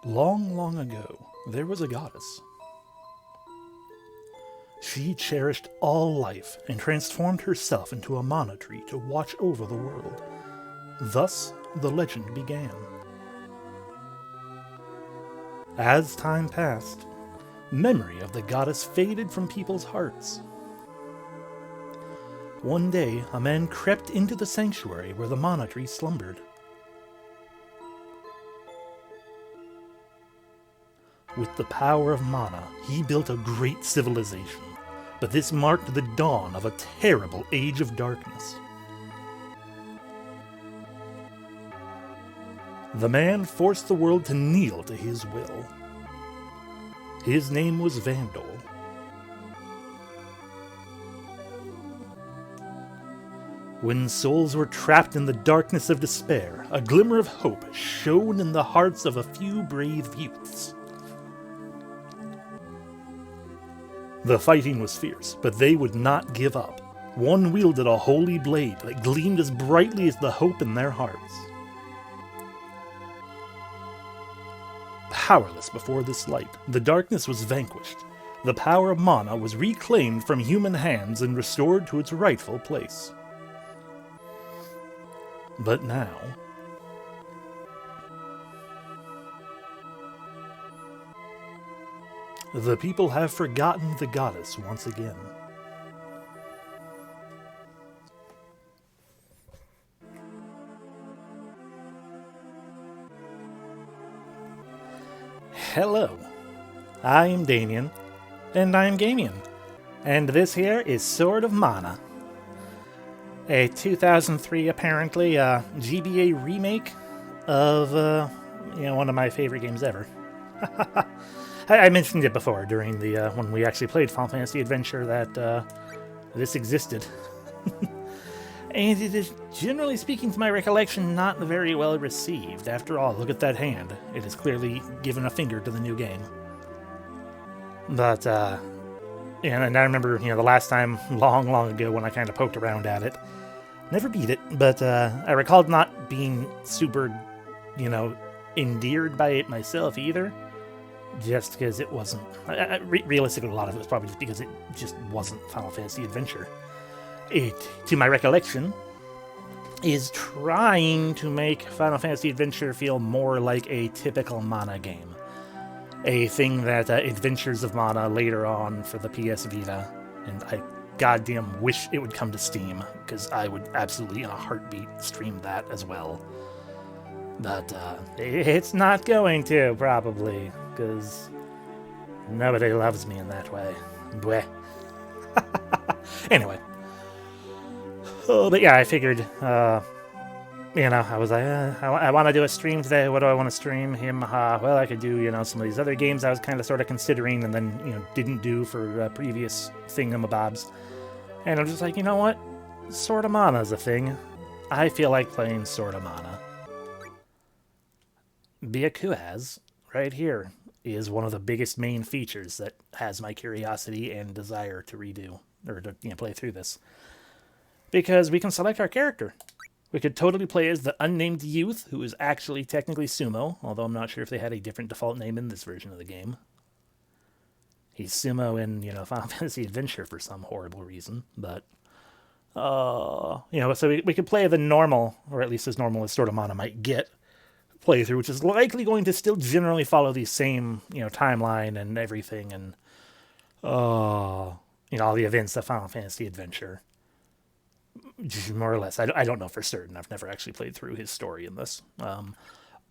Long, long ago, there was a goddess. She cherished all life and transformed herself into a mana tree to watch over the world. Thus, the legend began. As time passed, memory of the goddess faded from people's hearts. One day, a man crept into the sanctuary where the mana tree slumbered. With the power of mana, he built a great civilization, but this marked the dawn of a terrible age of darkness. The man forced the world to kneel to his will. His name was Vandal. When souls were trapped in the darkness of despair, a glimmer of hope shone in the hearts of a few brave youths. The fighting was fierce, but they would not give up. One wielded a holy blade that gleamed as brightly as the hope in their hearts. Powerless before this light, the darkness was vanquished. The power of mana was reclaimed from human hands and restored to its rightful place. But now, the people have forgotten the goddess once again. Hello, I'm Damien, and I'm Gamien, and this here is Sword of Mana, a 2003 apparently GBA remake of one of my favorite games ever. I mentioned it before during the when we actually played Final Fantasy Adventure that this existed. And it is, generally speaking, to my recollection, not very well received. After all, look at that hand. It has clearly given a finger to the new game. But, and I remember, the last time, long, long ago, when I kind of poked around at it. Never beat it, but I recalled not being super, endeared by it myself either. Just because it wasn't... realistically, a lot of it was probably just because it just wasn't Final Fantasy Adventure. It, to my recollection, is trying to make Final Fantasy Adventure feel more like a typical Mana game. A thing that Adventures of Mana later on for the PS Vita, and I goddamn wish it would come to Steam, because I would absolutely, in a heartbeat, stream that as well. But it's not going to, probably, because nobody loves me in that way. Bleh. Anyway. But yeah, I figured, I was like, I want to do a stream today. What do I want to stream? Well, I could do, some of these other games I was kind of sort of considering and then, didn't do for previous thingamabobs. And I'm just like, you know what? Sword of Mana is a thing. I feel like playing Sword of Mana. Byakuaz, right here, is one of the biggest main features that has my curiosity and desire to redo, or to play through this. Because we can select our character. We could totally play as the unnamed youth, who is actually technically Sumo, although I'm not sure if they had a different default name in this version of the game. He's Sumo in, Final Fantasy Adventure for some horrible reason, but... so we could play the normal, or at least as normal as Sword of Mana might get, playthrough, which is likely going to still generally follow the same, timeline and everything, and, all the events of Final Fantasy Adventure. More or less. I don't know for certain. I've never actually played through his story in this.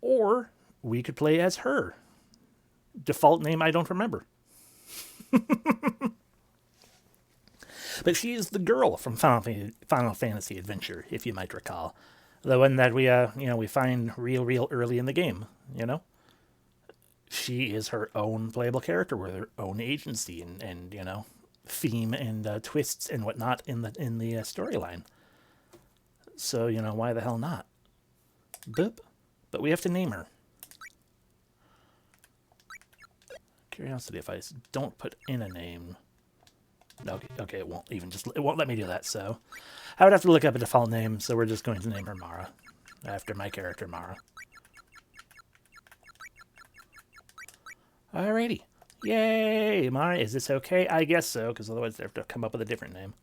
Or we could play as her. Default name I don't remember. But she is the girl from Final Fantasy Adventure, if you might recall. The one that we find real early in the game, She is her own playable character with her own agency and theme and twists and whatnot in the storyline. So, why the hell not? Boop. But we have to name her. Curiosity, if I don't put in a name... Okay, it won't let me do that, so... I would have to look up a default name, so we're just going to name her Mara. After my character, Mara. Alrighty. Yay! Mara, is this okay? I guess so, because otherwise they have to come up with a different name.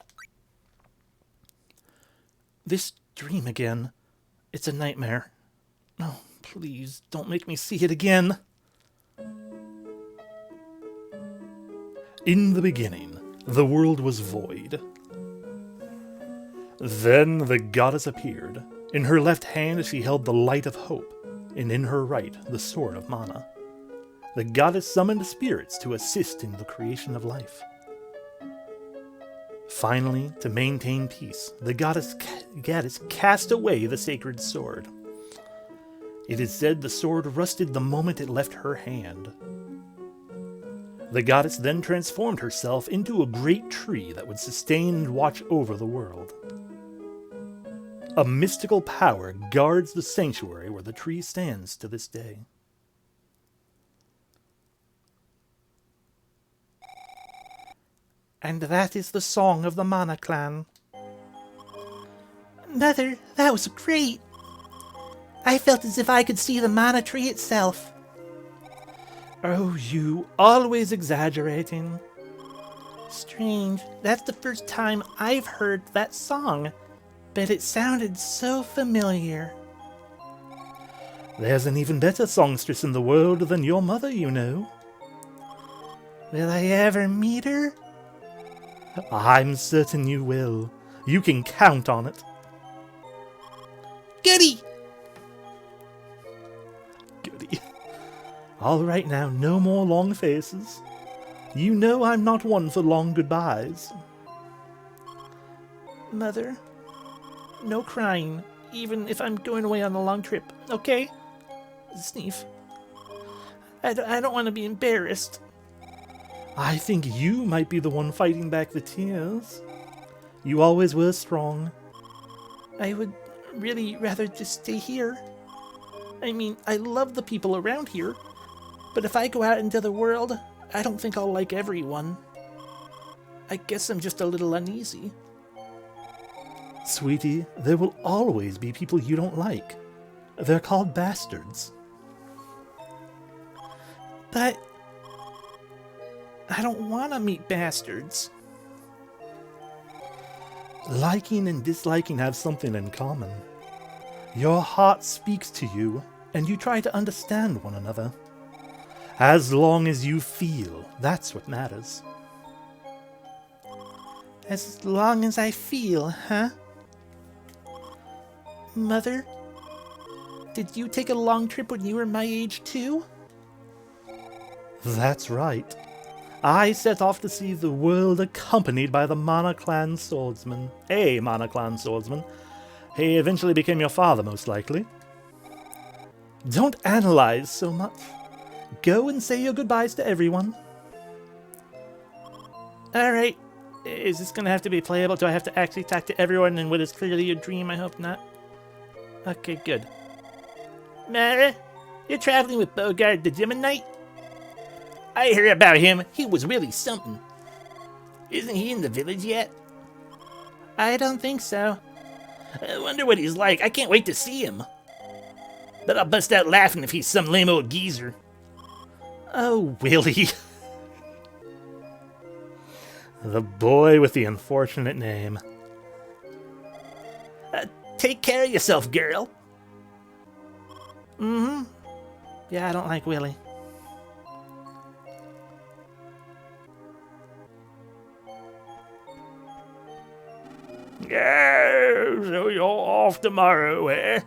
This dream again. It's a nightmare. Oh, please, don't make me see it again. In the beginning, the world was void. Then the goddess appeared. In her left hand she held the light of hope, and in her right the sword of mana. The goddess summoned spirits to assist in the creation of life. Finally, to maintain peace, the goddess cast away the sacred sword. It is said the sword rusted the moment it left her hand. The goddess then transformed herself into a great tree that would sustain and watch over the world. A mystical power guards the sanctuary where the tree stands to this day. And that is the song of the Mana clan. Mother, that was great. I felt as if I could see the mana tree itself. Oh, you, always exaggerating. Strange, that's the first time I've heard that song, but it sounded so familiar. There's an even better songstress in the world than your mother, you know. Will I ever meet her? I'm certain you will. You can count on it. Goody! Goody. All right now, no more long faces. You know I'm not one for long goodbyes. Mother, no crying, even if I'm going away on a long trip, okay? Sneef. I don't want to be embarrassed. I think you might be the one fighting back the tears. You always were strong. I would really rather just stay here. I mean, I love the people around here, but if I go out into the world, I don't think I'll like everyone. I guess I'm just a little uneasy. Sweetie, there will always be people you don't like. They're called bastards. But I don't want to meet bastards. Liking and disliking have something in common. Your heart speaks to you, and you try to understand one another. As long as you feel, that's what matters. As long as I feel, huh? Mother, did you take a long trip when you were my age too? That's right. I set off to see the world accompanied by the Mana Clan swordsman. A Mana Clan swordsman. He eventually became your father, most likely. Don't analyze so much. Go and say your goodbyes to everyone. Alright. Is this gonna have to be playable? Do I have to actually talk to everyone in what is clearly a dream? I hope not. Okay, good. Mara, you're traveling with Bogard the Gemini? I heard about him. He was really something. Isn't he in the village yet? I don't think so. I wonder what he's like. I can't wait to see him. But I'll bust out laughing if he's some lame old geezer. Oh, Willie. The boy with the unfortunate name. Take care of yourself, girl. Mm-hmm. Yeah, I don't like Willie. Yeah, so you're off tomorrow, eh?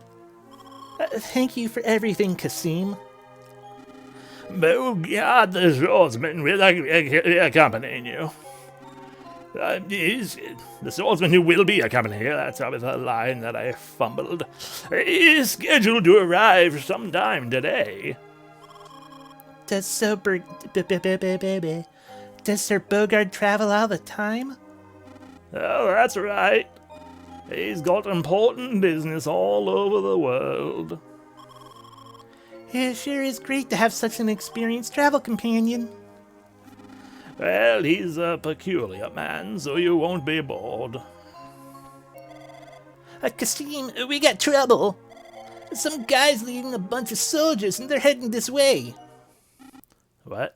Thank you for everything, Kasim. Bogard the swordsman will accompany you. The swordsman who will be accompanying you, that's always a line that I fumbled, is scheduled to arrive sometime today. Does Sir Bogard travel all the time? Oh, that's right. He's got important business all over the world. It sure is great to have such an experienced travel companion. Well, he's a peculiar man, so you won't be bored. Kasim, we got trouble. Some guy's leading a bunch of soldiers, and they're heading this way. What?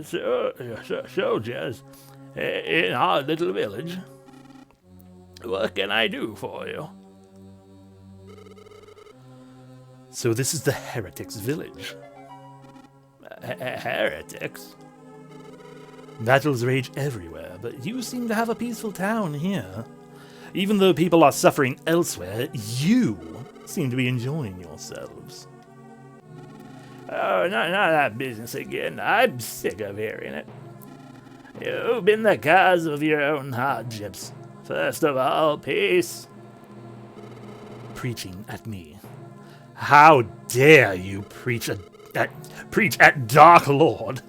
Soldiers in our little village. What can I do for you? So this is the Heretics Village. Heretics? Battles rage everywhere, but you seem to have a peaceful town here. Even though people are suffering elsewhere, you seem to be enjoying yourselves. Oh, not that business again. I'm sick of hearing it. You've been the cause of your own hardships. First of all, peace. Preaching at me. How dare you preach at Dark Lord?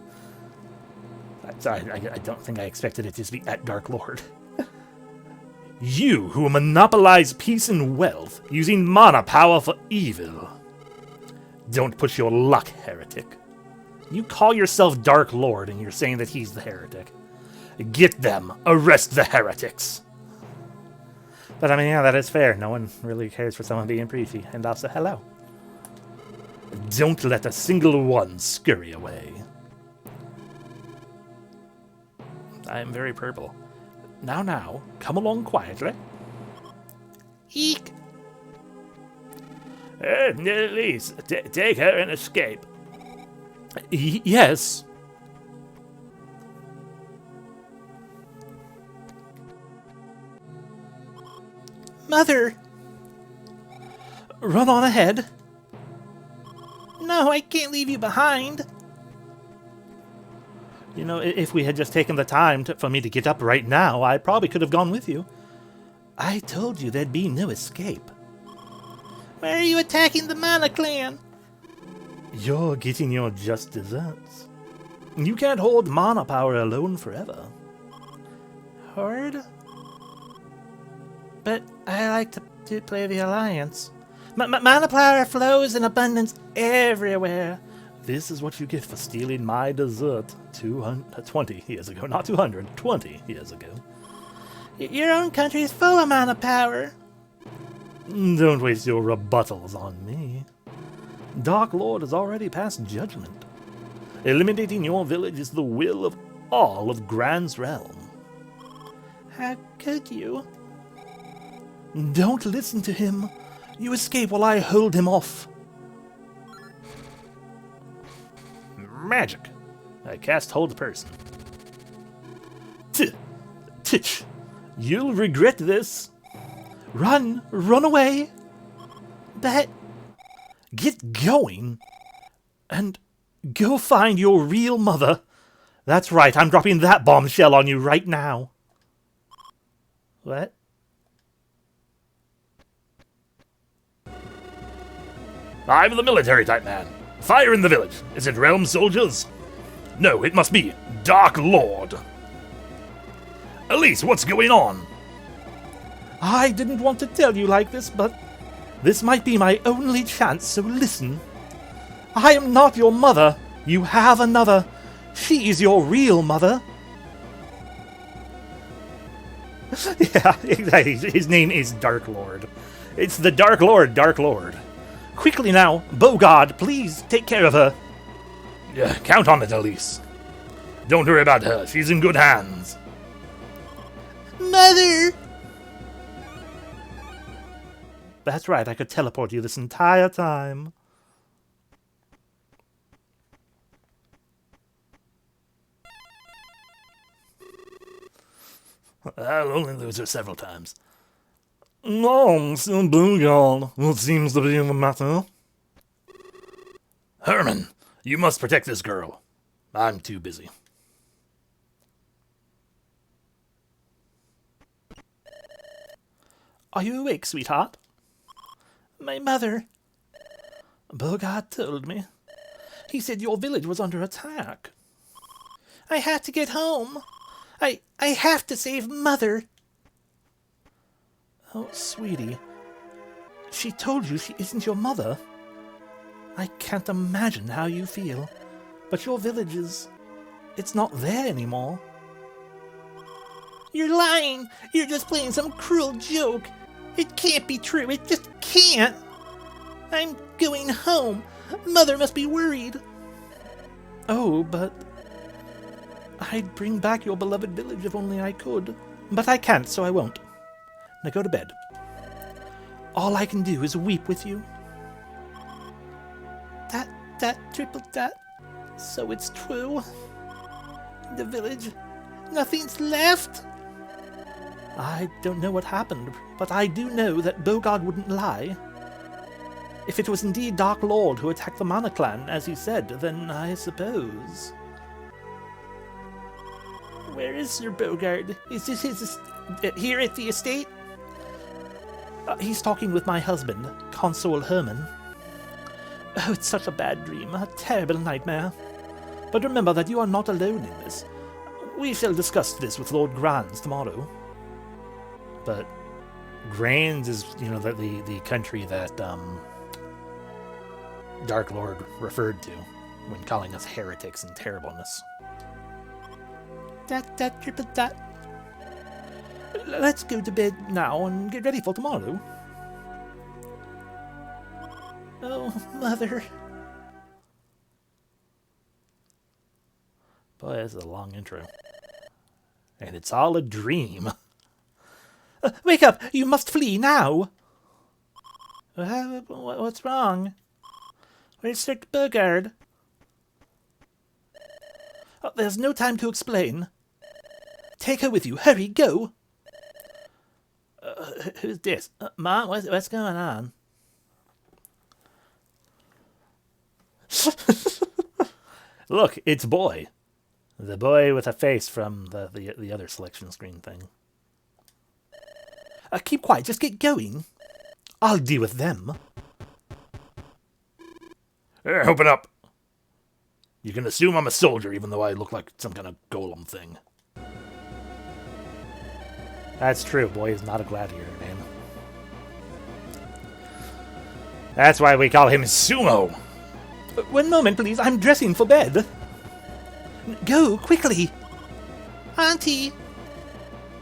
Sorry, I don't think I expected it to be at Dark Lord. You who monopolize peace and wealth using mana power for evil. Don't push your luck, heretic. You call yourself Dark Lord and you're saying that he's the heretic. Get them. Arrest the heretics. But I mean, yeah, that is fair. No one really cares for someone being preachy. And also, hello. Don't let a single one scurry away. I am very purple. Now, come along quietly. Eek! At least, take her and escape. Yes. Mother! Run on ahead. No, I can't leave you behind. You know, if we had just taken the time for me to get up right now, I probably could have gone with you. I told you there'd be no escape. Why are you attacking the Mana Clan? You're getting your just desserts. You can't hold mana power alone forever. Horde? But I like to play the Alliance. Mana power flows in abundance everywhere. This is what you get for stealing my dessert 20 years ago. Not 200, 20 years ago. Your own country is full of mana power. Don't waste your rebuttals on me. Dark Lord has already passed judgment. Eliminating your village is the will of all of Grand's realm. How could you? Don't listen to him. You escape while I hold him off. Magic. I cast Hold Person. Titch. You'll regret this. Run away. But... Get going. And go find your real mother. That's right, I'm dropping that bombshell on you right now. What? I'm the military type man. Fire in the village. Is it realm soldiers? No, it must be Dark Lord. Elise, what's going on? I didn't want to tell you like this, but this might be my only chance, so listen. I am not your mother. You have another. She is your real mother. Yeah, exactly. His name is Dark Lord. It's the Dark Lord, Dark Lord. Quickly now, Bogard, please take care of her. Yeah, count on it, Elise. Don't worry about her. She's in good hands. Mother! That's right, I could teleport you this entire time. I'll only lose her several times. No, Mr. Bogard, what seems to be the matter? Herman, you must protect this girl. I'm too busy. Are you awake, sweetheart? My mother. Bogard told me. He said your village was under attack. I have to get home. I have to save Mother. Oh, sweetie. She told you she isn't your mother. I can't imagine how you feel. But your village it's not there anymore. You're lying. You're just playing some cruel joke. It can't be true. It just can't. I'm going home. Mother must be worried. Oh, but I'd bring back your beloved village if only I could. But I can't, so I won't. Now go to bed. All I can do is weep with you. That, triple that. So it's true. The village, nothing's left. I don't know what happened, but I do know that Bogard wouldn't lie. If it was indeed Dark Lord who attacked the Mana clan, as he said, then I suppose... Where is Sir Bogard? Is this his... here at the estate? He's talking with my husband, Consul Herman. Oh, it's such a bad dream, a terrible nightmare. But remember that you are not alone in this. We shall discuss this with Lord Granz tomorrow. But Granz is, the country that Dark Lord referred to when calling us heretics and terribleness. That, triple that. Let's go to bed now and get ready for tomorrow. Oh, Mother. Boy, this is a long intro. And it's all a dream. Wake up! You must flee now! What's wrong? Where's Sir Bogard? Oh, there's no time to explain. Take her with you. Hurry, go! Who's this? Mom, what's going on? Look, it's Boy. The boy with a face from the other selection screen thing. Keep quiet, just get going. I'll deal with them. Open up. You can assume I'm a soldier, even though I look like some kind of golem thing. That's true. Boy is not a gladiator name. That's why we call him Sumo. One moment, please. I'm dressing for bed. Go, quickly. Auntie.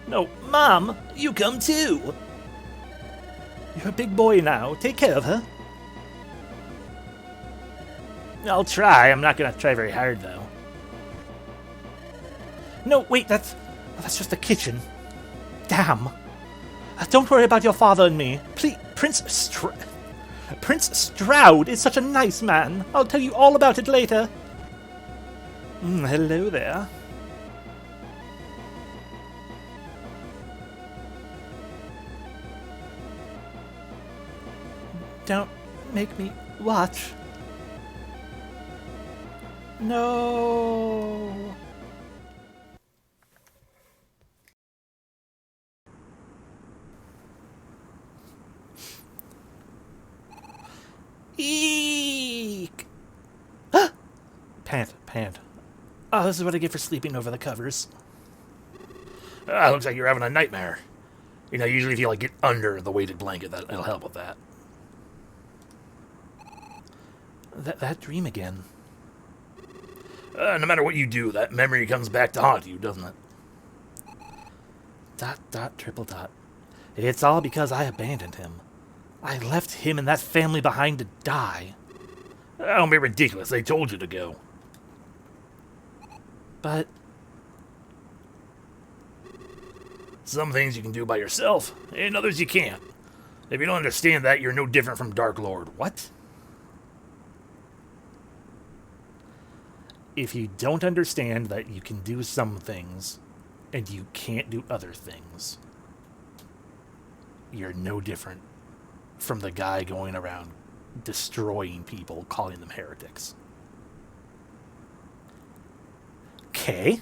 No, Mom, you come too. You're a big boy now. Take care of her. I'll try. I'm not going to try very hard, though. No, wait, that's just the kitchen. Damn. Don't worry about your father and me. Please, Prince Stroud is such a nice man. I'll tell you all about it later. Hello there. Don't make me watch. No. Eek! Pant. Oh, this is what I get for sleeping over the covers. Looks like you're having a nightmare. Usually if you get under the weighted blanket, that'll help with that. That dream again. No matter what you do, that memory comes back to haunt you, doesn't it? ... Triple dot. It's all because I abandoned him. I left him and that family behind to die. Don't be ridiculous. They told you to go. But... some things you can do by yourself, and others you can't. If you don't understand that, you're no different from Dark Lord. What? If you don't understand that you can do some things, and you can't do other things, you're no different from the guy going around destroying people, calling them heretics. Okay.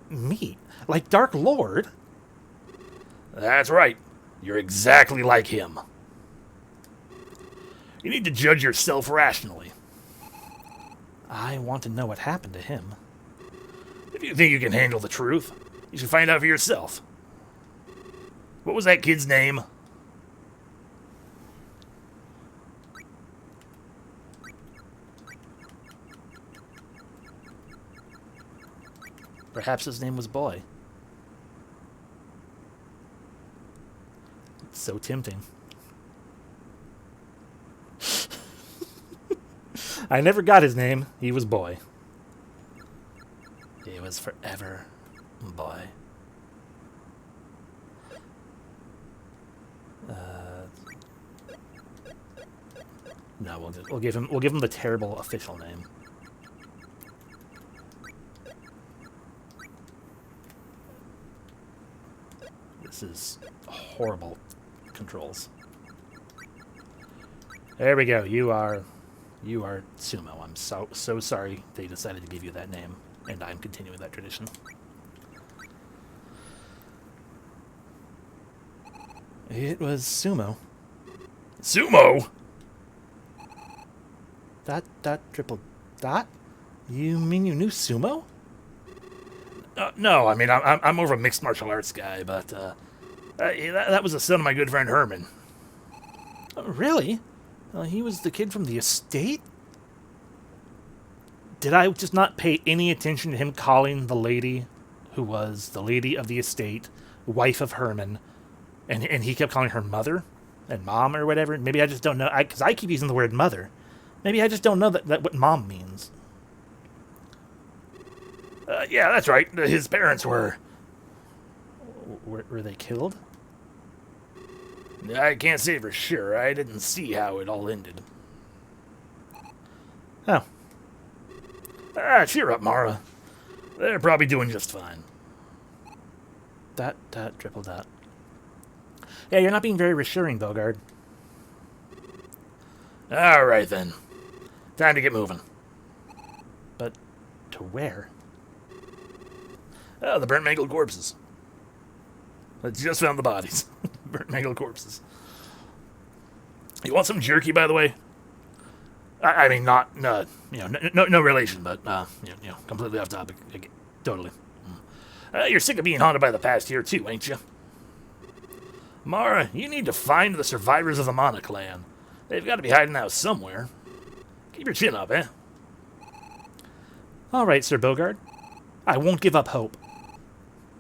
Me? Like Dark Lord? That's right. You're exactly like him. You need to judge yourself rationally. I want to know what happened to him. If you think you can handle the truth, you should find out for yourself. What was that kid's name? Perhaps his name was Boy. It's so tempting. I never got his name. He was boy. He was forever boy. No, we'll give him the terrible official name. This is horrible controls. There we go. You are Sumo. I'm so sorry they decided to give you that name, and I'm continuing that tradition. It was Sumo. Sumo. Dot triple dot. You mean you knew Sumo? No, I mean I'm more of a mixed martial arts guy, but that was the son of my good friend Herman. Oh, really? He was the kid from the estate? Did I just not pay any attention to him calling the lady who was the lady of the estate, wife of Herman, and he kept calling her mother and mom or whatever? Maybe I just don't know, because I keep using the word mother. Maybe I just don't know that what mom means. Yeah, that's right. His parents were they killed? I can't say for sure. I didn't see how it all ended. Oh. Cheer up, Mara. They're probably doing just fine. Dot, triple dot. Yeah, you're not being very reassuring, Bogard. All right, then. Time to get moving. But to where? Oh, the burnt mangled corpses. I just found the bodies. Burnt mangled corpses. You want some jerky, by the way? I mean, not, no relation, but, completely off topic. Totally. You're sick of being haunted by the past here, too, ain't you? Mara, you need to find the survivors of the Mana clan. They've got to be hiding out somewhere. Keep your chin up, eh? All right, Sir Bogard. I won't give up hope.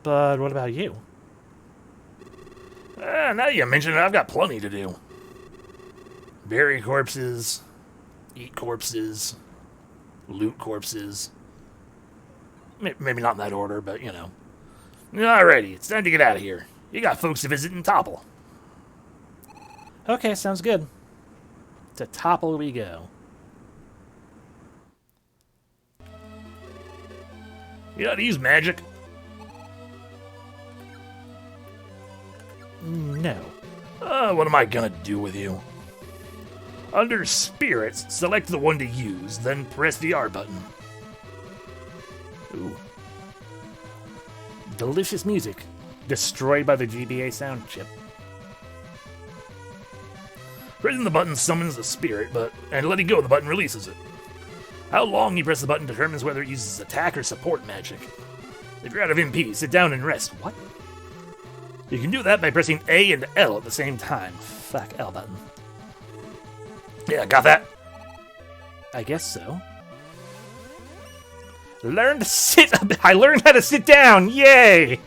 But what about you? Now you mention it, I've got plenty to do. Bury corpses, eat corpses, loot corpses. Maybe not in that order, but, you know. Alrighty, it's time to get out of here. You got folks to visit in Topple. Okay, sounds good. To Topple we go. You know how to use magic? No. What am I gonna do with you? Under Spirits, select the one to use, then press the R button. Ooh. Delicious music. Destroyed by the GBA sound chip. Pressing the button summons the spirit, and letting go of the button releases it. How long you press the button determines whether it uses attack or support magic. If you're out of MP, sit down and rest. What? You can do that by pressing A and L at the same time. Fuck, L button. Yeah, got that? I guess so. Learn to sit. I learned how to sit down. Yay!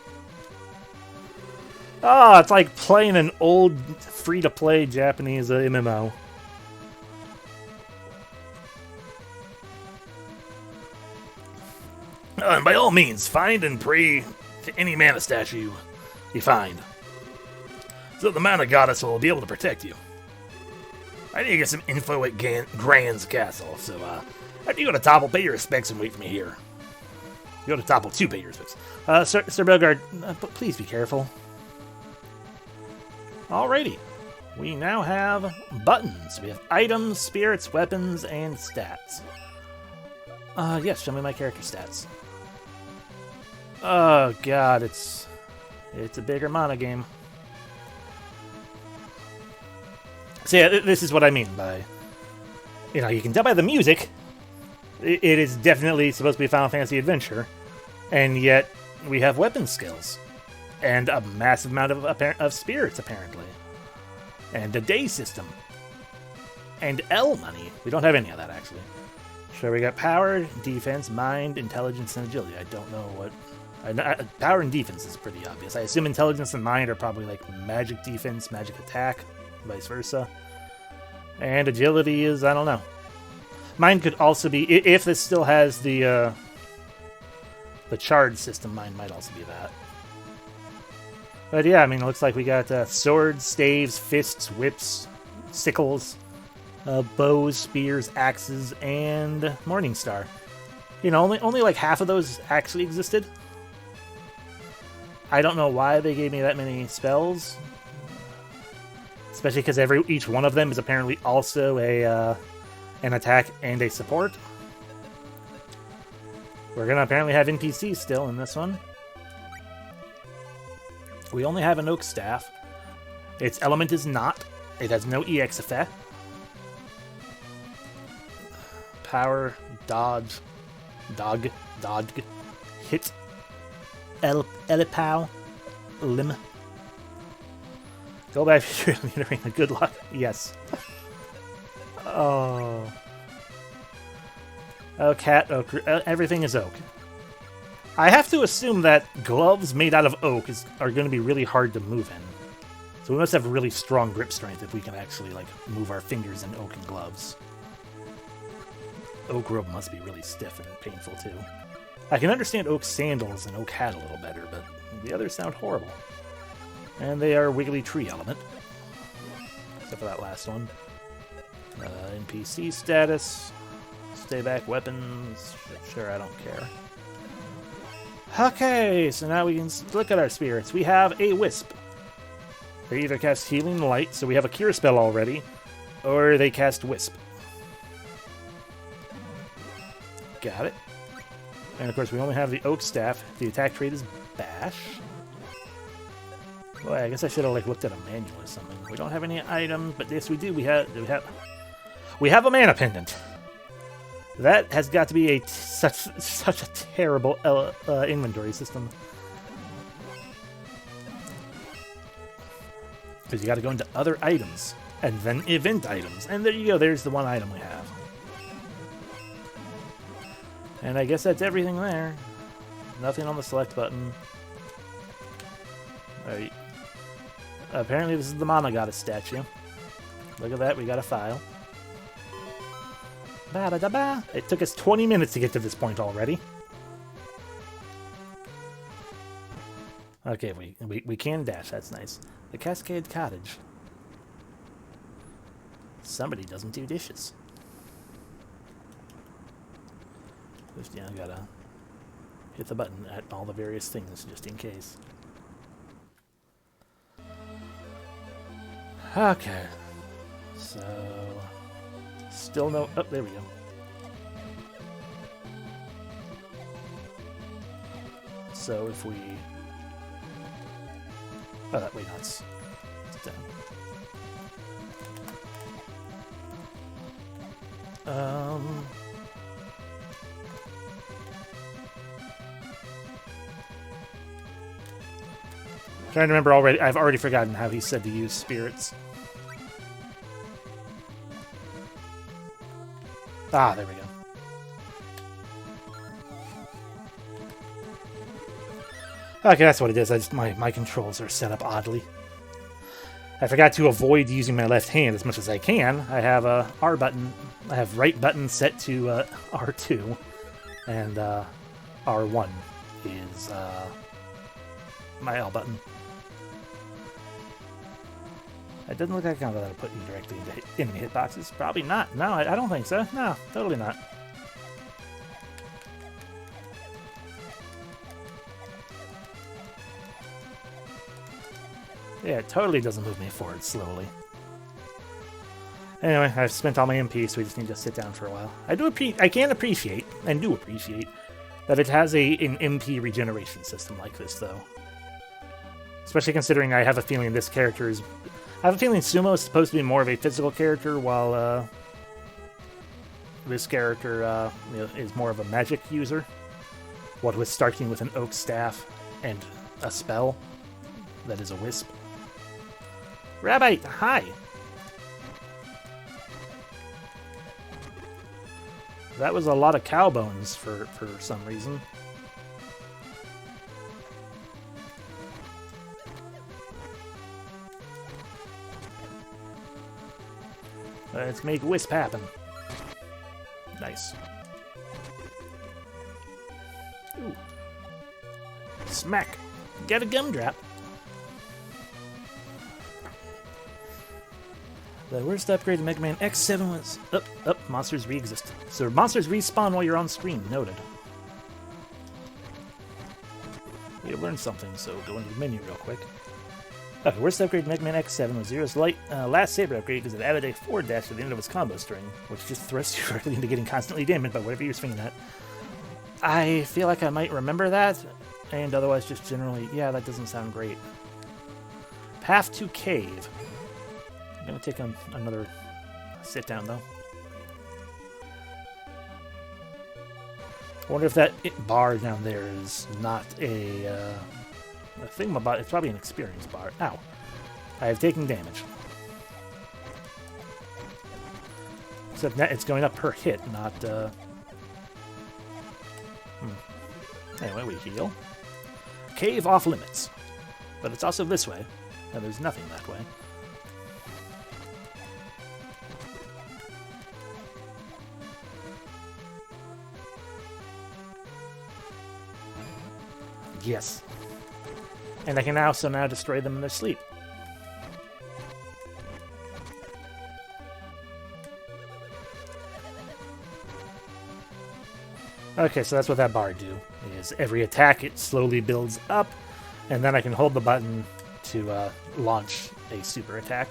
Oh, it's like playing an old free-to-play Japanese MMO. And by all means, find and pray to any mana statue you find, so the mana goddess will be able to protect you. I need to get some info at Grand's castle, so after you go to Topple, pay your respects and wait for me here. You go to Topple to pay your respects. Sir Bogard, please be careful. Alrighty. We now have buttons. We have items, spirits, weapons, and stats. Yes, show me my character stats. Oh god, it's a bigger mana game. So yeah, this is what I mean by, you can tell by the music, it is definitely supposed to be a Final Fantasy adventure, and yet we have weapon skills, and a massive amount of spirits apparently, and a day system, and L money. We don't have any of that actually. Sure, we got power, defense, mind, intelligence, and agility. I don't know what. Power and defense is pretty obvious. I assume intelligence and mind are probably like magic defense, magic attack, vice versa. And agility is, I don't know. Mine could also be, if this still has the charge system, mine might also be that. But yeah, I mean, it looks like we got swords, staves, fists, whips, sickles, bows, spears, axes, and Morningstar. You know, only like half of those actually existed. I don't know why they gave me that many spells. Especially because each one of them is apparently also an attack and a support. We're gonna apparently have NPCs still in this one. We only have an oak staff. Its element is not. It has no EX effect. Power, dodge, dog, hit, elipow, limb. Go back to the arena. Good luck. Yes. Oh. Oh, cat, oak. Everything is oak. I have to assume that gloves made out of oak are going to be really hard to move in. So we must have really strong grip strength if we can actually like move our fingers in oaken gloves. Oak rope must be really stiff and painful too. I can understand oak sandals and oak hat a little better, but the others sound horrible. And they are wiggly tree element. Except for that last one. NPC status. Stay back weapons. Sure, I don't care. Okay, so now we can look at our spirits. We have a Wisp. They either cast Healing Light, so we have a Cure spell already, or they cast Wisp. Got it. And of course, we only have the Oak Staff. The attack trait is Bash. Boy, I guess I should have like looked at a manual or something. We don't have any items, but yes, we do. We have a Mana Pendant. That has got to be such a terrible inventory system. Because you got to go into other items and then event items, and there you go. There's the one item we have. And I guess that's everything there. Nothing on the select button. Alright. Apparently this is the Mama Goddess statue. Look at that, we got a file. Ba-da-da-ba. It took us 20 minutes to get to this point already. Okay, we can dash, that's nice. The Cascade Cottage. Somebody doesn't do dishes. Just, yeah, I gotta hit the button at all the various things just in case. Okay. So... Still no... Oh, there we go. So if we... Oh, that way nuts. It's down. Trying to remember already. I've already forgotten how he said to use spirits. Ah, there we go. Okay, that's what it is. My controls are set up oddly. I forgot to avoid using my left hand as much as I can. I have a R button. I have right button set to R2, and R1 is my L button. It doesn't look like I'm going to put you directly into enemy hitboxes. Probably not. No, I don't think so. No, totally not. Yeah, it totally doesn't move me forward slowly. Anyway, I've spent all my MP, so we just need to sit down for a while. I can appreciate, and do appreciate, that it has an MP regeneration system like this, though. Especially considering I have a feeling this character is... I have a feeling Sumo is supposed to be more of a physical character, while this character is more of a magic user. What with starting with an oak staff and a spell that is a wisp. Rabbi, hi! That was a lot of cow bones for some reason. Let's make Wisp happen. Nice. Ooh. Smack. Get a gumdrop. The worst upgrade to Mega Man X7 was... monsters re-exist. So monsters respawn while you're on screen. Noted. We have learned something, so go into the menu real quick. Okay, worst upgrade to Mega Man X7 was Zero's last saber upgrade because it added a forward dash to the end of its combo string, which just thrusts you directly into getting constantly damaged by whatever you're swinging at. I feel like I might remember that, and otherwise just generally, yeah, that doesn't sound great. Path to Cave. I'm going to take another sit down, though. I wonder if that bar down there is not a thing about. It's probably an experience bar. Ow. I have taken damage. Except that it's going up per hit, not... Anyway, we heal. Cave off limits. But it's also this way. And there's nothing that way. Yes. And I can also now destroy them in their sleep. Okay, so that's what that bar do. Is every attack, it slowly builds up, and then I can hold the button to launch a super attack,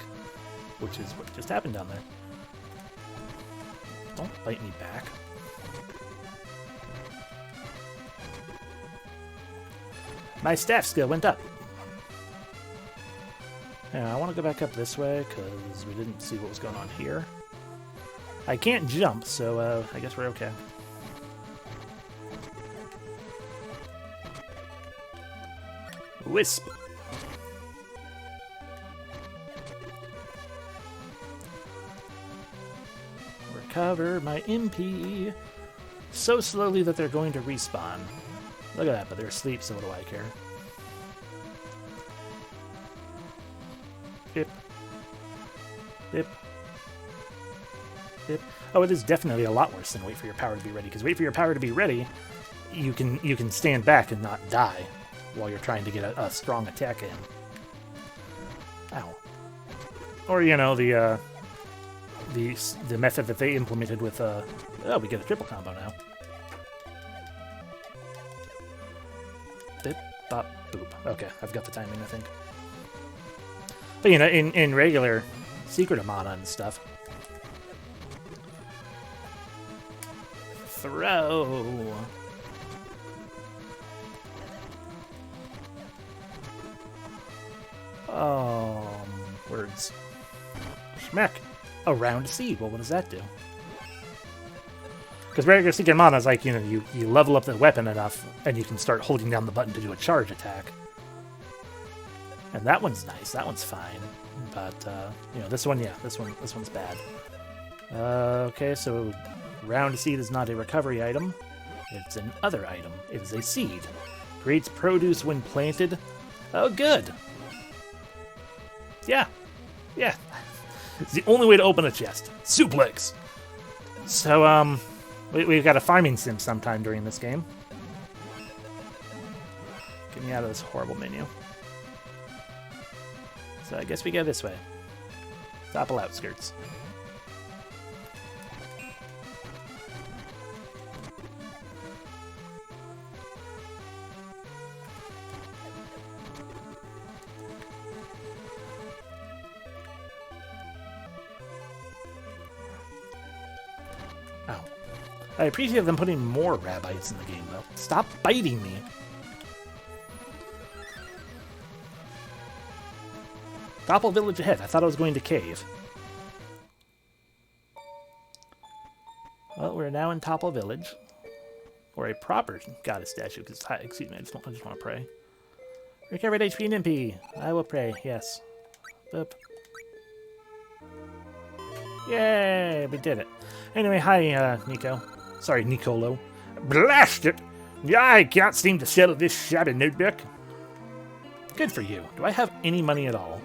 which is what just happened down there. Don't bite me back. My staff skill went up. Yeah, I want to go back up this way because we didn't see what was going on here. I can't jump, so I guess we're okay. Wisp. Recover my MP. So slowly that they're going to respawn. Look at that, but they're asleep, so what do I care? Bip. Bip. Bip. Oh, it is definitely a lot worse than wait for your power to be ready, because wait for your power to be ready, you can stand back and not die while you're trying to get a strong attack in. Ow. Or, you know, the method that they implemented with, oh, we get a triple combo now. Bip, bop, boop. Okay, I've got the timing, I think. But, you know, in regular Secret of Mana and stuff. Throw. Words. Schmack. A round seed. Well, what does that do? Because regular Secret Mana is like, you know, you level up the weapon enough, and you can start holding down the button to do a charge attack. And that one's nice. That one's fine. But, you know, this one, yeah, this one's bad. Okay, so round seed is not a recovery item. It's an other item. It is a seed. Creates produce when planted. Oh, good. Yeah. Yeah. It's the only way to open a chest. Suplex. So, we've got a farming sim sometime during this game. Get me out of this horrible menu. So I guess we go this way. Topple outskirts. Ow. I appreciate them putting more rabbits in the game, though. Stop biting me. Topple Village ahead. I thought I was going to cave. Well, we're now in Topple Village. Or a proper goddess statue. Because, excuse me, I just want to pray. Recovered HP and MP. I will pray, yes. Boop. Yay, we did it. Anyway, hi, Nico. Sorry, Nicolo. Blast it! I can't seem to settle this shabby notebook. Good for you. Do I have any money at all?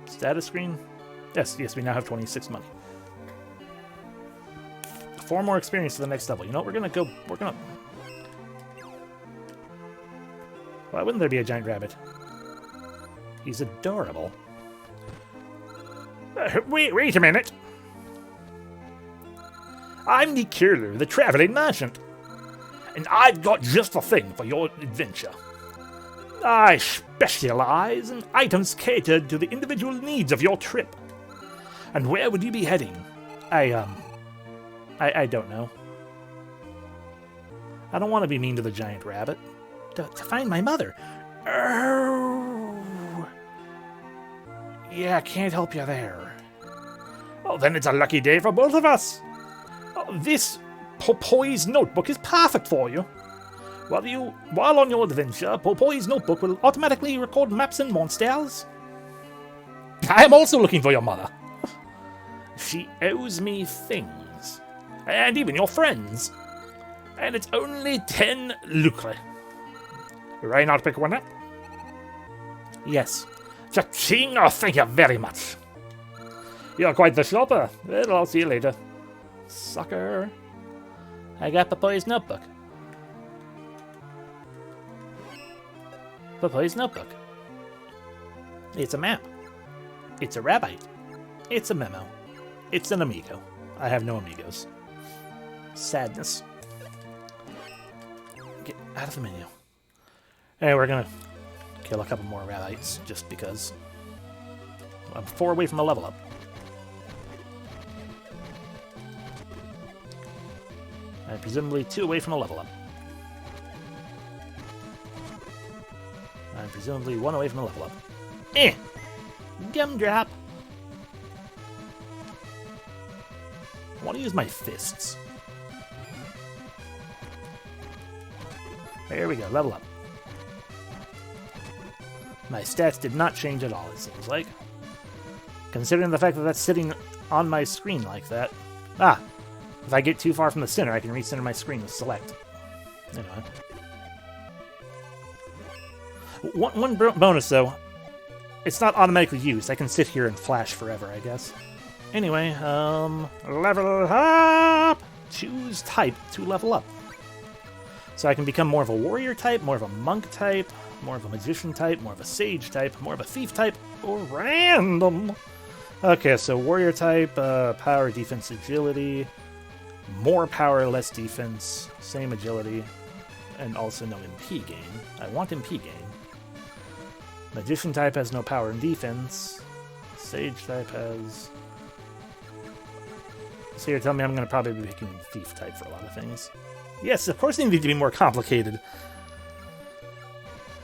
Status screen? Yes, we now have 26 money. 4 more experience to the next level. You know what? We're gonna... Why wouldn't there be a giant rabbit? He's adorable. Wait a minute. I'm the Curler, the traveling merchant, and I've got just the thing for your adventure. I specialize in items catered to the individual needs of your trip. And where would you be heading? I don't know. I don't want to be mean to the giant rabbit. To find my mother. Yeah, can't help you there. Oh, then it's a lucky day for both of us. Oh, this Poise Notebook is perfect for you. While on your adventure, Poise Notebook will automatically record maps and monsters. I am also looking for your mother. She owes me things. And even your friends. And it's only 10 lucre. Right now to pick one up? Yes. Cha-ching! Oh, thank you very much. You're quite the shopper. Well, I'll see you later. Sucker. I got the Poise Notebook. The Poise Notebook. It's a map. It's a rabbite. It's a memo. It's an amigo. I have no amigos. Sadness. Get out of the menu. Hey, we're gonna kill a couple more rabbites just because. I'm 4 away from a level up. I'm presumably 2 away from a level up. I'm presumably 1 away from a level up. Gumdrop! I want to use my fists. There we go, level up. My stats did not change at all, it seems like. Considering the fact that that's sitting on my screen like that. Ah! If I get too far from the center, I can recenter my screen with select. Anyway. One bonus, though. It's not automatically used. I can sit here and flash forever, I guess. Anyway, level up! Choose type to level up. So I can become more of a warrior type, more of a monk type, more of a magician type, more of a sage type, more of a thief type, or random. Okay, so warrior type, power, defense, agility, more power, less defense, same agility, and also no MP gain. I want MP gain. Magician type has no power and defense. Sage type has... So you're telling me I'm going to probably be picking thief type for a lot of things. Yes, of course they need to be more complicated.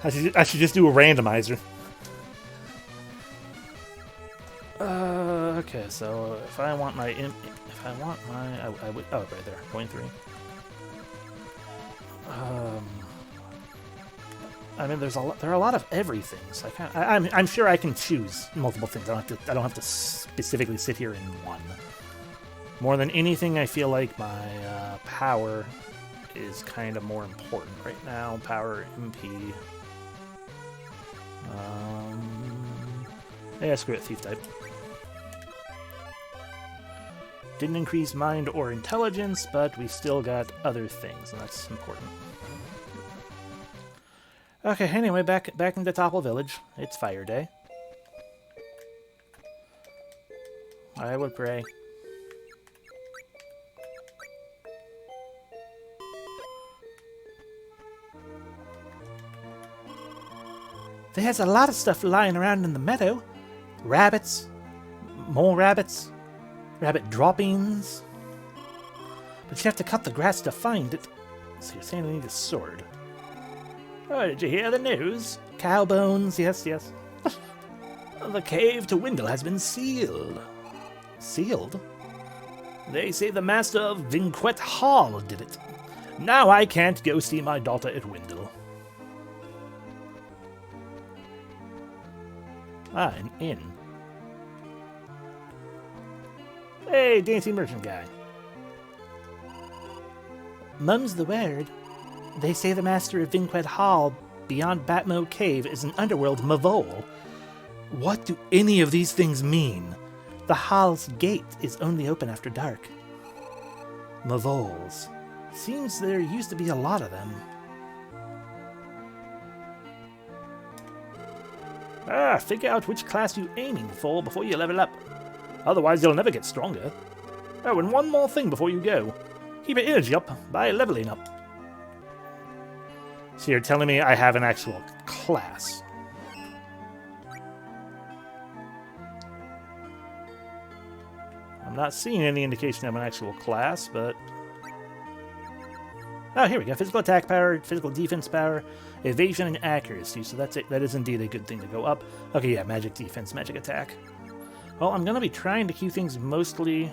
I should just do a randomizer. Okay, so if I want my I would, oh, right there, point 3. I mean, there are a lot of everything. So I'm sure I can choose multiple things. I don't have to specifically sit here in one. More than anything, I feel like my power is kind of more important right now. Power, MP. Yeah, screw it, thief type. Didn't increase mind or intelligence, but we still got other things, and that's important. Okay, anyway, back in the Untitled Village. It's Fire Day. I would pray. There's a lot of stuff lying around in the meadow. Rabbits. More rabbits. Rabbit droppings. But you have to cut the grass to find it. So you're saying I need a sword. Oh, did you hear the news? Cow bones, yes, yes. The cave to Windle has been sealed. Sealed? They say the master of Vinquet Hall did it. Now I can't go see my daughter at Windle. Ah, an inn. Hey, dancing merchant guy. Mum's the word. They say the master of Vinquet Hall, beyond Batmo Cave, is an underworld Mavole. What do any of these things mean? The Hall's gate is only open after dark. Mavoles. Seems there used to be a lot of them. Figure out which class you're aiming for before you level up. Otherwise, you'll never get stronger. Oh, and one more thing before you go. Keep your energy up by leveling up. So you're telling me I have an actual class? I'm not seeing any indication of an actual class, but... Oh, here we go. Physical attack power, physical defense power, evasion, and accuracy. So that's it. That is indeed a good thing to go up. Okay, yeah, magic defense, magic attack. Well, I'm going to be trying to keep things mostly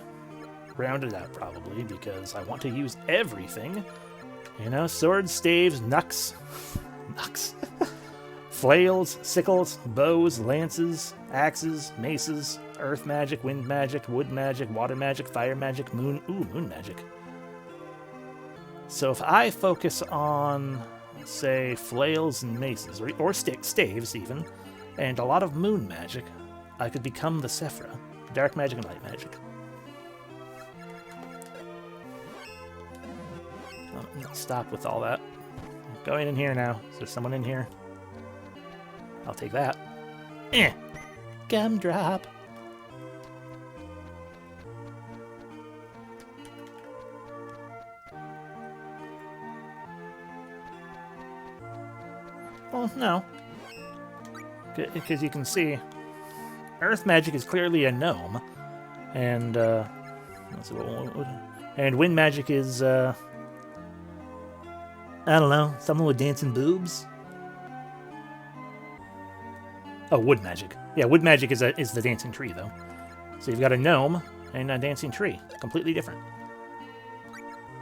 rounded out, probably, because I want to use everything. You know, swords, staves, knucks. Knucks. Flails, sickles, bows, lances, axes, maces, earth magic, wind magic, wood magic, water magic, fire magic, moon magic. So if I focus on, say, flails and maces, or staves even, and a lot of moon magic, I could become the Sephra. Dark magic and light magic. Stop with all that. Going in here now. Is there someone in here? I'll take that. Gumdrop. Well, no. Because you can see, earth magic is clearly a gnome, and let's see and wind magic is I don't know, someone with dancing boobs. Oh, wood magic. Yeah, wood magic is the dancing tree though. So you've got a gnome and a dancing tree, completely different.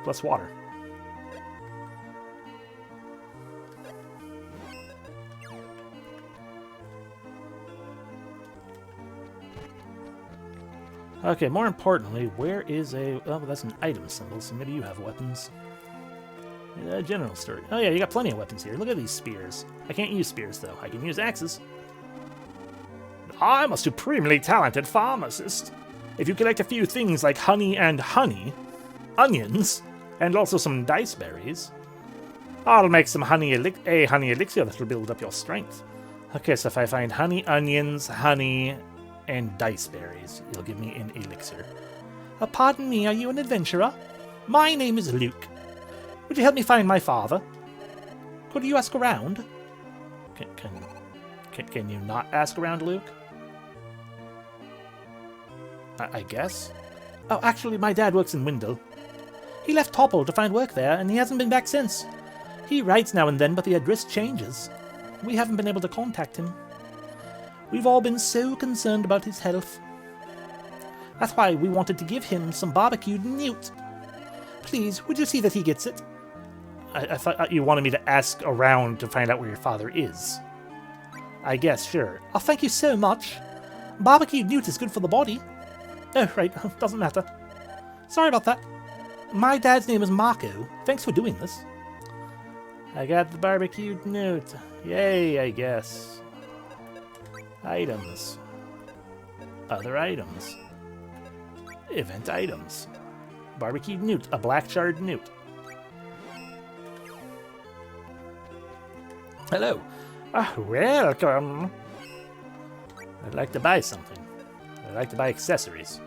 Plus water. Okay, more importantly, where is a... Oh, that's an item symbol, so maybe you have weapons. General store. Oh yeah, you got plenty of weapons here. Look at these spears. I can't use spears, though. I can use axes. I'm a supremely talented pharmacist. If you collect a few things like honey, onions, and also some dice berries, I'll make some honey elixir that will build up your strength. Okay, so if I find honey, onions, honey, and dice berries, you'll give me an elixir. Pardon me, are you an adventurer? My name is Luke. Would you help me find my father? Could you ask around? Can you not ask around, Luke? I guess. Oh, actually, my dad works in Windle. He left Topple to find work there, and he hasn't been back since. He writes now and then, but the address changes. We haven't been able to contact him. We've all been so concerned about his health. That's why we wanted to give him some barbecued newt. Please, would you see that he gets it? I thought you wanted me to ask around to find out where your father is. I guess, sure. Oh, thank you so much. Barbecued newt is good for the body. Oh, right, doesn't matter. Sorry about that. My dad's name is Marco. Thanks for doing this. I got the barbecued newt. Yay, I guess. Items. Other items. Event items. Barbecued newt. A black charred newt. Hello. Welcome. I'd like to buy something. I'd like to buy accessories.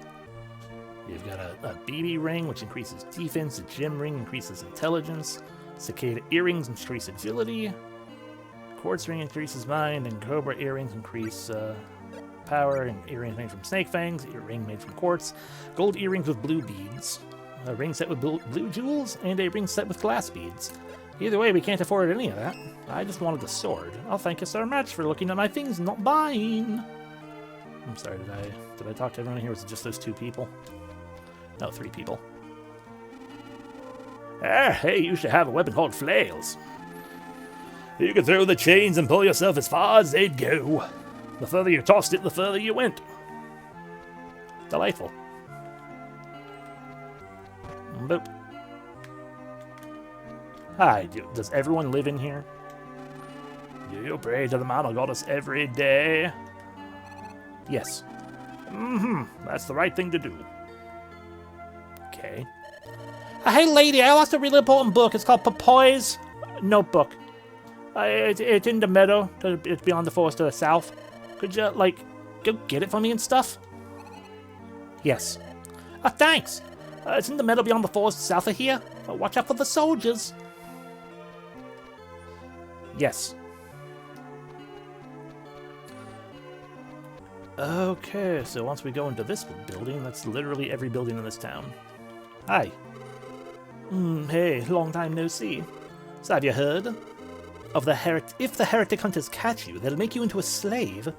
You've got a BB ring, which increases defense. A gem ring increases intelligence. Cicada earrings increase agility. Quartz ring increases mind. And cobra earrings increase power. And earrings made from snake fangs. Earring made from quartz. Gold earrings with blue beads. A ring set with blue jewels. And a ring set with glass beads. Either way, we can't afford any of that. I just wanted the sword. Oh, thank you so much for looking at my things and not buying. I'm sorry, did I talk to everyone here? Was it just those two people? No, 3 people. Hey, you should have a weapon called flails. You could throw the chains and pull yourself as far as they'd go. The further you tossed it, the further you went. Delightful. Boop. Hi, does everyone live in here? Do you pray to the Mountain Goddess every day? Yes. That's the right thing to do. Okay. Hey, lady, I lost a really important book. It's called Poise Notebook. It's in the meadow. It's beyond the forest to the south. Could you, like, go get it for me and stuff? Yes. Thanks. It's in the meadow beyond the forest south of here. Watch out for the soldiers. Yes. Okay, so once we go into this building, that's literally every building in this town. Hi. Hey, long time no see. So have you heard? If the heretic hunters catch you, they'll make you into a slave.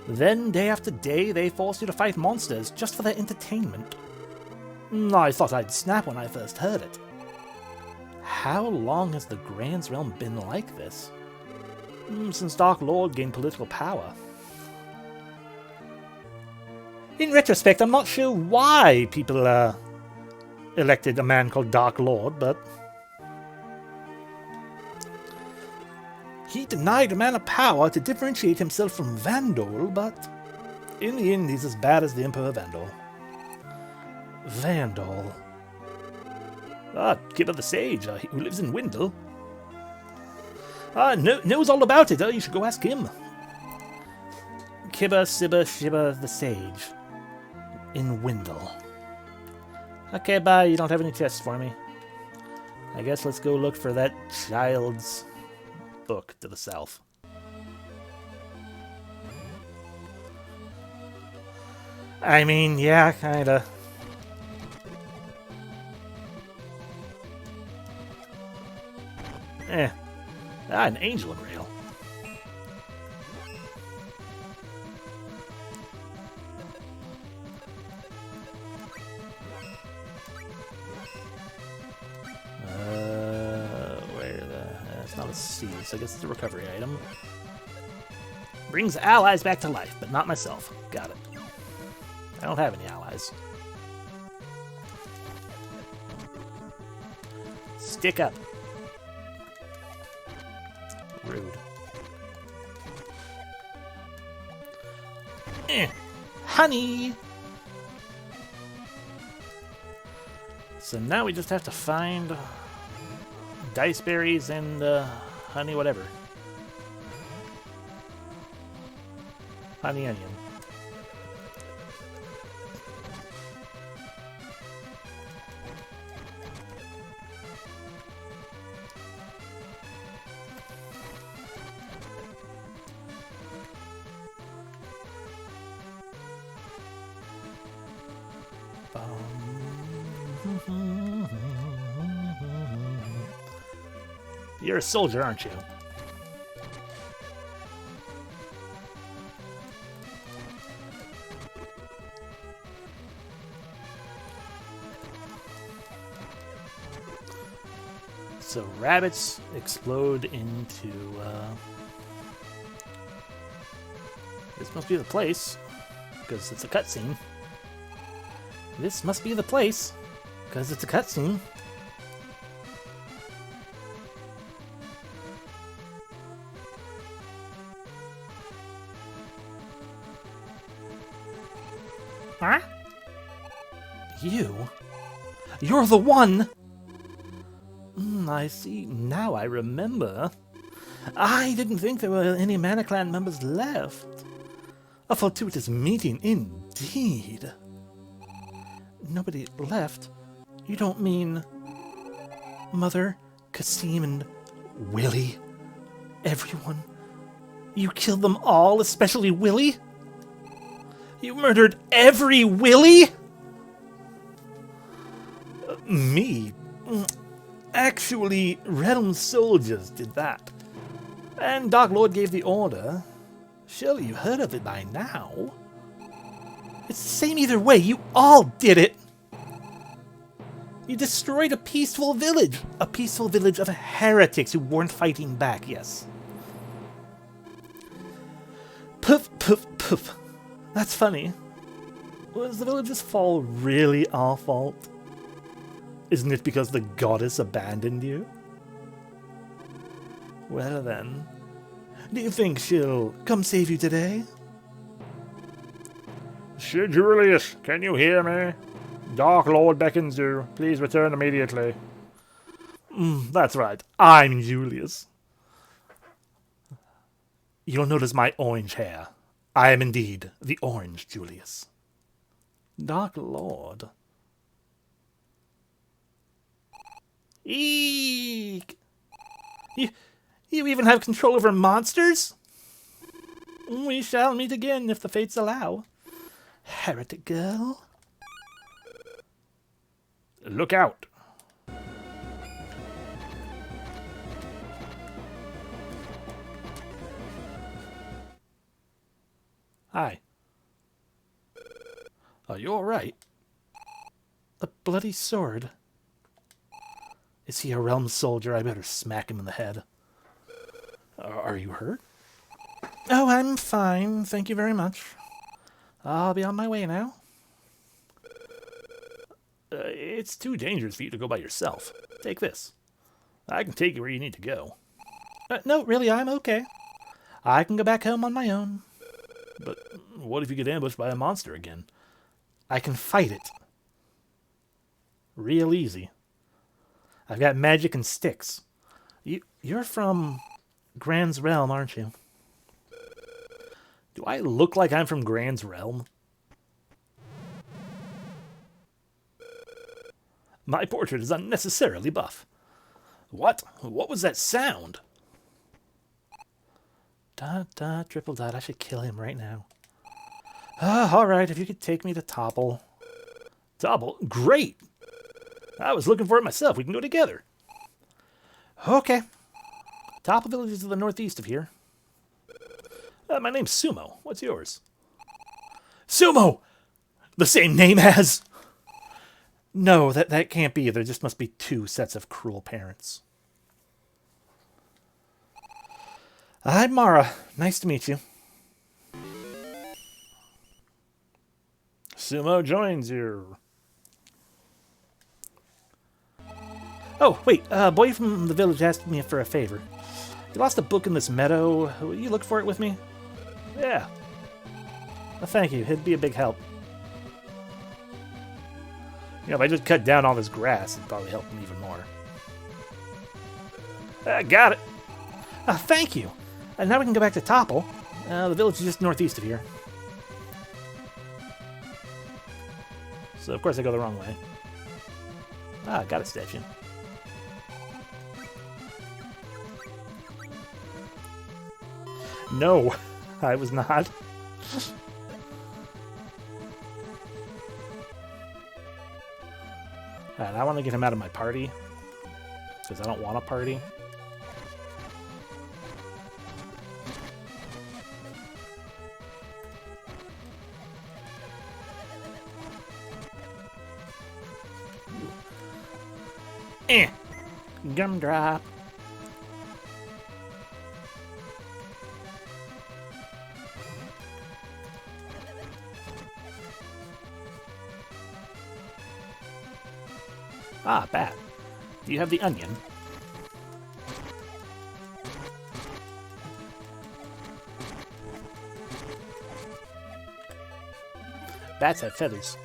Then, day after day, they force you to fight monsters just for their entertainment. I thought I'd snap when I first heard it. How long has the Grand's Realm been like this? Since Dark Lord gained political power. In retrospect, I'm not sure why people elected a man called Dark Lord, but he denied a man of power to differentiate himself from Vandal, but in the end he's as bad as the Emperor Vandal. Vandal. Kid of the Sage, who lives in Windle. Knows all about it. You should go ask him. Kibba, Sibba, Shibba, the Sage. In Windle. Okay, bye. You don't have any tests for me. I guess let's go look for that child's book to the south. I mean, yeah, kinda. An angel and rail. It's not a C, so I guess it's a recovery item. Brings allies back to life, but not myself. Got it. I don't have any allies. Stick up. Rude. Honey! So now we just have to find dice berries and honey whatever. Honey onion. You're a soldier, aren't you? So rabbits explode into... This must be the place, because it's a cutscene. This must be the place, because it's a cutscene. Huh? You? You're the one! I see. Now I remember. I didn't think there were any Mana Clan members left. A fortuitous meeting indeed. Nobody left? You don't mean Mother, Kasim, and Willie? Everyone? You killed them all, especially Willie? You murdered every Willie? Me? Actually, Realm soldiers did that. And Dark Lord gave the order. Surely you heard of it by now. It's the same either way. You all did it. You destroyed a peaceful village. A peaceful village of heretics who weren't fighting back, yes. Poof, poof, poof. That's funny. Was the village's fall really our fault? Isn't it because the goddess abandoned you? Well then, do you think she'll come save you today? Sir Julius, can you hear me? Dark Lord beckons you. Please return immediately. That's right. I'm Julius. You'll notice my orange hair. I am indeed the Orange Julius. Dark Lord. Eek! You even have control over monsters? We shall meet again if the fates allow. Heretic girl. Look out. Hi. Are you alright? A bloody sword. Is he a realm soldier? I better smack him in the head. Are you hurt? Oh, I'm fine. Thank you very much. I'll be on my way now. It's too dangerous for you to go by yourself. Take this. I can take you where you need to go. No, really, I'm okay. I can go back home on my own. But what if you get ambushed by a monster again? I can fight it. Real easy. I've got magic and sticks. You're from Grand's Realm, aren't you? Do I look like I'm from Grand's Realm? My portrait is unnecessarily buff. What? What was that sound? Dot, dot, triple dot. I should kill him right now. Alright, if you could take me to Topple. Topple? Great! I was looking for it myself. We can go together. Okay. Topple Village is to the northeast of here. My name's Sumo. What's yours? Sumo! The same name as... No, that can't be. There just must be two sets of cruel parents. I'm Mara. Nice to meet you. Sumo joins you. Oh, wait. A boy from the village asked me for a favor. He lost a book in this meadow. Will you look for it with me? Yeah. Well, thank you. It'd be a big help. You know, if I just cut down all this grass, it'd probably help him even more. I got it. Thank you. And now we can go back to Topple. The village is just northeast of here. So, of course, I go the wrong way. Got a statue. No, I was not. Alright, I want to get him out of my party. Because I don't want a party. Gumdrop. Bat. Do you have the onion? Bats have feathers.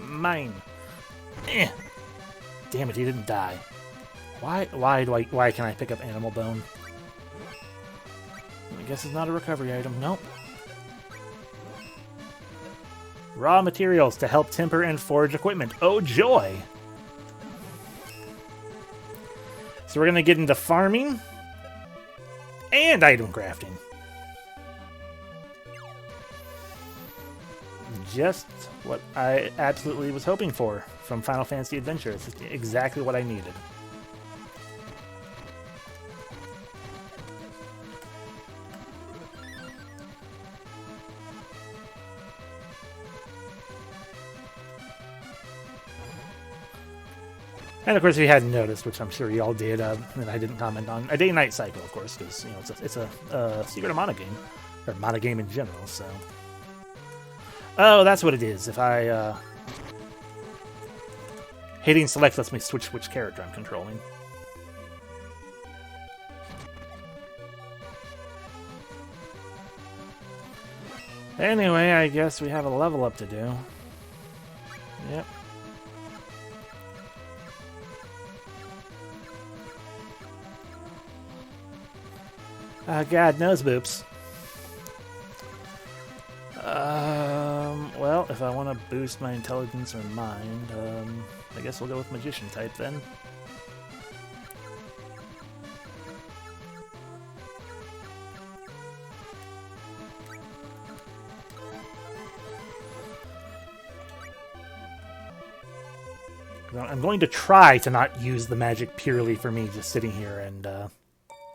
Mine. Damn it, he didn't die. Why can I pick up animal bone? I guess it's not a recovery item. Nope. Raw materials to help temper and forge equipment. Oh, joy! So we're gonna get into farming and item crafting. Just what I absolutely was hoping for from Final Fantasy Adventure. It's exactly what I needed. And of course, if you hadn't noticed, which I'm sure you all did, and I didn't comment on, a day-night cycle, of course, because you know it's a secret of mana game, or mana game in general. So Oh, that's what it is. If I, hitting select lets me switch which character I'm controlling. Anyway, I guess we have a level up to do. Yep. God knows, boops. Well, if I want to boost my intelligence or mind, I guess we'll go with magician type then. I'm going to try to not use the magic purely for me just sitting here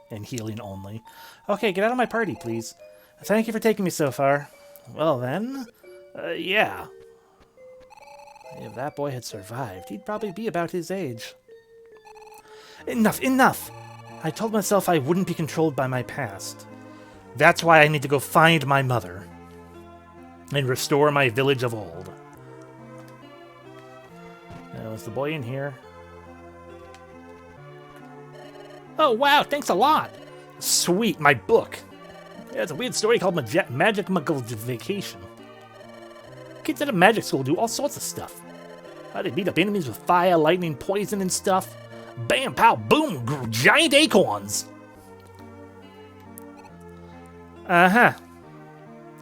and healing only. Okay, get out of my party, please. Thank you for taking me so far. Well then, yeah. If that boy had survived, he'd probably be about his age. Enough, enough! I told myself I wouldn't be controlled by my past. That's why I need to go find my mother and restore my village of old. Was the boy in here? Oh, wow, thanks a lot. Sweet, my book. Yeah, it's a weird story called Magic Muggle Vacation. Kids at a magic school do all sorts of stuff. How they beat up enemies with fire, lightning, poison, and stuff. Bam, pow, boom, giant acorns. Uh-huh.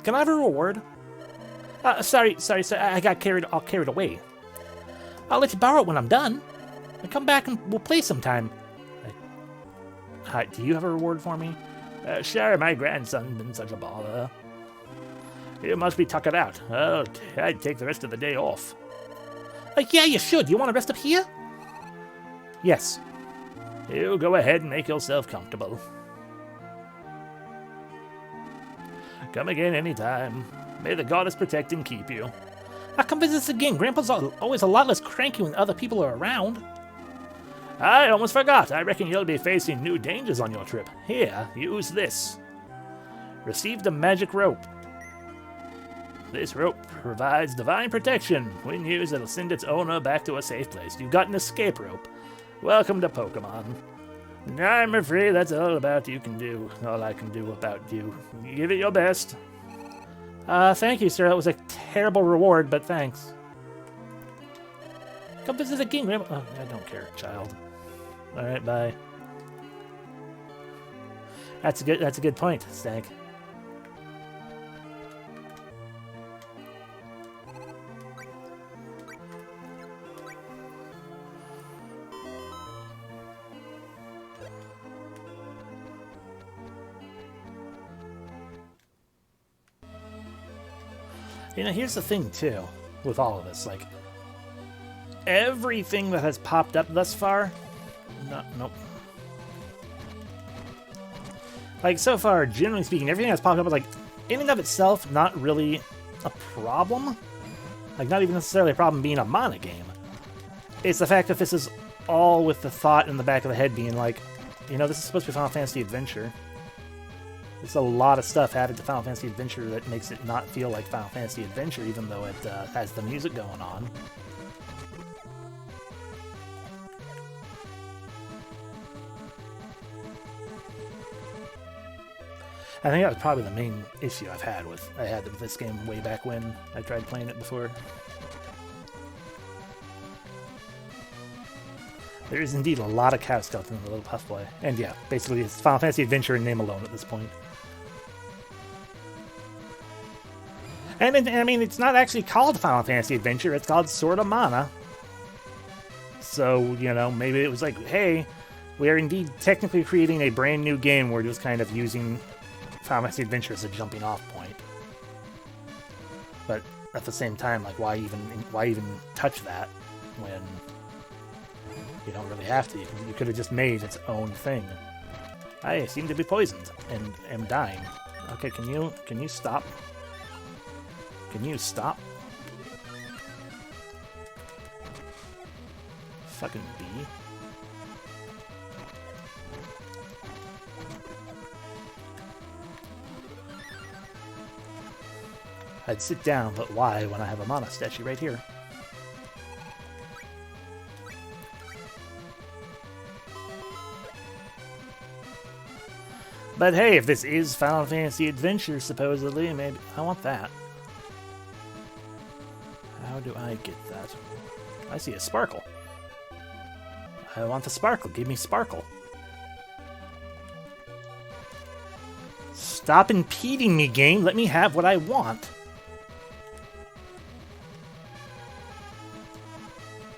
Can I have a reward? Sorry, I got carried away. I'll let you borrow it when I'm done. And come back and we'll play sometime. Hi, do you have a reward for me? Sure, my grandson's been such a bother. You must be tuckered out. Oh, I'd take the rest of the day off. Yeah, you should. You want to rest up here? Yes. You go ahead and make yourself comfortable. Come again anytime. May the goddess protect and keep you. Come visit us again. Grandpa's always a lot less cranky when other people are around. I almost forgot. I reckon you'll be facing new dangers on your trip. Here, use this. Receive the magic rope. This rope provides divine protection. When used, it'll send its owner back to a safe place. You've got an escape rope. Welcome to Pokemon. I'm afraid that's all I can do about you. Give it your best. Thank you, sir. That was a terrible reward, but thanks. Come visit again, Grandma. Oh, I don't care, child. Alright, bye. That's a good point, Stag. You know, here's the thing, too, with all of this. Like, everything that has popped up thus far... Nope. Like, so far, generally speaking, everything that's popped up is, like, in and of itself, not really a problem. Like, not even necessarily a problem being a mana game. It's the fact that this is all with the thought in the back of the head being like, you know, this is supposed to be Final Fantasy Adventure. There's a lot of stuff added to Final Fantasy Adventure that makes it not feel like Final Fantasy Adventure, even though it has the music going on. I think that was probably the main issue I had with this game way back when I tried playing it before. There is indeed a lot of cow skeleton in the little puff boy. And yeah, basically it's Final Fantasy Adventure in name alone at this point. And I mean, it's not actually called Final Fantasy Adventure, it's called Sword of Mana. So, you know, maybe it was like, hey, we are indeed technically creating a brand new game. We're just kind of using Final Fantasy Adventure as a jumping off point. But at the same time, like, why even touch that when you don't really have to? You could have just made its own thing. I seem to be poisoned and am dying. Okay, can you stop? Can you stop? Fucking bee. I'd sit down, but why when I have a mana statue right here? But hey, if this is Final Fantasy Adventure, supposedly, maybe I want that. How do I get that? I see a sparkle. I want the sparkle. Give me sparkle. Stop impeding me, game. Let me have what I want.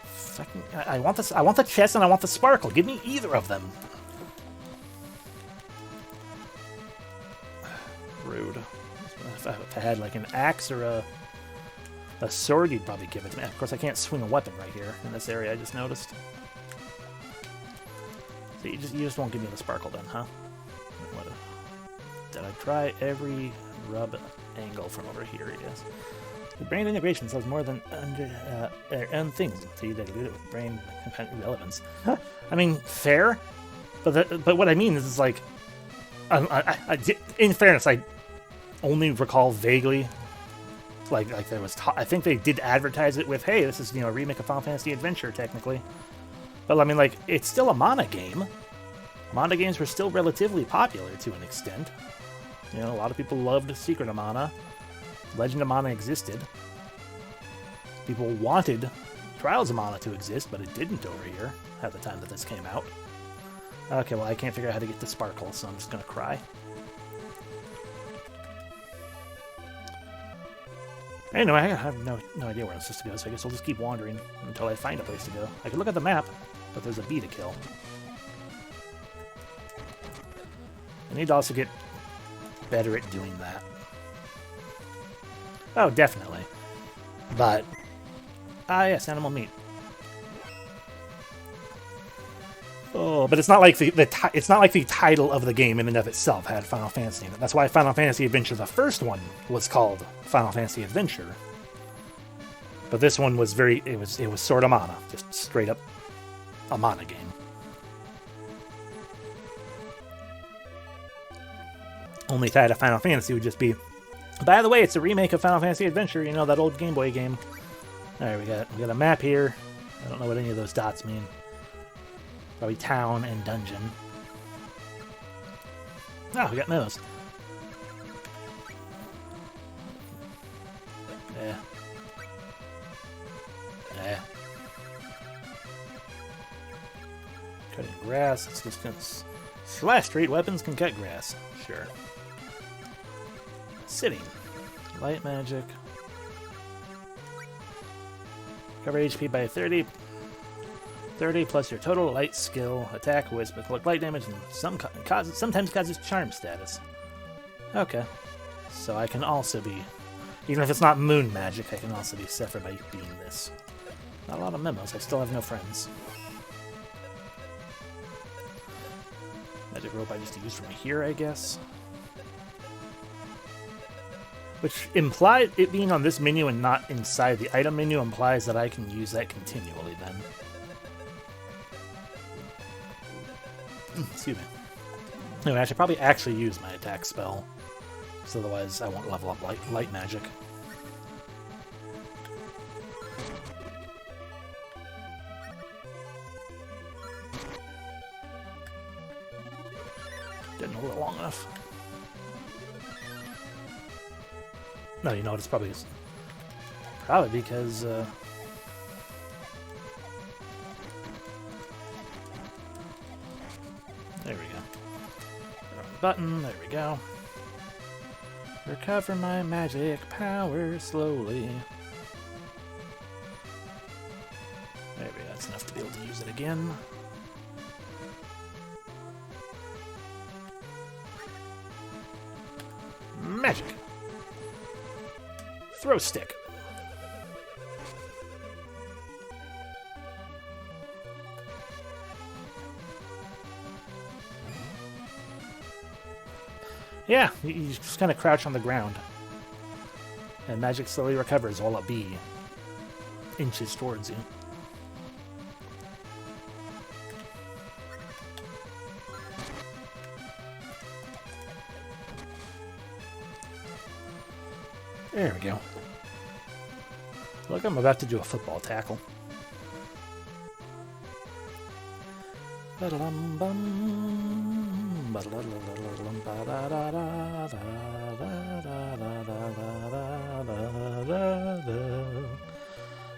Fucking, I want this. I want the chest and I want the sparkle. Give me either of them. Rude. If I had like an axe or a sword, you'd probably give it to me. Of course, I can't swing a weapon right here in this area. I just noticed. So you just won't give me the sparkle then, huh? Did I try every rub angle from over here? Yes. The brain integration sells more than things. So you dilute it with brain relevance. Huh? I mean, fair, but what I mean is like, in fairness, I only recall vaguely, like there was. I think they did advertise it with, "Hey, this is a remake of Final Fantasy Adventure, technically." But I mean, like, it's still a mana game. Mana games were still relatively popular to an extent. A lot of people loved Secret of Mana. Legend of Mana existed. People wanted Trials of Mana to exist, but it didn't over here at the time that this came out. Okay, well, I can't figure out how to get to Sparkle, so I'm just gonna cry. Anyway, I have no idea where I'm supposed to go, so I guess I'll just keep wandering until I find a place to go. I can look at the map, but there's a bee to kill. I need to also get better at doing that. Oh, definitely. But, yes, animal meat. Oh, but it's not like it's not like the title of the game in and of itself had Final Fantasy in it. That's why Final Fantasy Adventure, the first one, was called Final Fantasy Adventure. But this one was it was sort of mana, just straight up a mana game. Only if I had a Final Fantasy, would just be, by the way, it's a remake of Final Fantasy Adventure, that old Game Boy game. Alright, we got a map here. I don't know what any of those dots mean. Probably town and dungeon. Oh, we got those. Yeah. Yeah. Cutting grass. It's just slash straight weapons can cut grass. Sure. Sitting. Light magic. Cover HP by 30 plus your total light skill, attack, wisp, collect light damage, and sometimes causes charm status. Okay. So I can also be, even if it's not moon magic, I can also be suffered by being this. Not a lot of memos. I still have no friends. Magic rope I just use from here, I guess. Which implies it being on this menu and not inside the item menu implies that I can use that continually then. Excuse me. Anyway, I should probably actually use my attack spell, because otherwise I won't level up light magic. Didn't hold it long enough. No, you know what? It's probably because there we go. Wrong button. There we go. Recover my magic power slowly. There we go. That's enough to be able to use it again. Magic. Throw stick. Yeah, you just kind of crouch on the ground. And magic slowly recovers while a bee inches towards you. There we go. Look, I'm about to do a football tackle. I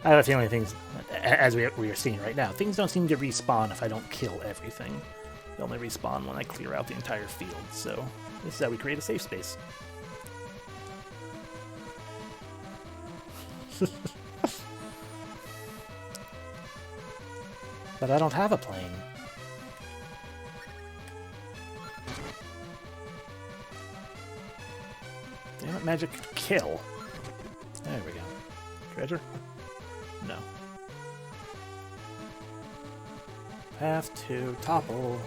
have a feeling things, as we are seeing right now, things don't seem to respawn if I don't kill everything. They only respawn when I clear out the entire field, so this is how we create a safe space. But I don't have a plane. Damn it, magic kill. There we go. Treasure? No. Path to topple.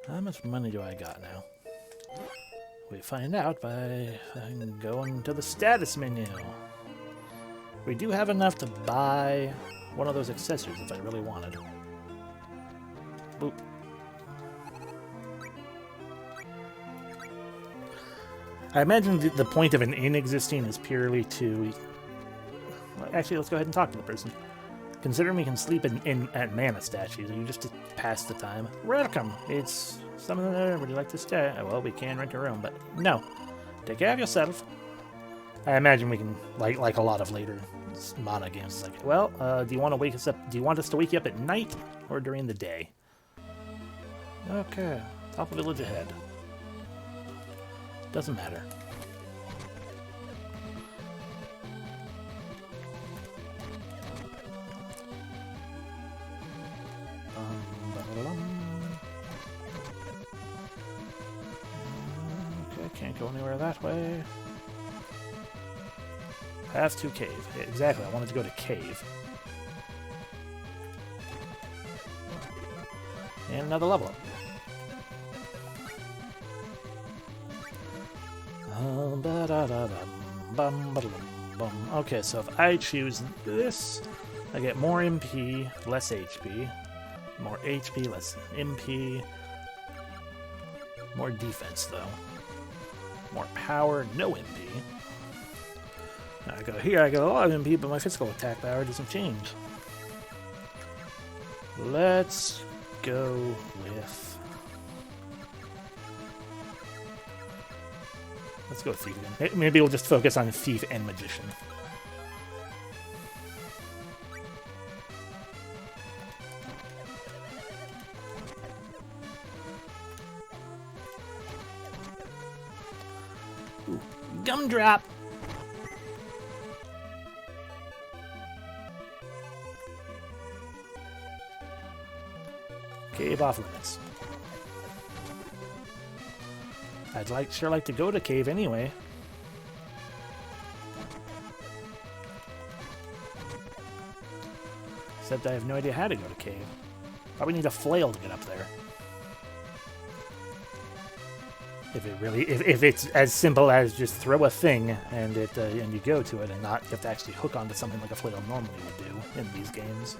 How much money do I got now? We find out by going to the status menu. We do have enough to buy one of those accessories if I really wanted. Boop. I imagine the point of an inn existing is purely to... Well, actually, let's go ahead and talk to the person. Considering we can sleep at mana statues, you just to pass the time. Welcome. It's something there. Would you like to stay? Well, we can rent a room, but no. Take care of yourself. I imagine we can, like a lot of later mana games, it's like, well, do you want to wake us up? Do you want us to wake you up at night or during the day? Okay. Top of village ahead. Doesn't matter. Okay, can't go anywhere that way. Path to cave. Yeah, exactly, I wanted to go to cave. And another level up. Okay, so if I choose this, I get more MP, less HP. More HP, less MP. More defense, though. More power, no MP. I go here, I get a lot of MP, but my physical attack power doesn't change. Let's go with... Let's go with Thief again. Maybe we'll just focus on Thief and Magician. Ooh, Gumdrop! Cave off limits. I'd sure like to go to cave anyway. Except I have no idea how to go to cave. Probably need a flail to get up there. If it's as simple as just throw a thing and you go to it, and not you have to actually hook onto something like a flail normally would do in these games.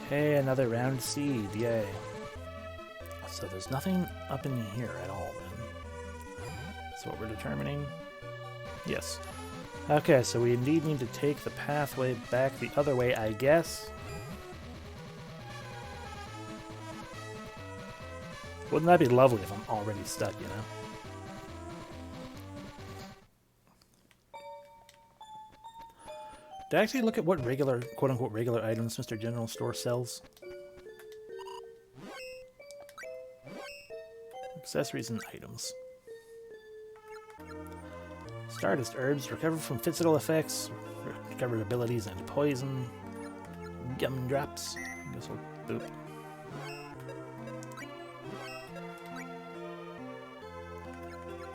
Hey, another round seed, yay. So there's nothing up in here at all, then. That's what we're determining. Yes. Okay, so we indeed need to take the pathway back the other way, I guess. Wouldn't that be lovely if I'm already stuck, you know? Did I actually look at what regular, quote-unquote, regular items Mr. General Store sells? Accessories and items. Stardust herbs, recover from physical effects, recover abilities and poison. Gumdrops. I guess we'll boop.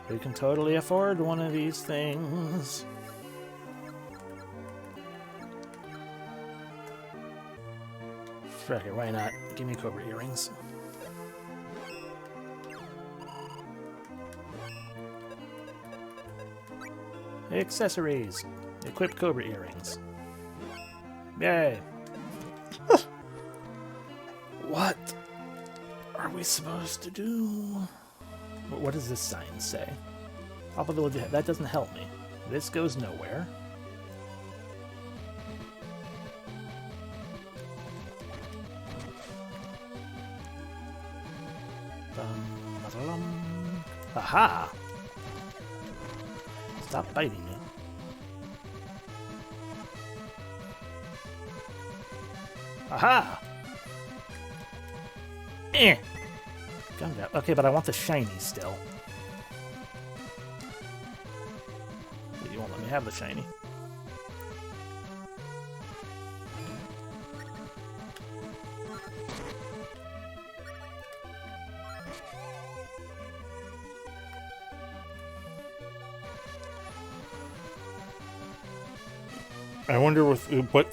We can totally afford one of these things. Okay, why not? Give me cobra earrings. Accessories. Equip cobra earrings. Yay. What are we supposed to do? What does this sign say? Top of the village ahead. That doesn't help me. This goes nowhere. Aha! Stop biting me. Aha! Eh! Gummed out. Okay, but I want the shiny still. You won't let me have the shiny. I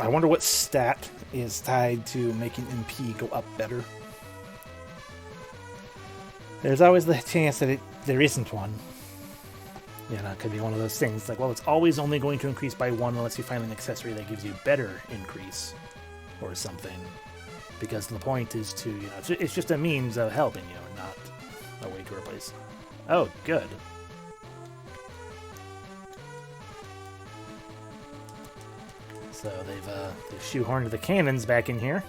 wonder what stat is tied to making MP go up better. There's always the chance that there isn't one. You know, it could be one of those things like, well, it's always only going to increase by 1 unless you find an accessory that gives you better increase or something. Because the point is to, you know, it's just a means of helping you, not a way to replace. Oh, good. So they've shoehorned the cannons back in here,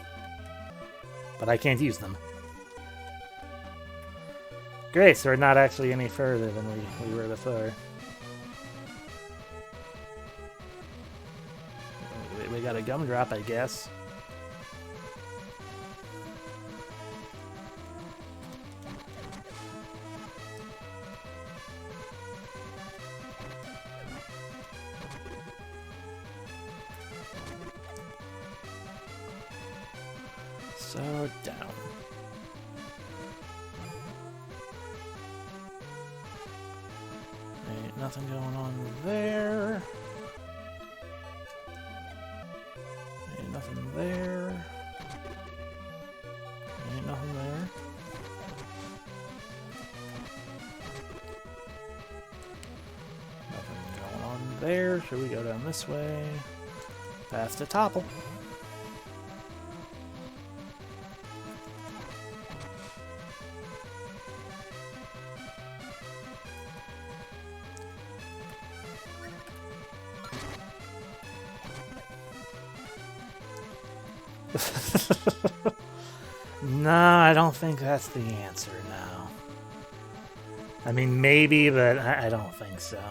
but I can't use them. Great, so we're not actually any further than we were before. We got a gumdrop, I guess. So down. Ain't nothing going on there. Ain't nothing there. Ain't nothing there. Nothing going on there. Should we go down this way? Past the topple. No, I don't think that's the answer now. I mean, maybe, but I don't think so.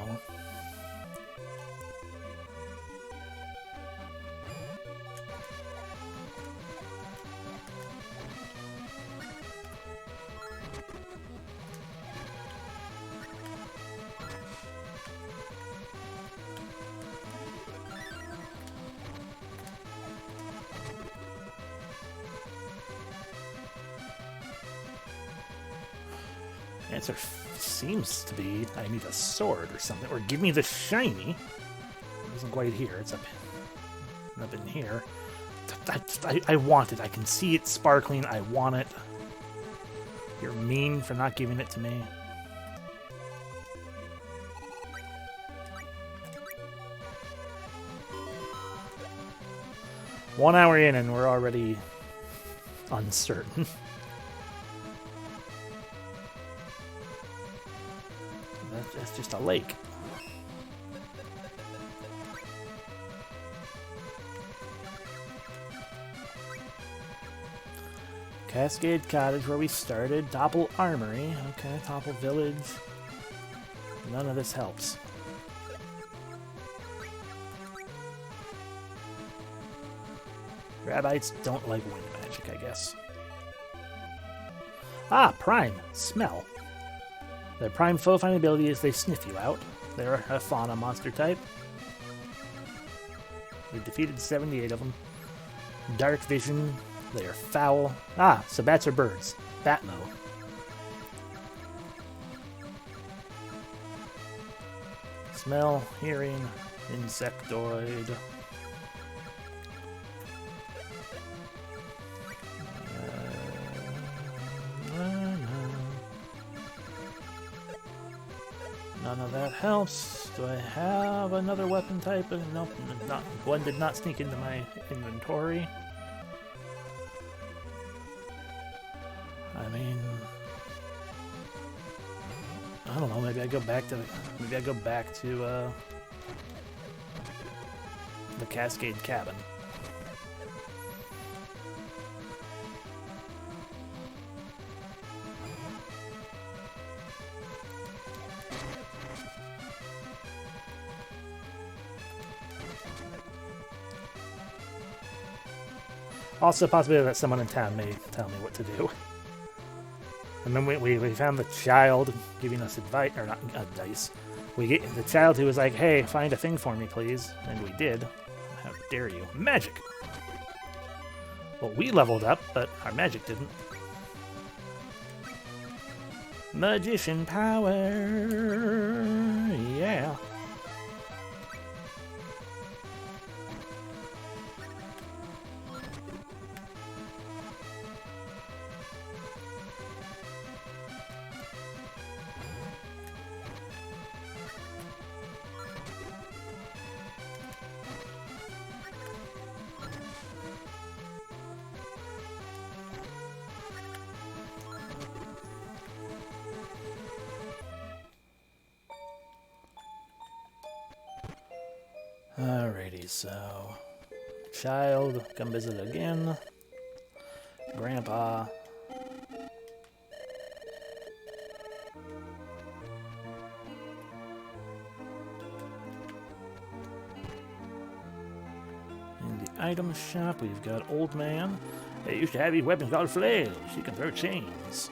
Answer seems to be I need a sword or something, or give me the shiny. It isn't quite here. It's up in here. I want it. I can see it sparkling. I want it. You're mean for not giving it to me. One hour in and we're already uncertain. That's just a lake. Cascade Cottage, where we started. Topple Armory. Okay, Topple Village. None of this helps. Rabbites don't like wind magic, I guess. Ah, Prime. Smell. Their prime foe finding ability is they sniff you out. They're a fauna monster type. We've defeated 78 of them. Dark vision. They are foul. Ah, so bats are birds. Batmo. Smell, hearing, insectoid. None of that helps. Do I have another weapon type? Nope, not, one did not sneak into my inventory. I mean, I don't know. Maybe I go back to the Cascade Cabin. Also, possibility that someone in town may tell me what to do. And then we found the child giving us advice, or not advice. We get the child who was like, "Hey, find a thing for me, please," and we did. How dare you? Magic! Well, we leveled up, but our magic didn't. Magician power! Yeah. Alrighty, so child, come visit again. Grandpa. In the item shop, we've got old man. They used to have these weapons called flails. You can throw chains.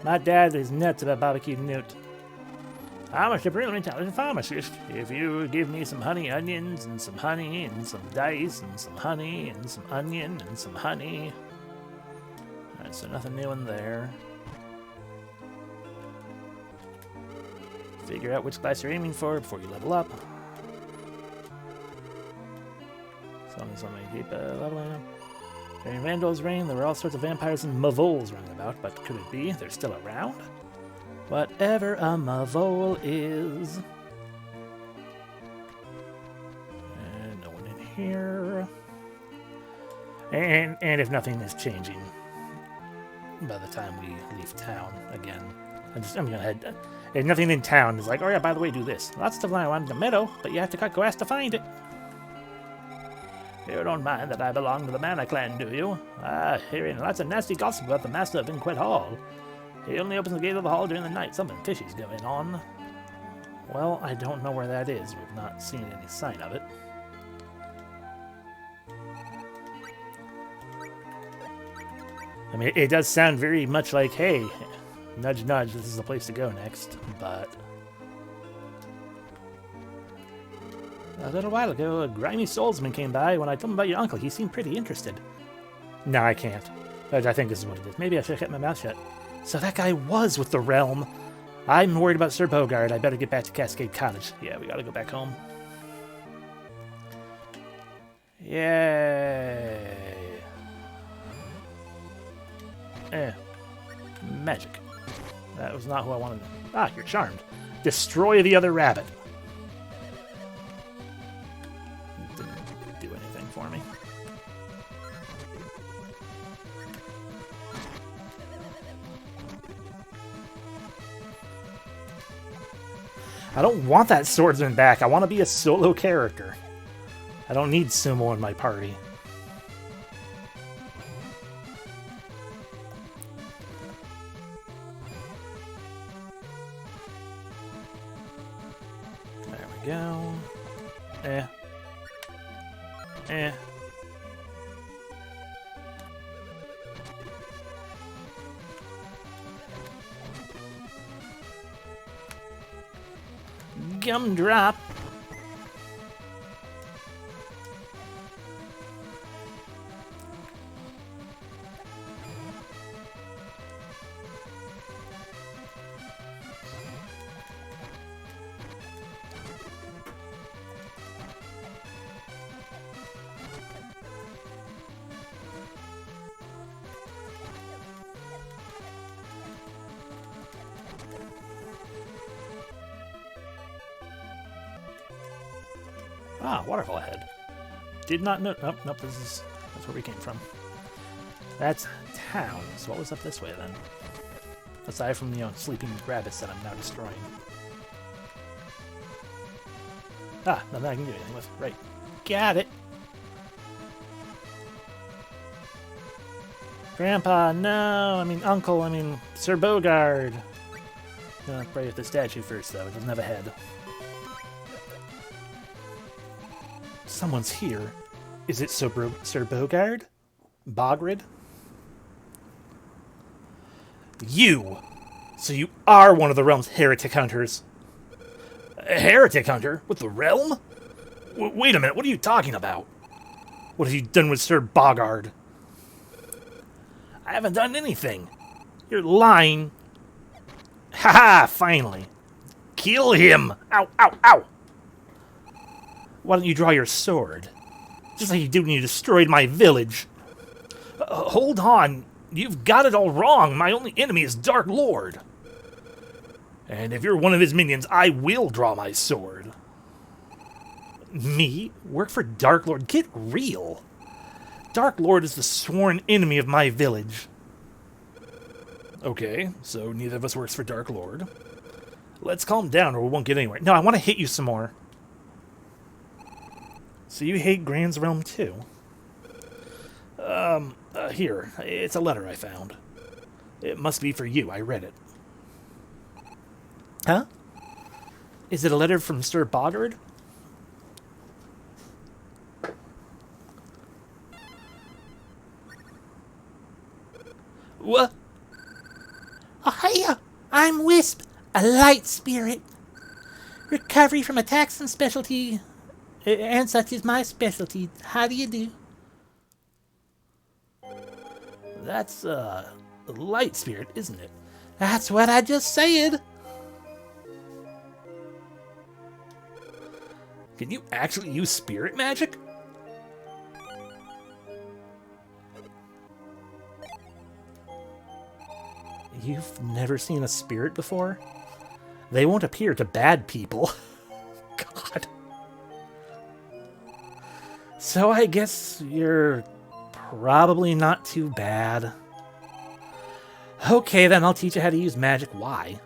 My dad is nuts about barbecue newt. I'm a supremely intelligent pharmacist. If you give me some honey onions and some honey and some dice and some honey and some onion and some honey. Alright, so nothing new in there. Figure out which class you're aiming for before you level up. As long as I keep leveling up. During Randall's reign, there were all sorts of vampires and mavoles running about, but could it be they're still around? Whatever a mavole is. And no one in here. And if nothing is changing by the time we leave town again. I'm gonna head. If nothing in town is like, oh yeah, by the way, do this. Lots of flying around the meadow, but you have to cut grass to find it. You don't mind that I belong to the Mana clan, do you? Hearing lots of nasty gossip about the master of Inquet Hall. He only opens the gate of the hall during the night. Something fishy's going on. Well, I don't know where that is. We've not seen any sign of it. I mean, it does sound very much like, hey, nudge nudge, this is the place to go next, but... A little while ago, a grimy soulsman came by. When I told him about your uncle, he seemed pretty interested. No, I can't. But I think this is what it is. Maybe I should have kept my mouth shut. So that guy was with the realm. I'm worried about Sir Bogard. I better get back to Cascade Cottage. Yeah, we gotta go back home. Yay. Magic. That was not who I wanted. Ah, you're charmed. Destroy the other rabbit. Didn't do anything for me. I don't want that swordsman back. I want to be a solo character. I don't need sumo in my party. There we go. Gumdrop. Ah, waterfall ahead. Did not know. Nope, nope. That's where we came from. That's town. So what was up this way then? Aside from sleeping rabbits that I'm now destroying. Ah, nothing I can do anything with. Right. Got it. Grandpa, no. I mean, Uncle. I mean, Sir Bogard. Gonna pray with the statue first, though. It doesn't have a head. Someone's here. Is it Sir Bogard? Bogrid? You! So you are one of the realm's heretic hunters. A heretic hunter? With the realm? Wait a minute, what are you talking about? What have you done with Sir Bogard? I haven't done anything. You're lying. Haha, finally. Kill him! Ow, ow, ow! Why don't you draw your sword? Just like you did when you destroyed my village. Hold on. You've got it all wrong. My only enemy is Dark Lord. And if you're one of his minions, I will draw my sword. Me? Work for Dark Lord? Get real. Dark Lord is the sworn enemy of my village. Okay, so neither of us works for Dark Lord. Let's calm down or we won't get anywhere. No, I want to hit you some more. So you hate Grand's realm too? Here. It's a letter I found. It must be for you. I read it. Huh? Is it a letter from Sir Bogard? What? Oh, hiya! I'm Wisp, a light spirit. Recovery from attacks and specialty, and such is my specialty. How do you do? That's, a light spirit, isn't it? That's what I just said. Can you actually use spirit magic? You've never seen a spirit before? They won't appear to bad people. God. So I guess you're probably not too bad. Okay, then I'll teach you how to use magic. Why?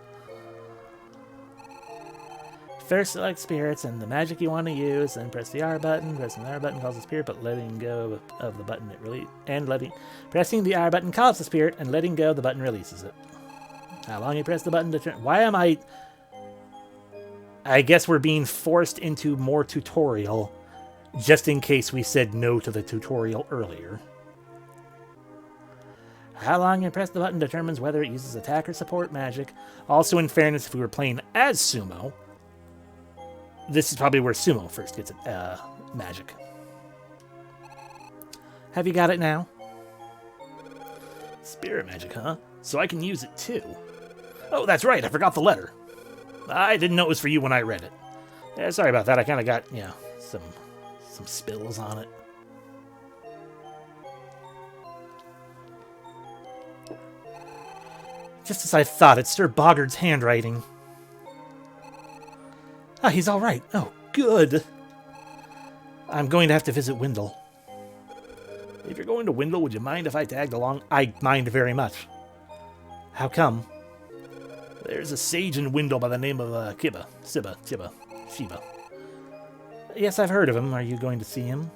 First select spirits and the magic you want to use, then press the R button. Pressing the R button calls the spirit, but letting go of the button pressing the R button calls the spirit, and letting go of the button releases it. How long you press the button to turn? Why am I guess we're being forced into more tutorial, just in case we said no to the tutorial earlier. How long you press the button determines whether it uses attack or support magic. Also, in fairness, if we were playing as Sumo, this is probably where Sumo first gets magic. Have you got it now? Spirit magic, huh? So I can use it too. Oh, that's right, I forgot the letter. I didn't know it was for you when I read it. Yeah, sorry about that, I kind of got, some spills on it. Just as I thought, it's Sir Bogard's handwriting. Ah, he's all right. Oh, good. I'm going to have to visit Windle. If you're going to Windle, would you mind if I tagged along? I'd mind very much. How come? There's a sage in Windle by the name of Shiba. Yes, I've heard of him. Are you going to see him?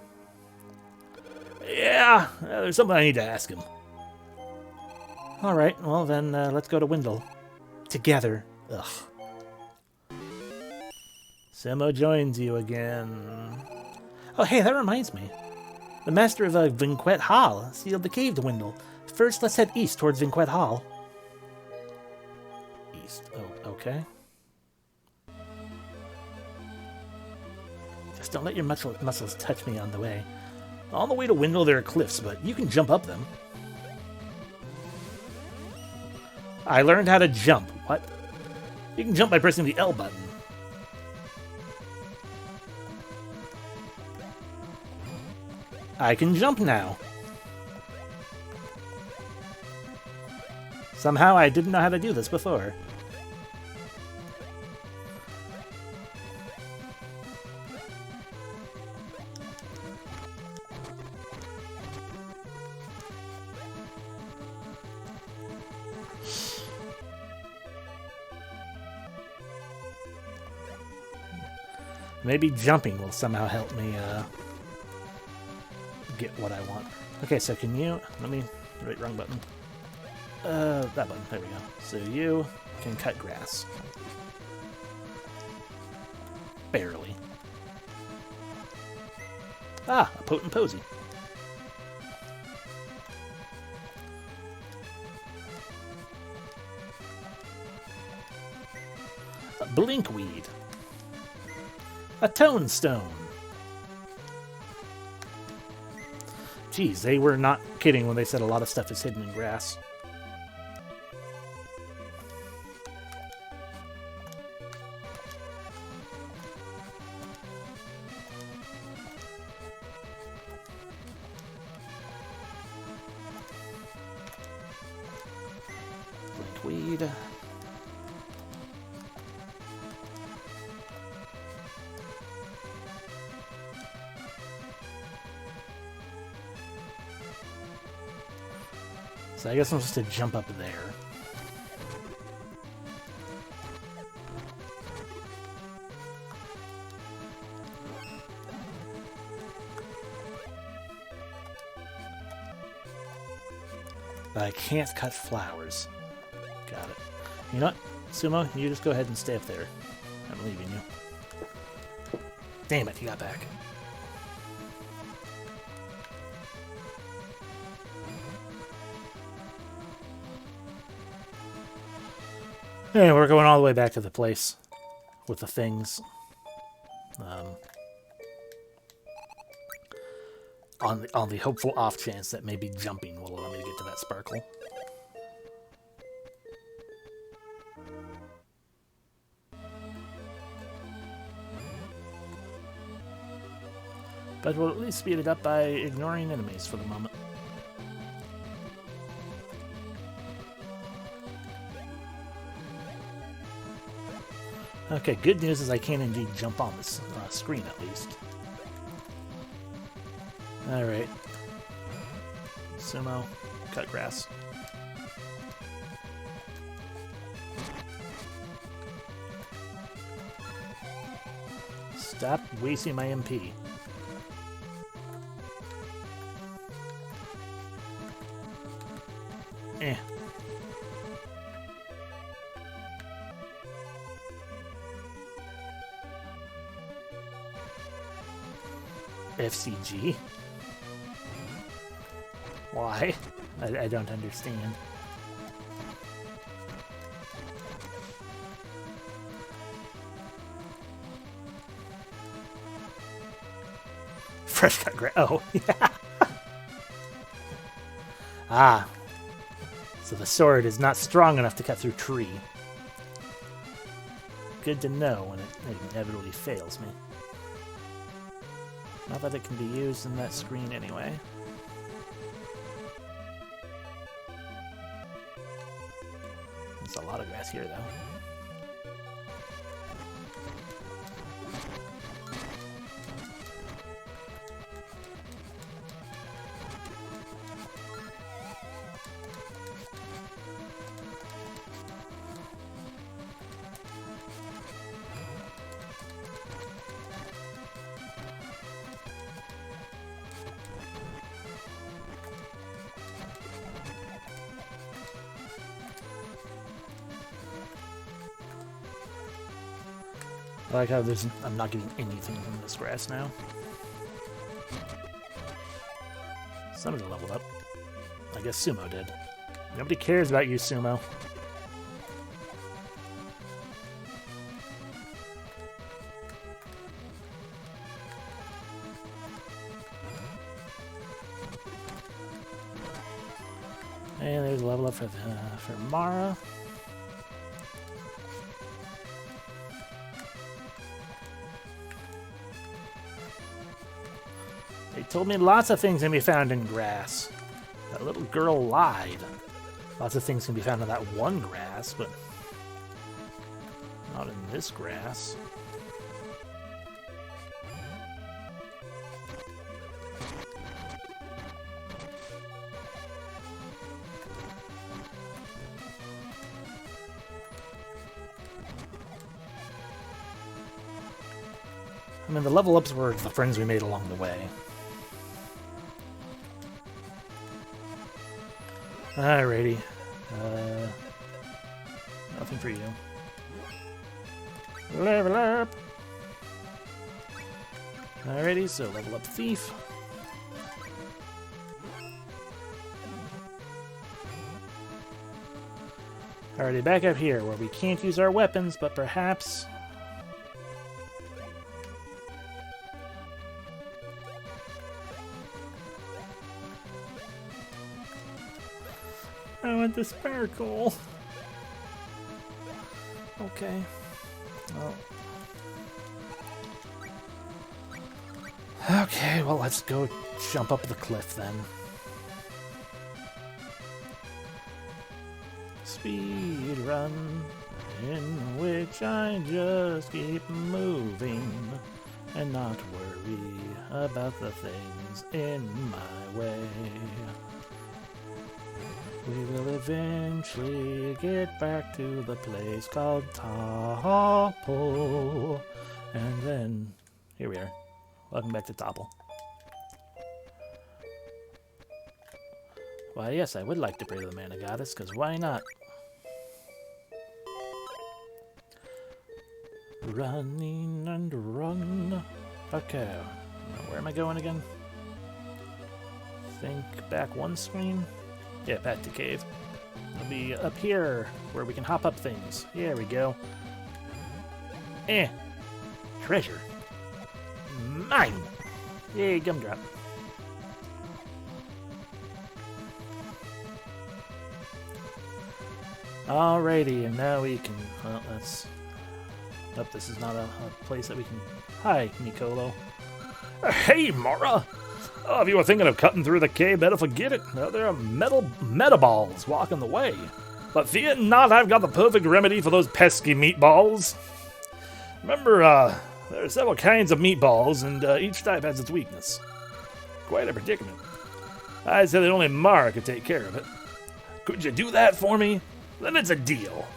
Yeah, there's something I need to ask him. All right, well then, let's go to Windle. Together. Ugh. Simo joins you again. Oh, hey, that reminds me. The master of Vinquet Hall sealed the cave to Windle. First, let's head east towards Vinquet Hall. East. Oh, okay. Just don't let your muscles touch me on the way. On the way to Windle, there are cliffs, but you can jump up them. I learned how to jump. What? You can jump by pressing the L button. I can jump now. Somehow I didn't know how to do this before. Maybe jumping will somehow help me get what I want. Okay, so can you... Let me... Right, wrong button. That button. There we go. So you can cut grass. Barely. Ah, a potent posy. A blinkweed. A toadstone. Geez, they were not kidding when they said a lot of stuff is hidden in grass. Blinkweed. So I guess I'm supposed to jump up there. But I can't cut flowers. Got it. You know what? Sumo, you just go ahead and stay up there. I'm leaving you. Damn it, you got back. Anyway, we're going all the way back to the place with the things. On the hopeful off chance that maybe jumping will allow me to get to that sparkle. But we'll at least speed it up by ignoring enemies for the moment. Okay, good news is I can indeed jump on this screen at least. Alright. Sumo, cut grass. Stop wasting my MP. Eh. FCG? Why? I don't understand. Fresh cut grass. Oh, yeah. Ah. So the sword is not strong enough to cut through tree. Good to know when it inevitably fails me. Not that it can be used in that screen anyway. There's a lot of grass here, though. I like how I'm not getting anything from this grass now. Somebody leveled up. I guess Sumo did. Nobody cares about you, Sumo. And there's a level up for Mara. They told me lots of things can be found in grass. That little girl lied. Lots of things can be found in that one grass, but not in this grass. I mean, the level ups were the friends we made along the way. Alrighty. Nothing for you. Level up! Alrighty, so level up Thief. Alrighty, back up here where we can't use our weapons, but perhaps... I want the sparkle. Okay. Well. Okay, well, let's go jump up the cliff then. Speed run, in which I just keep moving and not worry about the things in my way. We will eventually get back to the place called Topple. And then, here we are. Welcome back to Topple. Why, yes, I would like to pray to the Mana Goddess, because why not? Running and run. Okay. Now, where am I going again? Think back one screen. Yeah, back to cave. It'll be up here, where we can hop up things. Here we go. Treasure. Mine! Yay, gumdrop. Alrighty, and now we can... Well, that's... Oh, this is not a place that we can... Hi, Nicolo. Hey, Mara! Oh, if you were thinking of cutting through the cave, better forget it. There are metaballs walking the way. But fear not, I've got the perfect remedy for those pesky meatballs. Remember, there are several kinds of meatballs, and each type has its weakness. Quite a predicament. I said that only Mara could take care of it. Could you do that for me? Then it's a deal.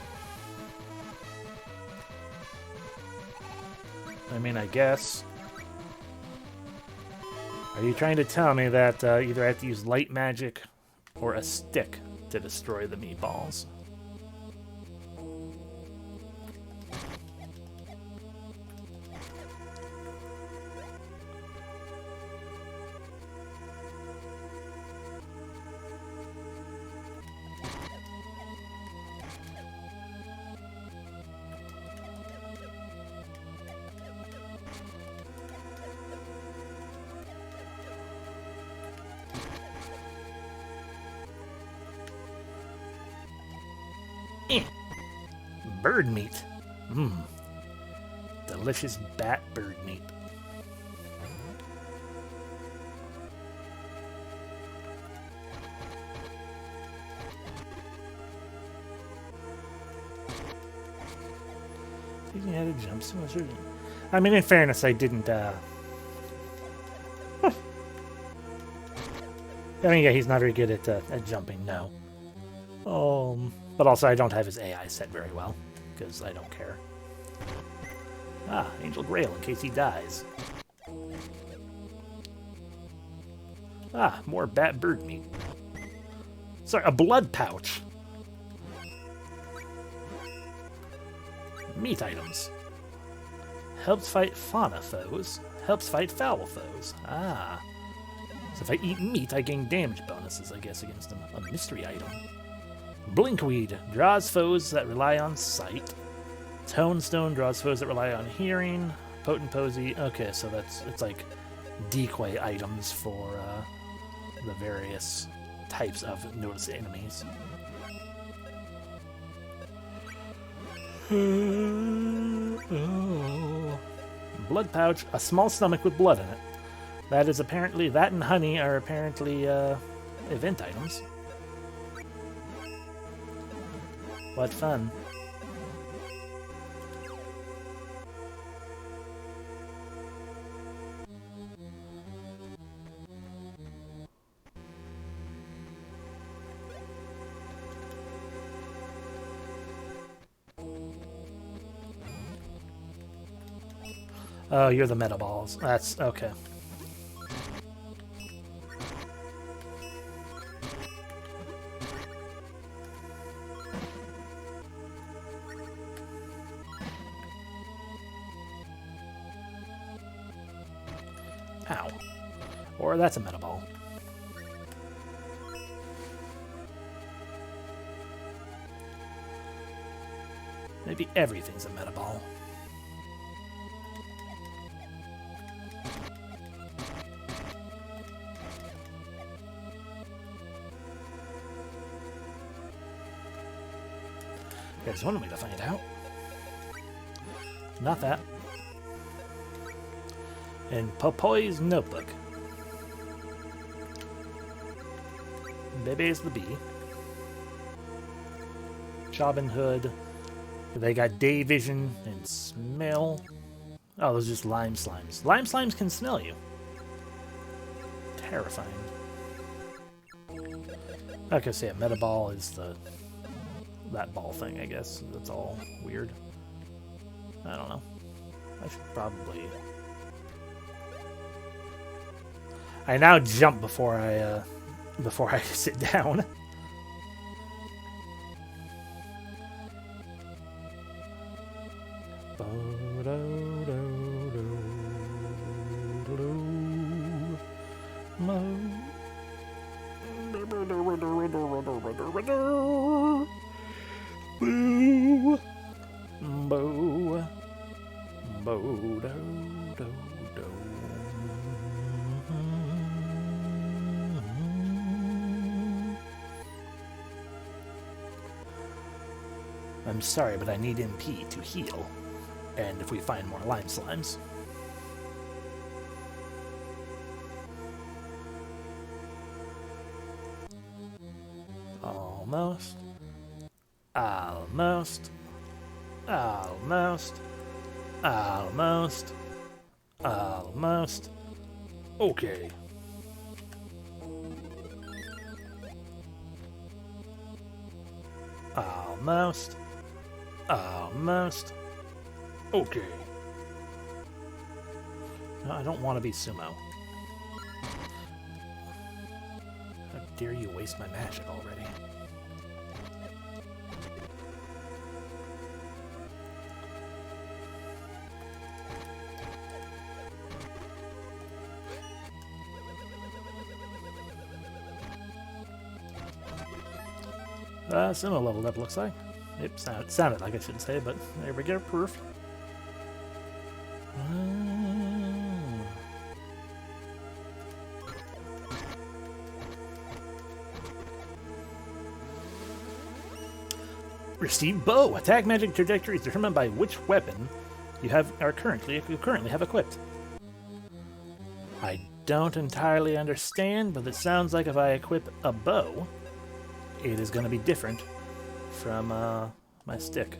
I mean, I guess. Are you trying to tell me that either I have to use light magic or a stick to destroy the meatballs? Bird meat. Delicious bat bird meat. Teaching how to jump so much. I mean, in fairness, I didn't, I mean, yeah, he's not very good at jumping, no. But also I don't have his AI set very well, because I don't care. Ah, Angel Grail in case he dies. Ah, more bat bird meat. Sorry, a blood pouch. Meat items. Helps fight fauna foes. Helps fight foul foes. Ah. So if I eat meat, I gain damage bonuses, I guess, against them. A mystery item. Blinkweed draws foes that rely on sight. Tonestone draws foes that rely on hearing. Potent Posy. Okay, so it's like decoy items for the various types of notice enemies. Blood pouch, a small stomach with blood in it. That is apparently, that and honey are apparently event items. What fun. Oh, you're the meta balls. That's okay. Ow. Or that's a meta ball. Maybe everything's a meta ball. There's one way to find out. Not that. And Poise Notebook. Baby's the bee. Robin Hood. They got day vision and smell. Oh, those are just lime slimes. Lime slimes can smell you. Terrifying. Okay, so yeah, meta ball is that ball thing, I guess. That's all weird. I don't know. I should probably... I now jump before I sit down. Boo! Boo! Boo! Do, do, do. I'm sorry, but I need MP to heal. And if we find more lime slimes. Almost. Almost. Almost. Almost. Almost. Okay. Almost. Almost. Okay. No, I don't want to be sumo. How dare you waste my magic already? Sumo leveled up, looks like. It sounded like I shouldn't say, but there we go, proof. Receive bow. Attack magic trajectory is determined by which weapon you currently have equipped. I don't entirely understand, but it sounds like if I equip a bow, it is going to be different from my stick.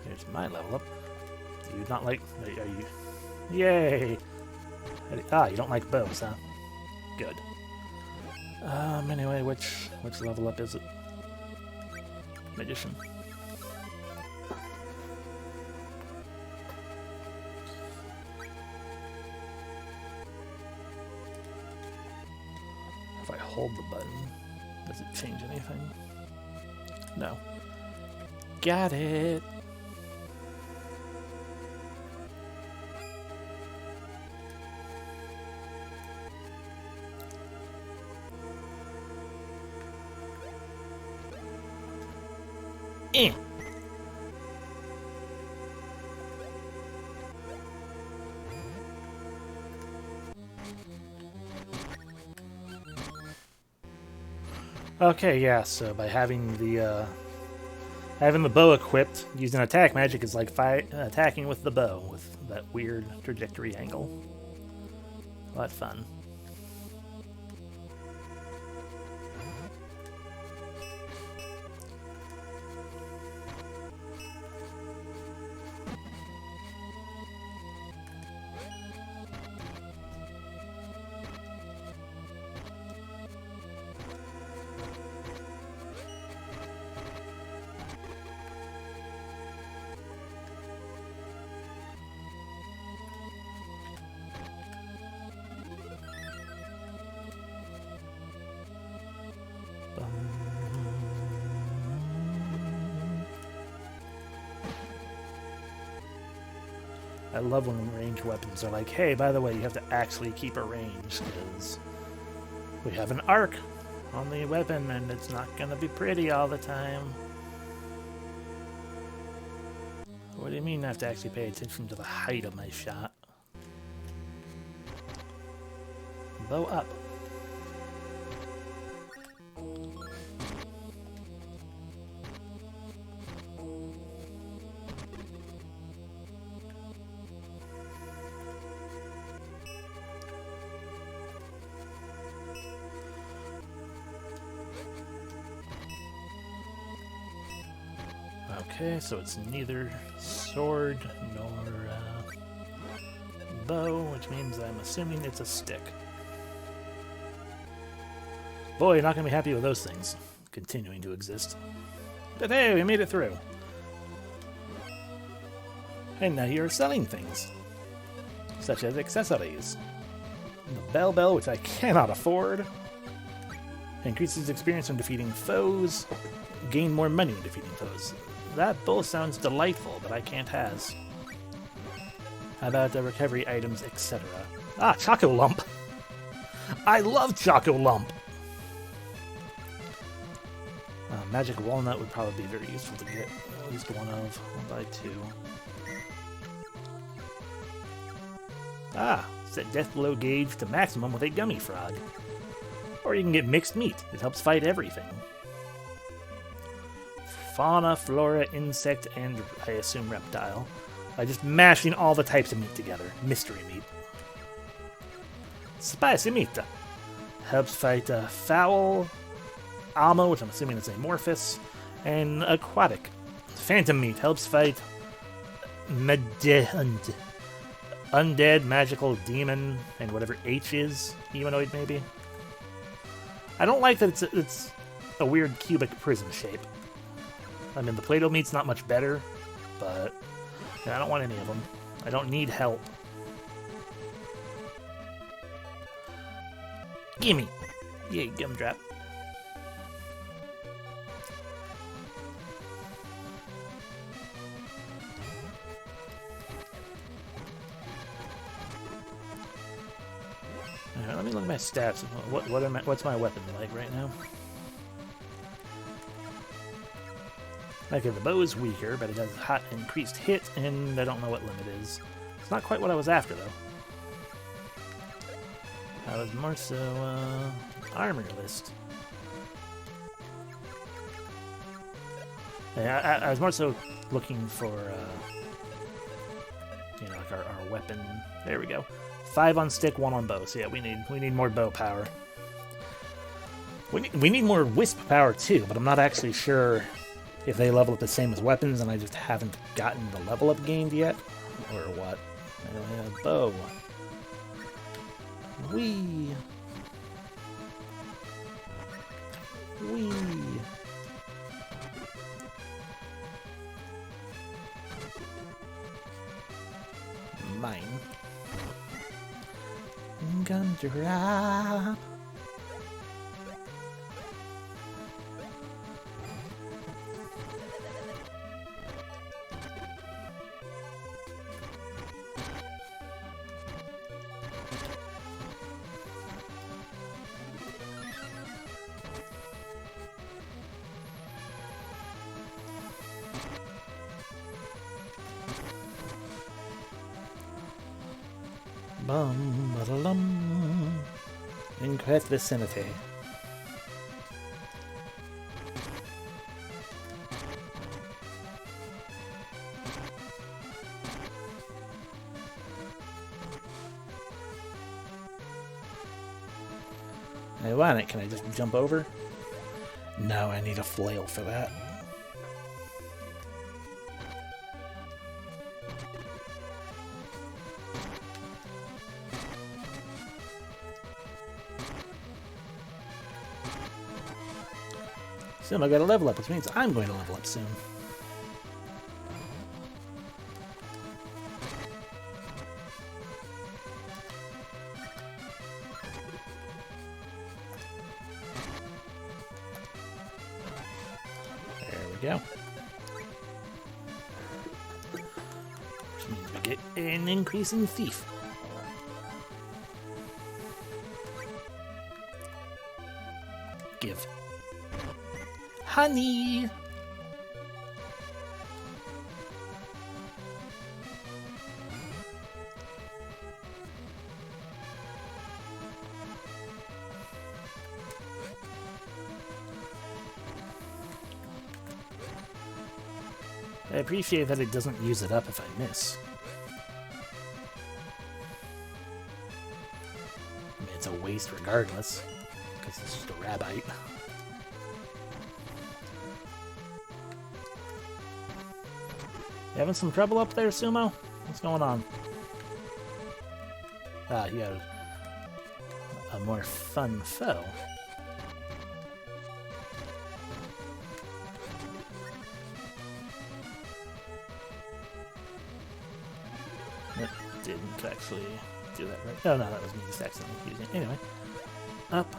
Here's my level up. Do you not like... Are you... Yay! You don't like bows, huh? Good. Anyway, which level up is it? Magician. If I hold the button, does it change anything? No. Got it! Eh. Okay, yeah, so by having the bow equipped, using attack magic is like attacking with the bow with that weird trajectory angle. A lot of fun. I love when ranged weapons are like, hey, by the way, you have to actually keep a range, because we have an arc on the weapon, and it's not going to be pretty all the time. What do you mean I have to actually pay attention to the height of my shot? Bow up. Okay, so it's neither sword nor bow, which means I'm assuming it's a stick. Boy, you're not going to be happy with those things continuing to exist. But hey, we made it through. And now you're selling things, such as accessories. The Bell Bell, which I cannot afford. Increases experience when defeating foes. Gain more money when defeating foes. That both sounds delightful, but I can't has. How about the recovery items, etc.? Ah, Choco Lump! I love Choco Lump! Magic Walnut would probably be very useful to get at least one of. I'll buy 2. Ah, set death blow gauge to maximum with a gummy frog. Or you can get mixed meat. It helps fight everything. Fauna, flora, insect, and I assume reptile. By just mashing all the types of meat together. Mystery meat. Spicy meat. Helps fight fowl, Amo, which I'm assuming is amorphous, and aquatic. Phantom meat helps fight undead, magical, demon, and whatever H is. Humanoid, maybe. I don't like that it's a weird cubic prism shape. I mean, the Play-Doh meat's not much better, but yeah, I don't want any of them. I don't need help. Gimme! Yay, gumdrop. Alright, let me look at my stats. What's my weapon like right now? Okay, the bow is weaker, but it has hot increased hit, and I don't know what limit is. It's not quite what I was after, though. I was more so, armor list. Yeah, I was more so looking for, you know, like our weapon. There we go. 5 on stick, 1 on bow. So yeah, we need more bow power. We need more wisp power too, but I'm not actually sure if they level up the same as weapons, and I just haven't gotten the level up gained yet, or what. I don't have bow. Wee. Mine. Gumdrop. Bum, ba-da-lum. Incorrect vicinity. I want it. Can I just jump over? No, I need a flail for that. Soon I gotta level up, which means I'm going to level up soon. There we go. which means we get an increase in thief. Give. Honey! I appreciate that it doesn't use it up if I miss. I mean, it's a waste regardless, because it's just a rabbite. You having some trouble up there, Sumo? What's going on? Ah, you have a more fun foe. That didn't actually do that right. Oh no, that was me just accidentally using it. Anyway, up.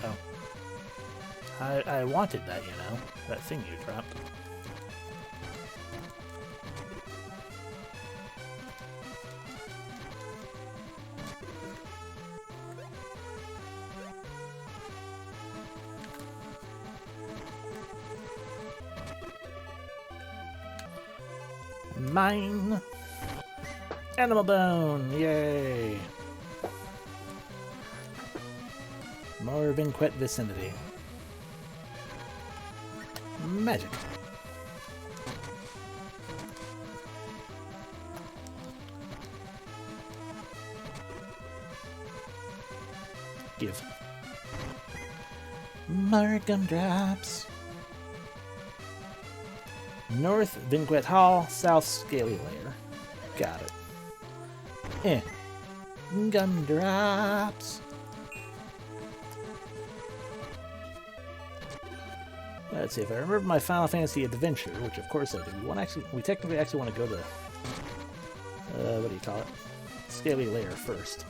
Oh. I wanted that, you know. That thing you dropped. Mine! Animal bone! Yay! More Vinquet vicinity. Magic. Give. More gumdrops. North Vinquet Hall, South Scaly Layer. Got it. Gumdrops. Let's see if I remember my Final Fantasy Adventure, which of course I do. We technically actually want to go to what do you call it? Scaly Layer first.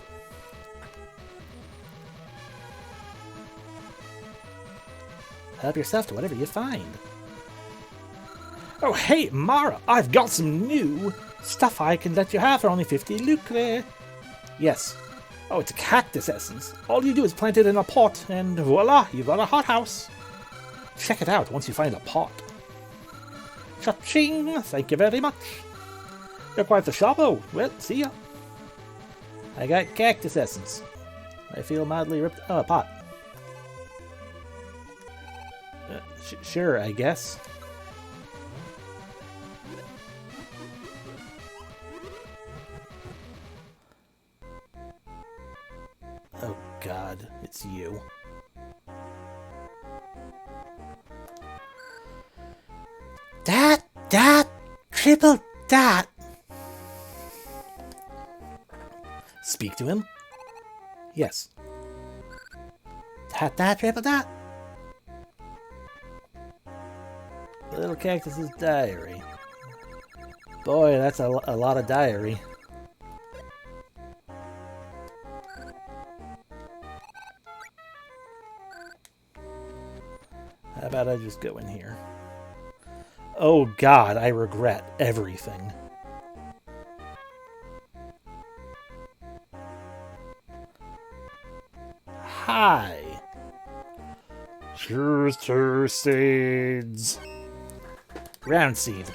Help yourself to whatever you find. Oh, hey, Mara, I've got some new stuff I can let you have for only 50 lucre. Yes. Oh, it's a Cactus Essence. All you do is plant it in a pot, and voila, you've got a hothouse. Check it out once you find a pot. Cha-ching! Thank you very much. You're quite the shoppo. Well, see ya. I got Cactus Essence. I feel mildly ripped. Oh, a pot. Sure, I guess. Oh God, it's you. Dat, triple dat. Speak to him. Yes. Dat, triple dat. Little Cactus's diary. Boy, that's a lot of diary. How about I just go in here? Oh God, I regret everything. Hi. Cheers to seeds. Round seed.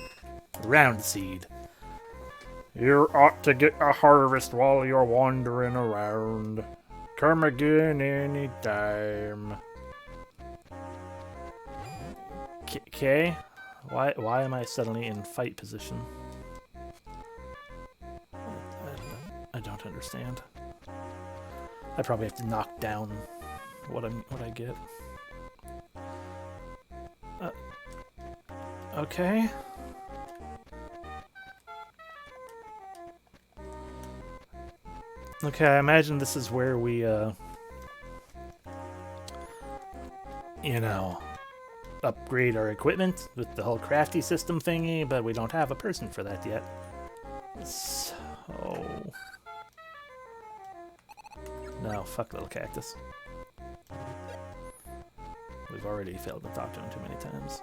Round seed. You ought to get a harvest while you're wandering around. Come again anytime. Okay. Why am I suddenly in fight position? I don't understand. I probably have to knock down what I get. Okay. Okay, I imagine this is where we, you know, upgrade our equipment with the whole crafty system thingy, but we don't have a person for that yet. So... No, fuck Little Cactus. We've already failed to talk to him too many times.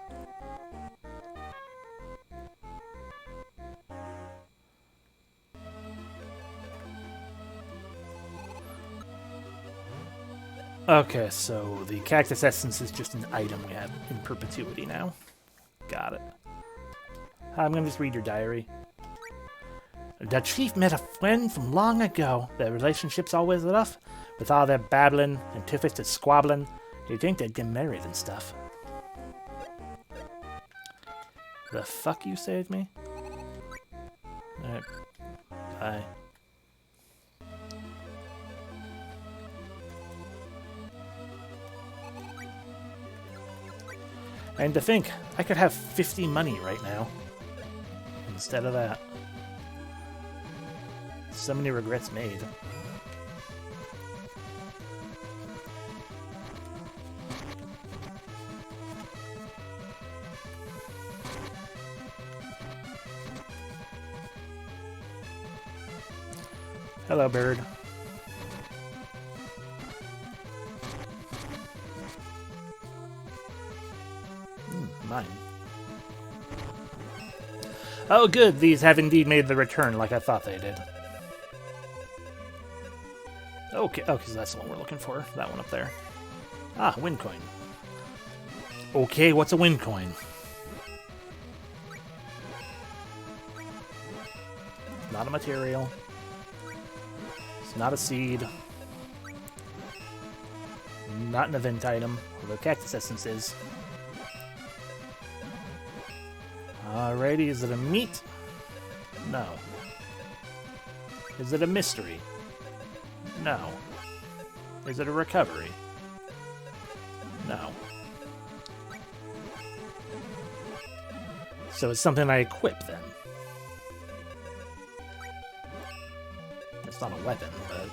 Okay, so the Cactus Essence is just an item we have in perpetuity now. Got it. I'm gonna just read your diary. The chief met a friend from long ago. Their relationship's always rough. With all their babbling and two-fisted squabbling, you'd think they'd get married and stuff. The fuck you saved me? Alright. Bye. And to think, I could have 50 money right now. Instead of that. So many regrets made. Hello, bird. Mine. Oh, good. These have indeed made the return like I thought they did. Okay, so that's the one we're looking for. That one up there. Ah, wind coin. Okay, what's a wind coin? Not a material. It's not a seed. Not an event item, although Cactus Essence is. Alrighty, is it a meat? No. Is it a mystery? No. Is it a recovery? No. So it's something I equip then. It's not a weapon, but...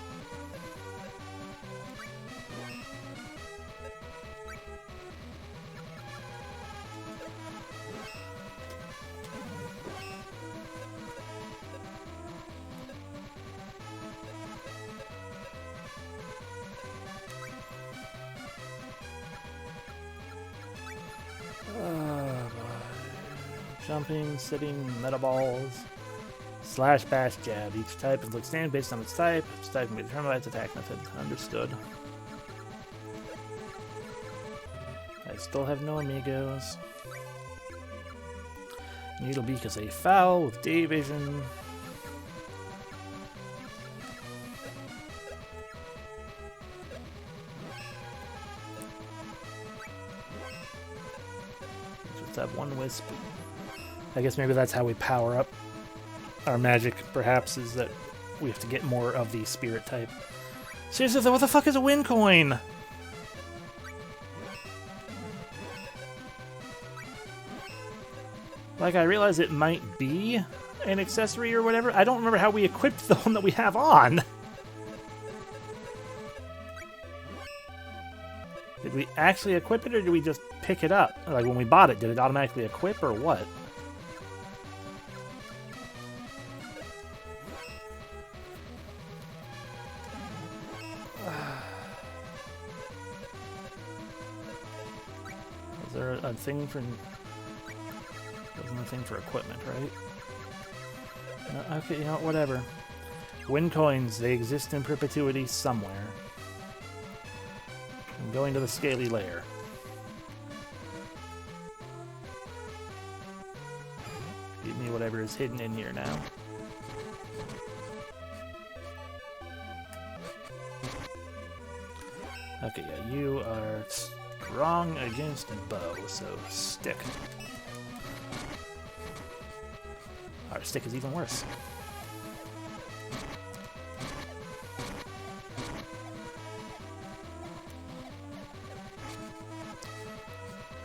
Jumping, sitting, meta balls, slash, bash, jab. Each type is stand based on its type. Each type can be determined by its attack method. Understood. I still have no amigos. Needlebeak is a foul with day vision. Just have one wisp. I guess maybe that's how we power up our magic, perhaps, is that we have to get more of the spirit type. Seriously, though, what the fuck is a wind coin? Like, I realize it might be an accessory or whatever. I don't remember how we equipped the one that we have on. Did we actually equip it, or did we just pick it up? Like, when we bought it, did it automatically equip, or what? Is there a thing for... Wasn't a thing for equipment, right? Okay, you know, whatever. Wind coins, they exist in perpetuity somewhere. I'm going to the scaly layer. Give me whatever is hidden in here now. Okay, yeah, you are strong against a bow, so stick. Our stick is even worse.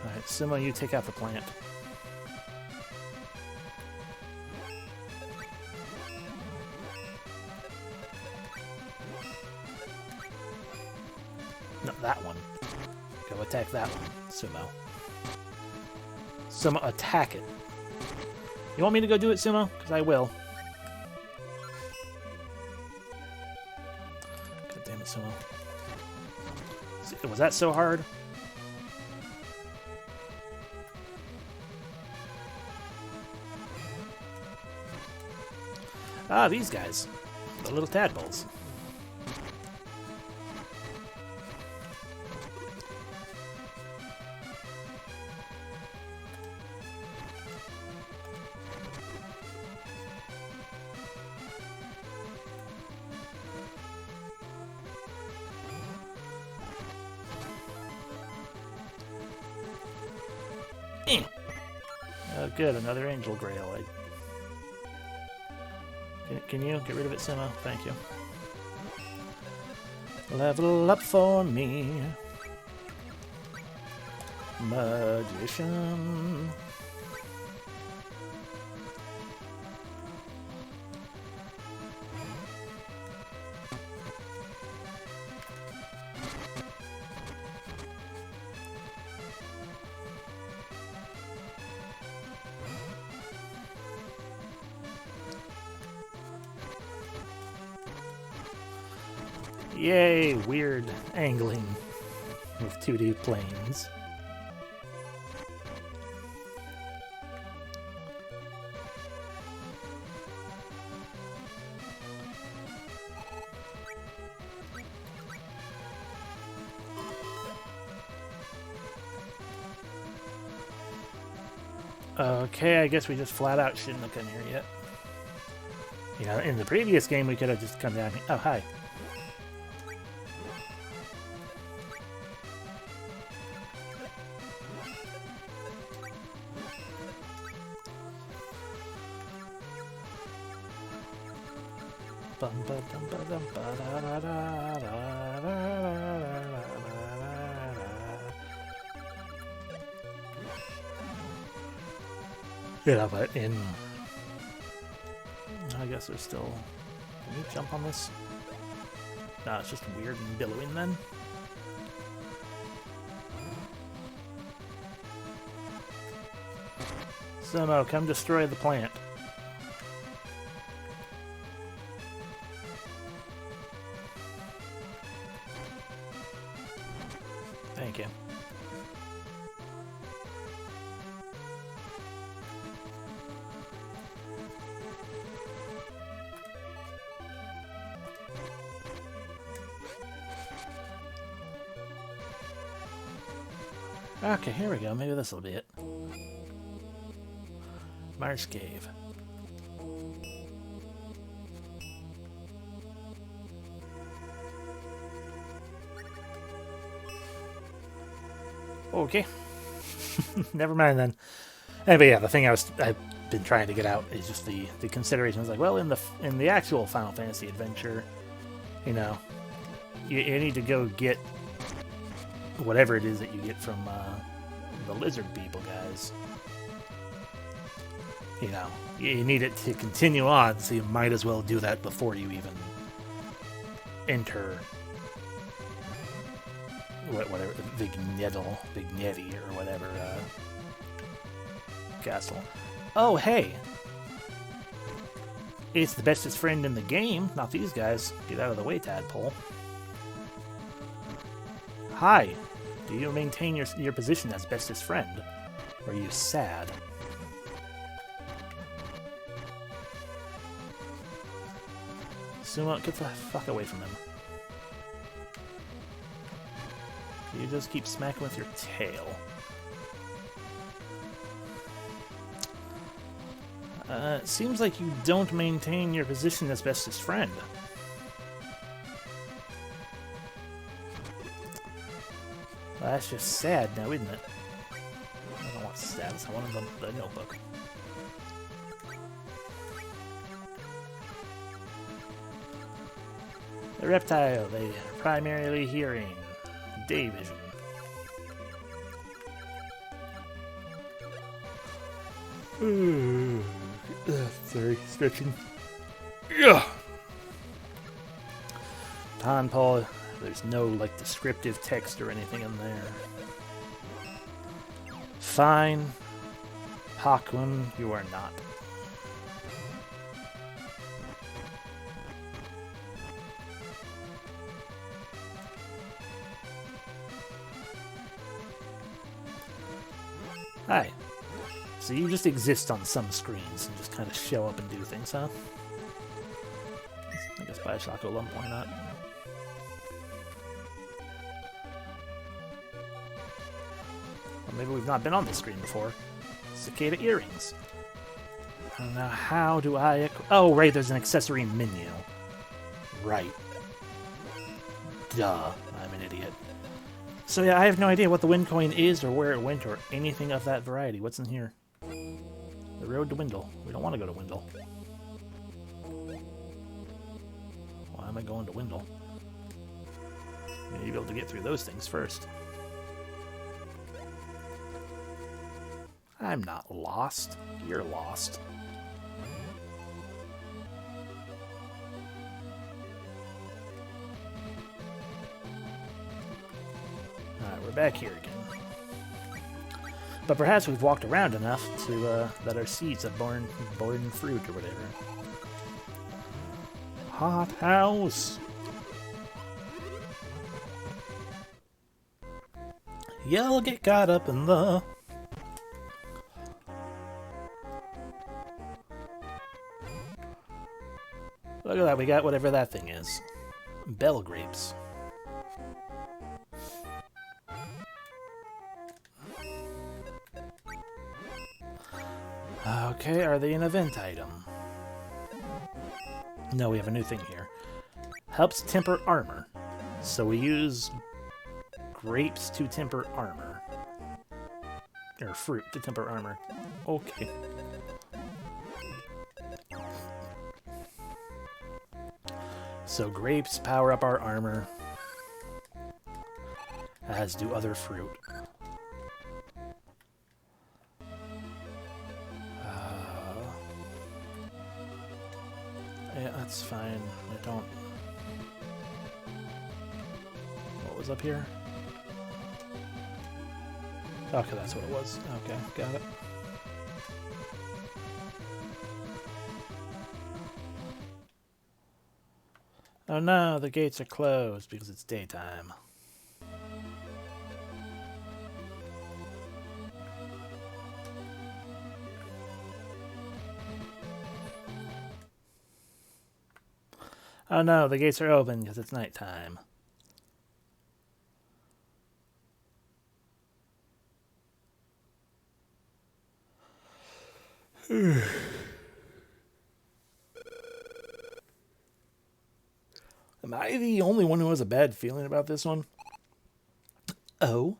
Alright, Simo, you take out the plant. No, that one. Go attack that one, Sumo. Sumo, attack it. You want me to go do it, Sumo? Because I will. God damn it, Sumo. Was that so hard? Ah, these guys. The little tadpoles. Oh, good, another Angel Grail. Can you get rid of it, Simo? Thank you. Level up for me. Magician. Yay, weird angling with 2D planes. Okay, I guess we just flat out shouldn't have come here yet. You know, in the previous game we could have just come down here. Oh, hi. Yeah, but I guess there's still... Can you jump on this? No, it's just weird and billowing then. Sumo, come destroy the plant. Thank you. Okay, here we go. Maybe this will be it. Marsh Cave. Okay. Never mind then. But yeah, the thing I've been trying to get out is just the consideration. Is like, well, in the actual Final Fantasy adventure, you know, you need to go get whatever it is that you get from the lizard people guys. You know, you need it to continue on, so you might as well do that before you even enter whatever Vignetti or whatever castle. Oh, hey, it's the bestest friend in the game, not these guys. Get out of the way, tadpole. Hi. Do you maintain your position as bestest friend? Or are you sad? Sumo, get the fuck away from him. You just keep smacking with your tail. It seems like you don't maintain your position as bestest friend. Well, that's just sad now, isn't it? I don't want status, I want the notebook. The reptile, they are primarily hearing. Day vision. Sorry, stretching. Yeah. Paul, there's no like descriptive text or anything in there. Fine. Hakwin, you are not. Hi. So you just exist on some screens and just kind of show up and do things, huh? I guess Bioshock Olymp, why not? Or maybe we've not been on this screen before. Cicada earrings. Now how do I... Oh, right, there's an accessory menu. Right. Duh, I'm an idiot. So yeah, I have no idea what the wind coin is or where it went or anything of that variety. What's in here? The road to Windle. We don't want to go to Windle. Why am I going to Windle? You need to be able to get through those things first. I'm not lost. You're lost. Alright, we're back here again. But perhaps we've walked around enough to that our seeds have borne fruit or whatever. Hot house! You'll get caught up in the... Look at that, we got whatever that thing is. Bell grapes. Okay, are they an event item? No, we have a new thing here. Helps temper armor. So we use grapes to temper armor. Or fruit to temper armor. Okay. So grapes power up our armor, as do other fruit. Yeah, that's fine. I don't... What was up here? Okay, that's what it was. Okay, got it. Oh no, the gates are closed because it's daytime. Oh no, the gates are open because it's nighttime. Am I the only one who has a bad feeling about this one? Oh?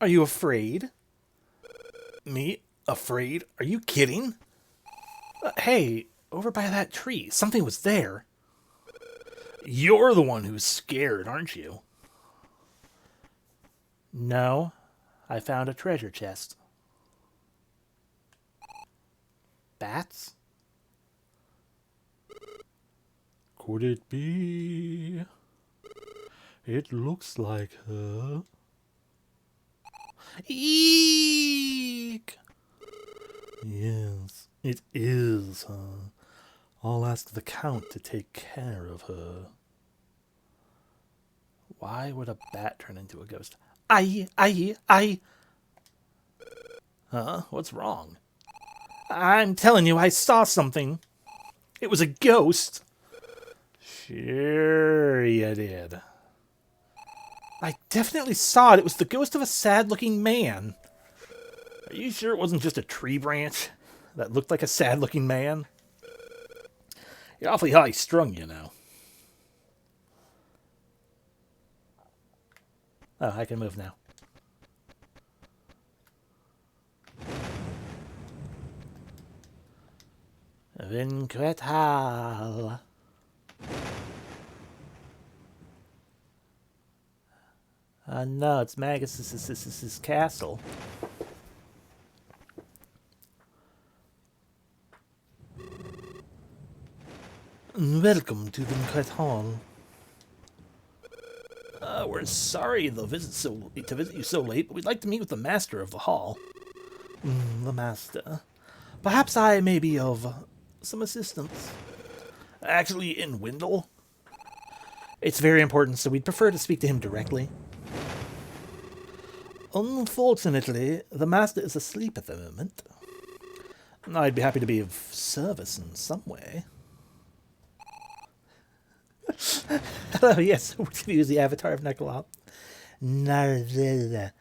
Are you afraid? Me? Afraid? Are you kidding? Hey, over by that tree, something was there. You're the one who's scared, aren't you? No, I found a treasure chest. Bats? Could it be? It looks like her. Eek! Yes, it is her. I'll ask the Count to take care of her. Why would a bat turn into a ghost? Aye. Huh? What's wrong? I'm telling you, I saw something. It was a ghost. Sure you did. I definitely saw it. It was the ghost of a sad-looking man. Are you sure it wasn't just a tree branch that looked like a sad-looking man? You're awfully high-strung, you know. Oh, I can move now. Vincretal. No, it's Magus's castle. Welcome to Vincretal. We're sorry to visit you so late, but we'd like to meet with the master of the hall. The master. Perhaps I may be of some assistance. Actually, in Windle? It's very important, so we'd prefer to speak to him directly. Unfortunately, the master is asleep at the moment. I'd be happy to be of service in some way. Hello, yes, we're going to use the avatar of Nicolop. Nylarthetep.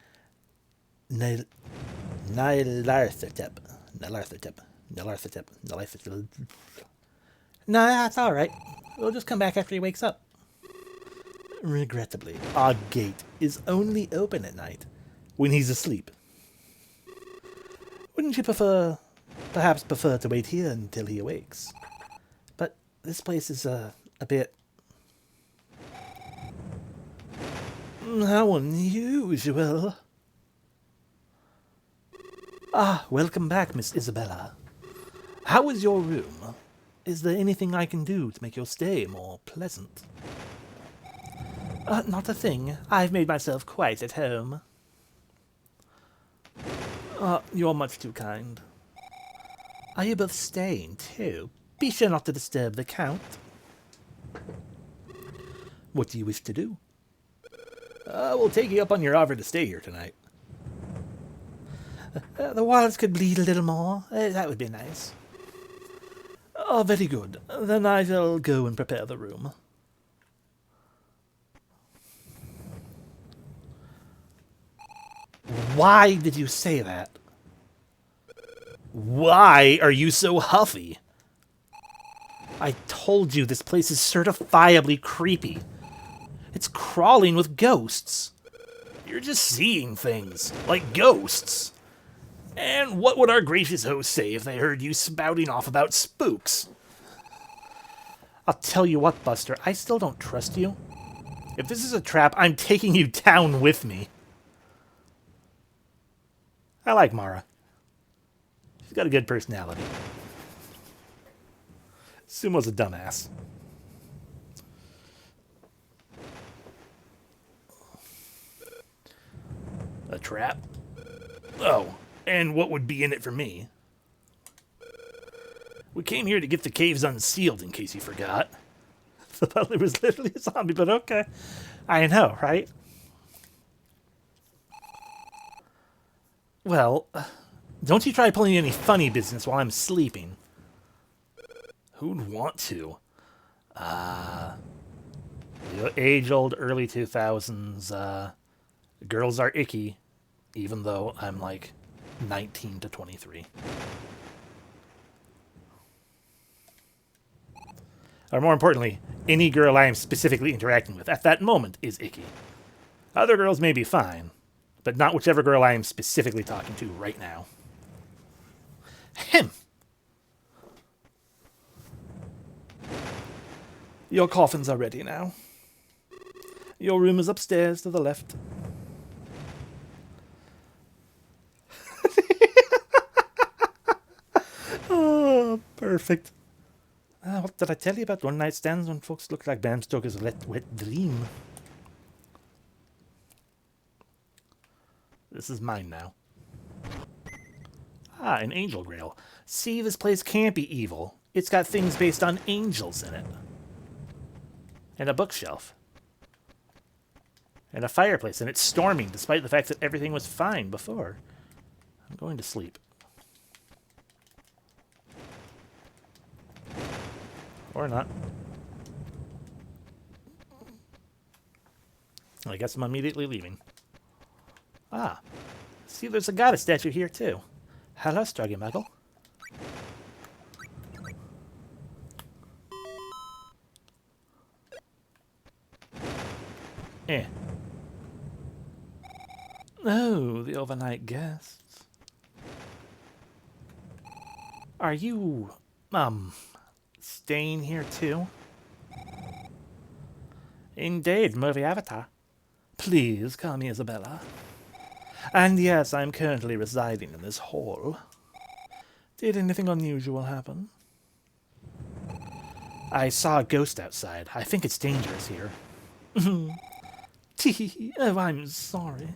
No, that's alright. We'll just come back after he wakes up. Regrettably, our gate is only open at night, when he's asleep. Wouldn't you perhaps prefer to wait here until he awakes? But this place is a bit... how unusual. Ah, welcome back, Miss Isabella. How is your room? Is there anything I can do to make your stay more pleasant? Not a thing. I've made myself quite at home. You're much too kind. Are you both staying, too? Be sure not to disturb the Count. What do you wish to do? We'll take you up on your offer to stay here tonight. The walls could bleed a little more. That would be nice. Oh, very good. Then I shall go and prepare the room. Why did you say that? Why are you so huffy? I told you this place is certifiably creepy. It's crawling with ghosts. You're just seeing things, like ghosts. And what would our gracious host say if they heard you spouting off about spooks? I'll tell you what, Buster, I still don't trust you. If this is a trap, I'm taking you down with me. I like Mara. She's got a good personality. Sumo's a dumbass. A trap? Oh, and what would be in it for me? We came here to get the caves unsealed, in case you forgot. I thought it was literally a zombie, but okay. I know, right? Well, don't you try pulling any funny business while I'm sleeping. Who'd want to? The age-old early 2000s, girls are icky, even though I'm like 19 to 23. Or more importantly, any girl I am specifically interacting with at that moment is icky. Other girls may be fine, but not whichever girl I am specifically talking to right now. Him! Your coffins are ready now. Your room is upstairs to the left. Oh, perfect. What did I tell you about one-night stands when folks look like Bram Stoker's wet dream? This is mine now. Ah, an angel grail. See, this place can't be evil. It's got things based on angels in it. And a bookshelf. And a fireplace, and it's storming despite the fact that everything was fine before. I'm going to sleep. Or not. I guess I'm immediately leaving. Ah. See, there's a goddess statue here, too. Hello, Struggle. Eh. Oh, the overnight guests. Are you, staying here too? Indeed, movie avatar. Please call me Isabella. And yes, I'm currently residing in this hall. Did anything unusual happen? I saw a ghost outside. I think it's dangerous here. Tee, oh, I'm sorry.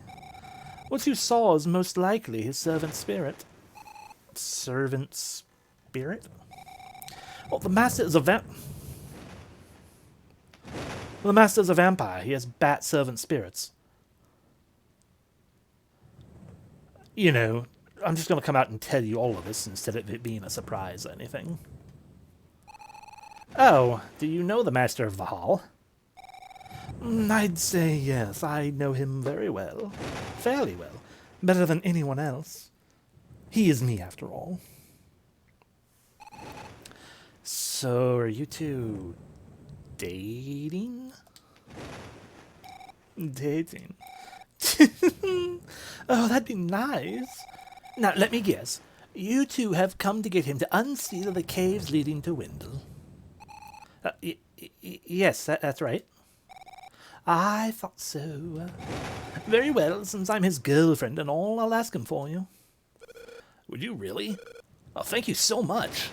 What you saw is most likely his servant spirit. Servant spirit? Well, the master is a the master is a vampire. He has bat servant spirits. You know, I'm just going to come out and tell you all of this instead of it being a surprise or anything. Oh, do you know the master of the hall? I'd say yes. I know him very well. Fairly well. Better than anyone else. He is me, after all. So, are you two dating? Dating. Oh, that'd be nice. Now, let me guess. You two have come to get him to unseal the caves leading to Windle. Yes, that's right. I thought so. Very well, since I'm his girlfriend and all, I'll ask him for you. Would you really? Oh, thank you so much.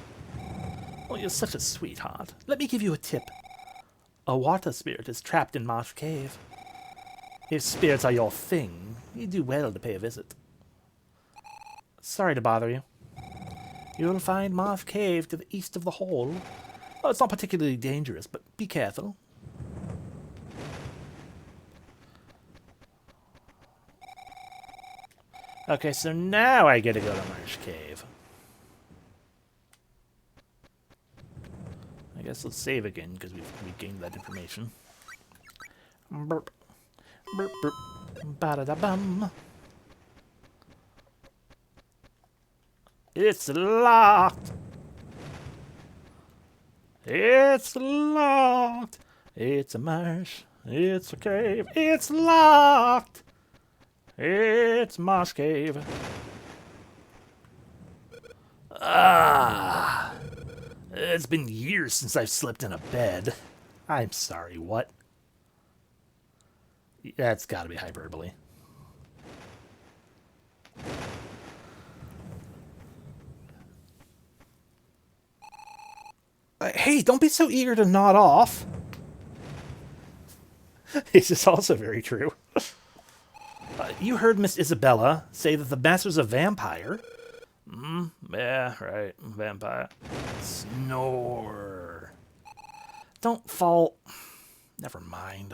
Oh, you're such a sweetheart. Let me give you a tip. A water spirit is trapped in Marsh Cave. If spirits are your thing, you do well to pay a visit. Sorry to bother you. You'll find Marsh Cave to the east of the hall. Oh, it's not particularly dangerous, but be careful. Okay, so now I get to go to Marsh Cave. I guess let's save again, because we gained that information. Burp. Burp, burp. Ba-da-da-bum. It's locked. It's locked. It's a marsh. It's a cave. It's locked. It's Marsh Cave. Ah. It's been years since I've slept in a bed. I'm sorry, what? That's gotta be hyperbole. Hey, don't be so eager to nod off. This is also very true. You heard Miss Isabella say that the master's a vampire. Yeah, right. Vampire. Snore. Don't fall... Never mind.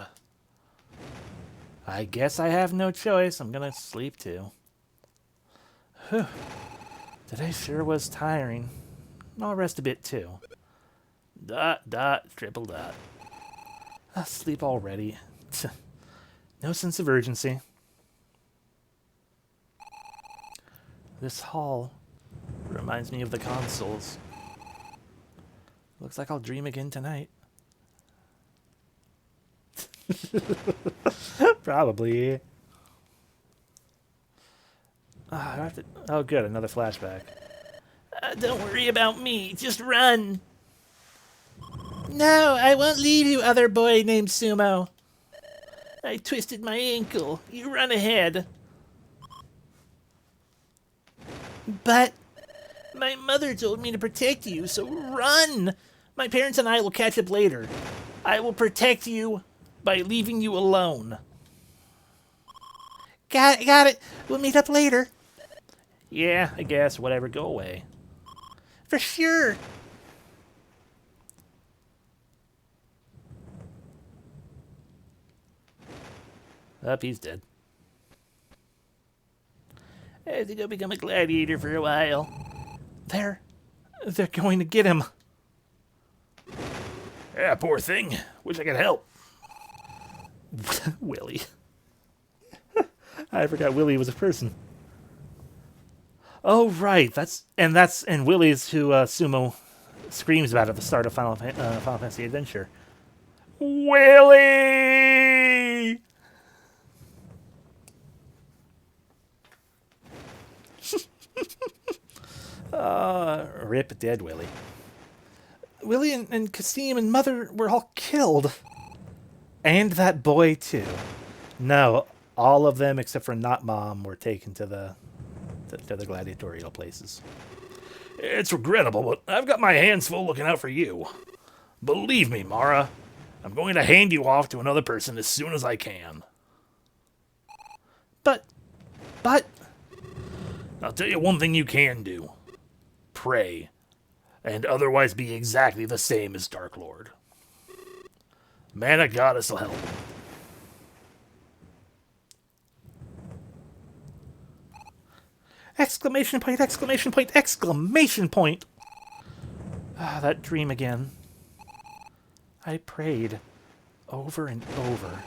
I guess I have no choice. I'm gonna sleep too. Whew. Today sure was tiring. I'll rest a bit too. Dot, dot, triple dot. Sleep already. No sense of urgency. This hall reminds me of the consoles. Looks like I'll dream again tonight. Probably. Oh, good, another flashback. Don't worry about me, just run. No, I won't leave you, other boy named Sumo. I twisted my ankle. You run ahead. But my mother told me to protect you, so run! My parents and I will catch up later. I will protect you by leaving you alone. Got it. We'll meet up later. Yeah, I guess. Whatever. Go away. For sure. Up, he's dead. I have to go become a gladiator for a while. They're going to get him. Yeah, poor thing. Wish I could help. Willie. I forgot Willie was a person. Oh right, and Willie's who Sumo screams about at the start of Final Fantasy Adventure. Willie! Rip dead Willie. Willie and Kasim and Mother were all killed. And that boy, too. No, all of them except for not Mom were taken to the gladiatorial places. It's regrettable, but I've got my hands full looking out for you. Believe me, Mara, I'm going to hand you off to another person as soon as I can. But... I'll tell you one thing you can do. Pray. And otherwise be exactly the same as Dark Lord. Mana Goddess will help him. Exclamation point, exclamation point, exclamation point! Ah, that dream again. I prayed over and over.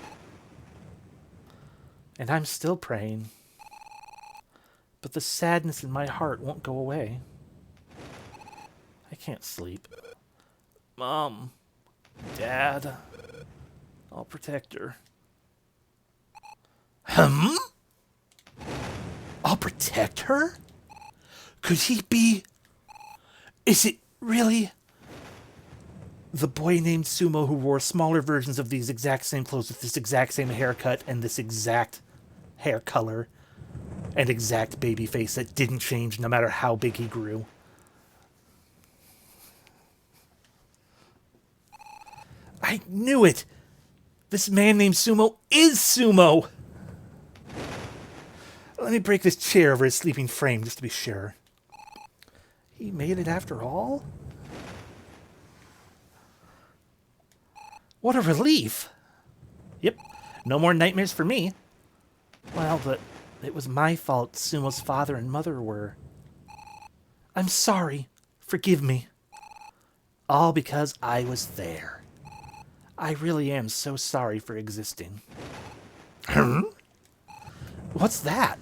And I'm still praying. But the sadness in my heart won't go away. I can't sleep. Mom, Dad, I'll protect her. I'll protect her? Could he be... Is it really... the boy named Sumo who wore smaller versions of these exact same clothes with this exact same haircut and this exact hair color and exact baby face that didn't change no matter how big he grew? I knew it! This man named Sumo is Sumo! Let me break this chair over his sleeping frame just to be sure. He made it after all? What a relief! Yep, no more nightmares for me. Well, but it was my fault Sumo's father and mother were. I'm sorry. Forgive me. All because I was there. I really am so sorry for existing. What's that?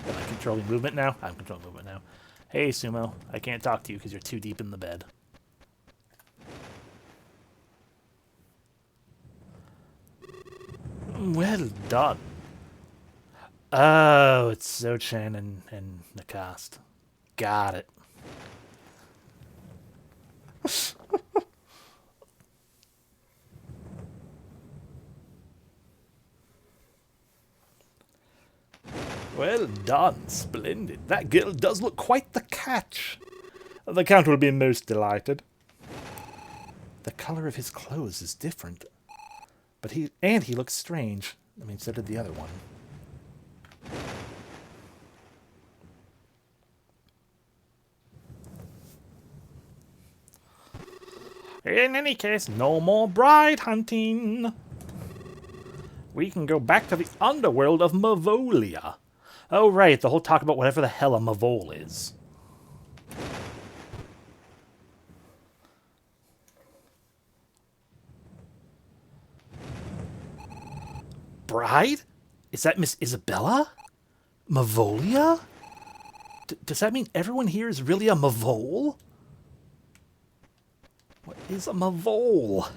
Am I controlling movement now? I'm controlling movement now. Hey, Sumo. I can't talk to you because you're too deep in the bed. Well done. Oh, it's Sochan and Nakast. Got it. Well done. Splendid. That girl does look quite the catch. The Count will be most delighted. The color of his clothes is different. But he looks strange. I mean, so did the other one. In any case, no more bride hunting. We can go back to the underworld of Mavolia. Oh, right, the whole talk about whatever the hell a Mavol is. Bride? Is that Miss Isabella? Mavolia? Does that mean everyone here is really a Mavol? What is a Mavol?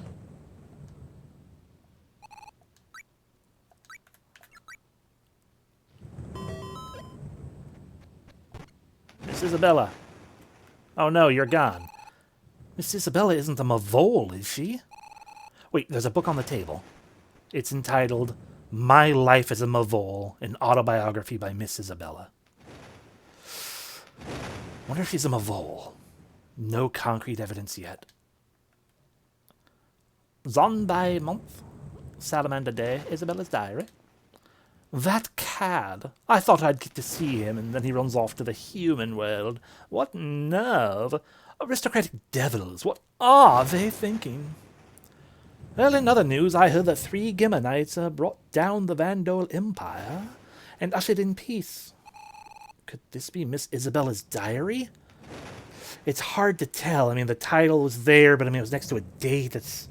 Miss Isabella. Oh no, you're gone. Miss Isabella isn't a Mavol, is she? Wait, there's a book on the table. It's entitled My Life as a Mavol, an autobiography by Miss Isabella. Wonder if she's a Mavol. No concrete evidence yet. Zonbai month, Salamander day, Isabella's diary. That cad. I thought I'd get to see him, and then he runs off to the human world. What nerve! Aristocratic devils, what are they thinking? Well, in other news, I heard that 3 Gamienites brought down the Vandal Empire and ushered in peace. Could this be Miss Isabella's diary? It's hard to tell. I mean, the title was there, but I mean, it was next to a date. It's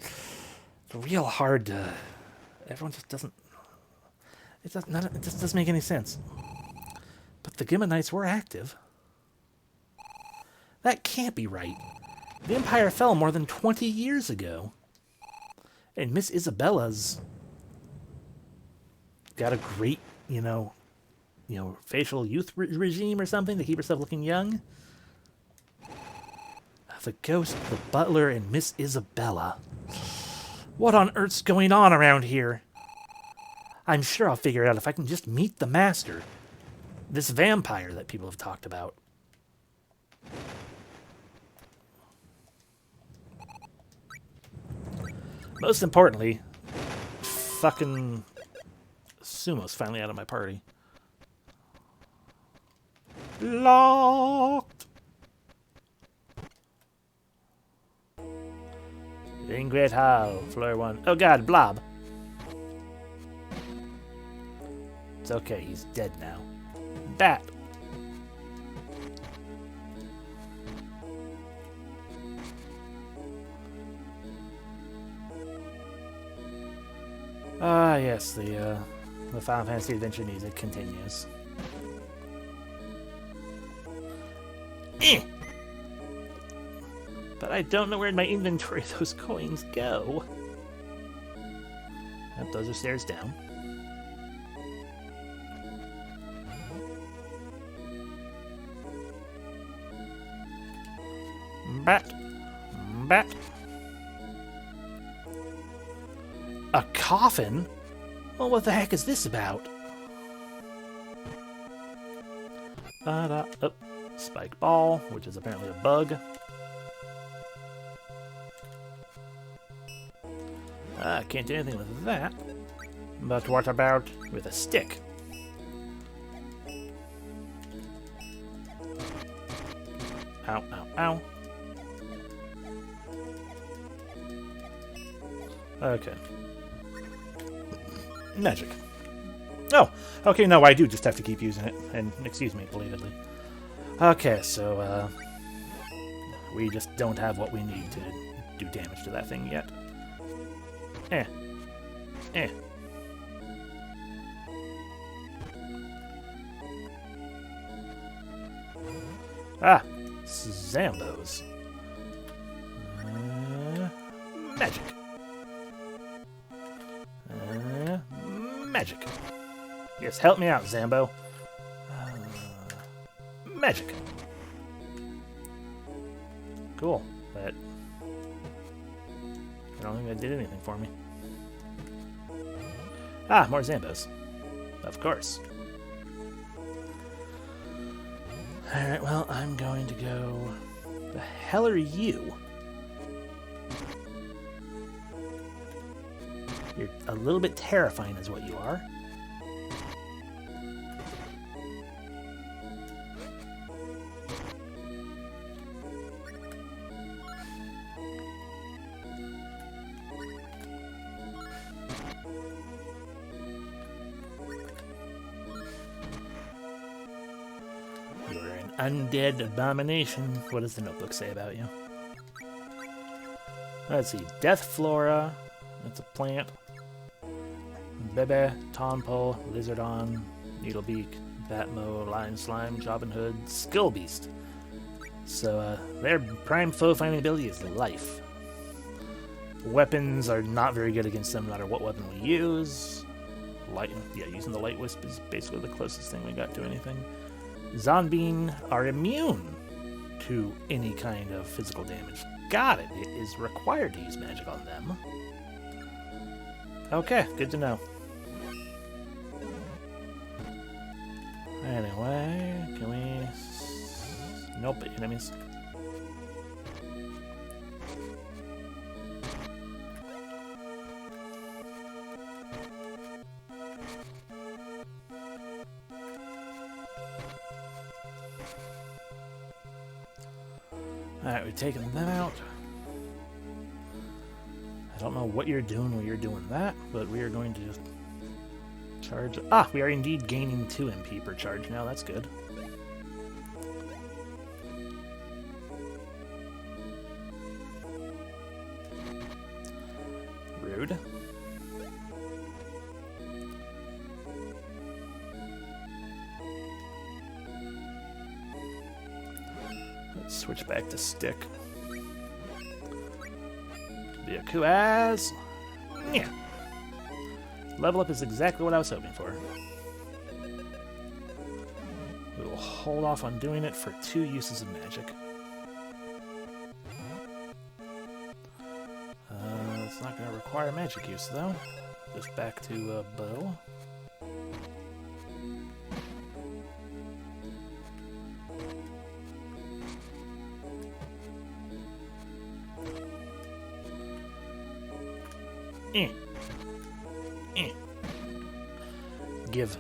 real hard to... Everyone just doesn't... It just doesn't make any sense. But the Gamienites were active. That can't be right. The Empire fell more than 20 years ago. And Miss Isabella's got a great, facial youth regime or something to keep herself looking young. The ghost, the butler, and Miss Isabella. What on earth's going on around here? I'm sure I'll figure it out if I can just meet the master. This vampire that people have talked about. Most importantly, fucking Sumo's finally out of my party. Locked! Ingrid Howe, floor 1. Oh god, Blob. It's okay, he's dead now. Bat. Ah, yes, the Final Fantasy Adventure music continues. But I don't know where in my inventory those coins go. Yep, those are stairs down. Back. Back. A coffin? Well, what the heck is this about? Oh, spike ball, which is apparently a bug. Can't do anything with that. But what about with a stick? Ow, ow, ow. Okay. Magic. Oh, okay, no, I do just have to keep using it. And, excuse me, belatedly. Okay, so, we just don't have what we need to do damage to that thing yet. Eh. Eh. Ah! Zambos. Magic. Magic. Yes, help me out, Zambo. Magic. Cool, but I don't think that did anything for me. Ah, more Zambos. Of course. Alright, well, I'm going to go... The hell are you? You're a little bit terrifying is what you are. You're an undead abomination. What does the notebook say about you? Let's see. Death Flora. That's a plant. Bebe, Tonpole, Lizardon, Needlebeak, Batmo, Lion Slime, Jobbin Hood, Skill Beast. So, their prime foe finding ability is life. Weapons are not very good against them, no matter what weapon we use. Using the Light Wisp is basically the closest thing we got to anything. Zonbean are immune to any kind of physical damage. Got it. It is required to use magic on them. Okay, good to know. Anyway, can we... Nope, enemies. Alright, we've taken them out. I don't know what you're doing when you're doing that, but we are going to just charge. Ah, we are indeed gaining 2 MP per charge now. That's good. Rude. Let's switch back to stick. Byakuaz. Yeah. Level up is exactly what I was hoping for. We will hold off on doing it for 2 uses of magic. It's not going to require magic use, though. Just back to bow. Give.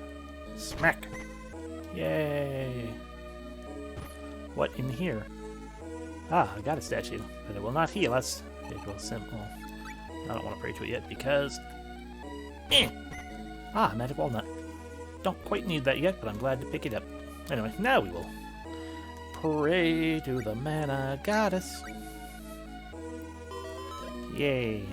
Smack. Yay. What in here? Ah, I got a statue, but it will not heal us. It will simple. I don't want to pray to it yet because... Ah, magic walnut. Don't quite need that yet, but I'm glad to pick it up. Anyway, now we will pray to the mana goddess. Yay.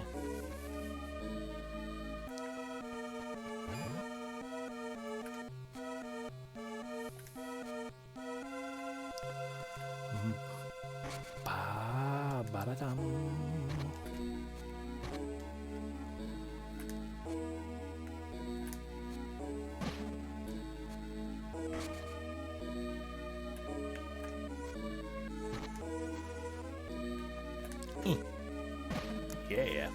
Yeah.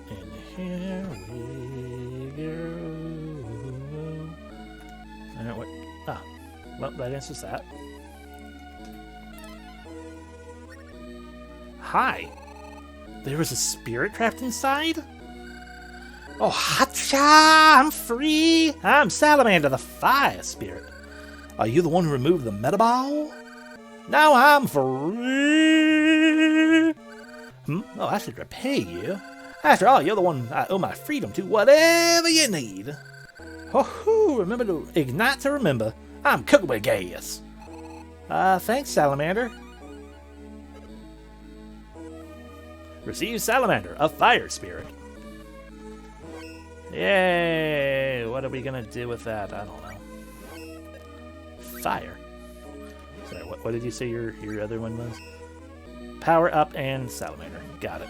And here we go. Alright, what? Ah. Well, that answers that. Hi. There was a spirit trapped inside? Oh, hotcha! I'm free! I'm Salamander, the fire spirit. Are you the one who removed the metaball? Now I'm free! Oh, I should repay you. After all, you're the one I owe my freedom to, whatever you need. Oh, remember to ignite to remember. I'm cooking with gas. Thanks, Salamander. Receive Salamander, a fire spirit. Yay! What are we gonna do with that? I don't know. Fire. Sorry, what did you say your other one was? Power up and Salamander. Got it.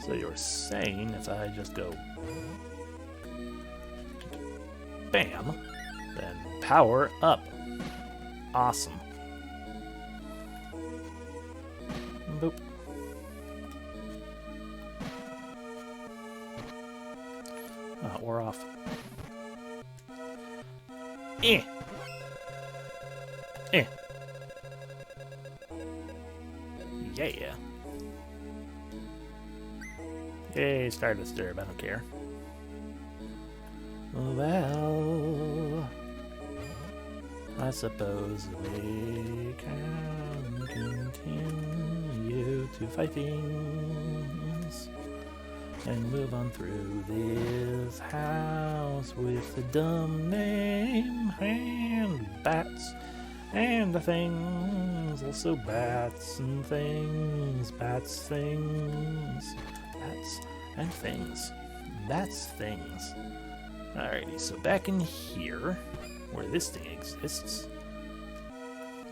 So you're saying if I just go bam, then power up. Awesome. Boop. Oh, we're off. Eh. Eh. Yeah. Hey, Star Disturb, I don't care. Well, I suppose we can continue to fight things and move on through this house with the dumb name and bats and the things, also bats and things, bats, things, bats and things, bats, things. Alrighty, so back in here, where this thing exists,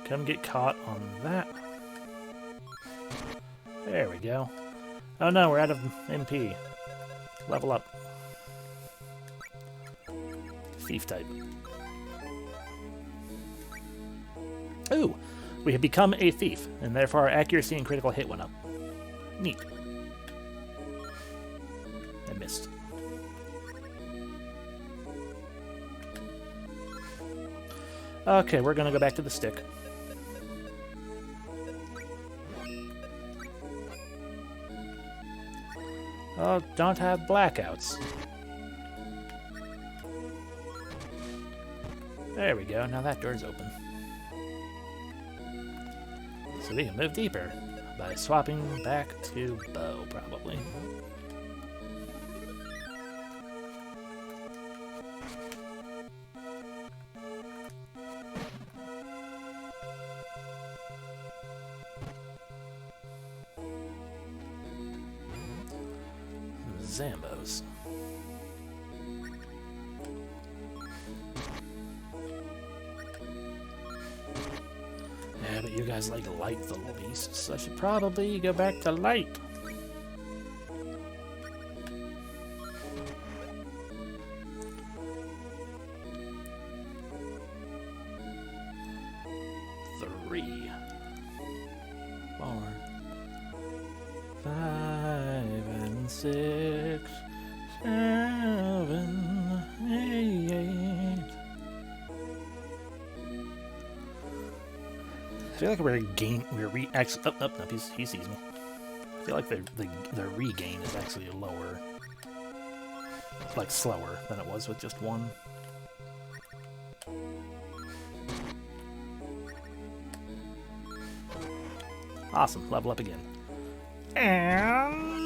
come get caught on that. There we go. Oh no, we're out of MP. Level up. Thief type. Ooh! We have become a thief, and therefore our accuracy and critical hit went up. Neat. I missed. Okay, we're gonna go back to the stick. Oh, don't have blackouts. There we go, now that door's open. So we can move deeper by swapping back to bow, probably. Zambos. Yeah, but you guys like light the least, so I should probably go back to light. Three, 4, 5, and 6, 7, 8. I feel like he sees me. I feel like the regain is actually lower, like slower than it was with just one. Awesome, level up again. And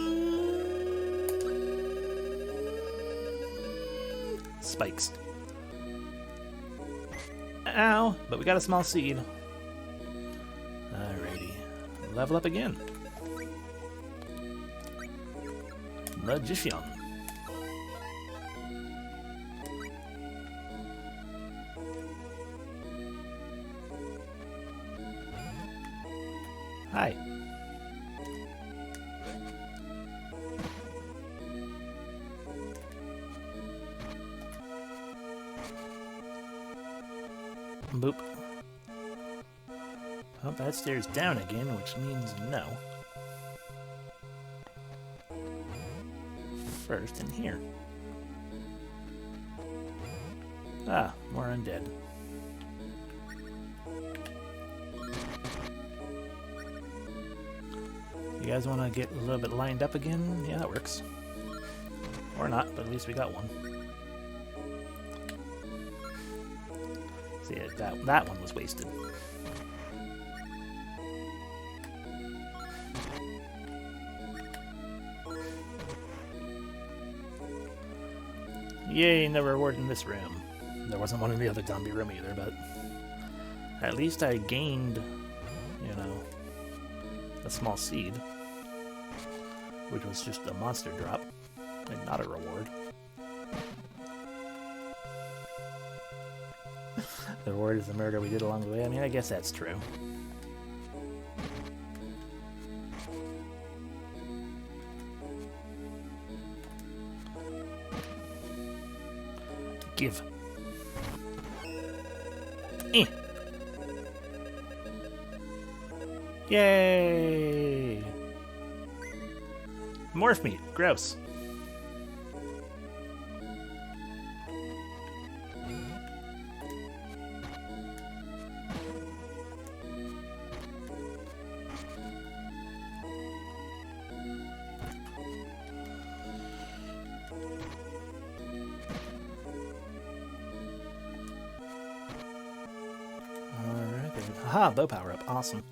spikes. Ow, but we got a small seed. Alrighty, level up again. Magician. Hi. Boop. Oh, that stairs down again, which means no. First in here. Ah, more undead. You guys want to get a little bit lined up again? Yeah, that works. Or not, but at least we got one. See, that one was wasted. Yay, no reward in this room. There wasn't one in the other zombie room either, but at least I gained, you know, a small seed, which was just a monster drop and not a reward. The reward is the murder we did along the way. I mean, I guess that's true. Give. Yay! Morph meat. Gross. Alright then. Aha, bow power up. Awesome.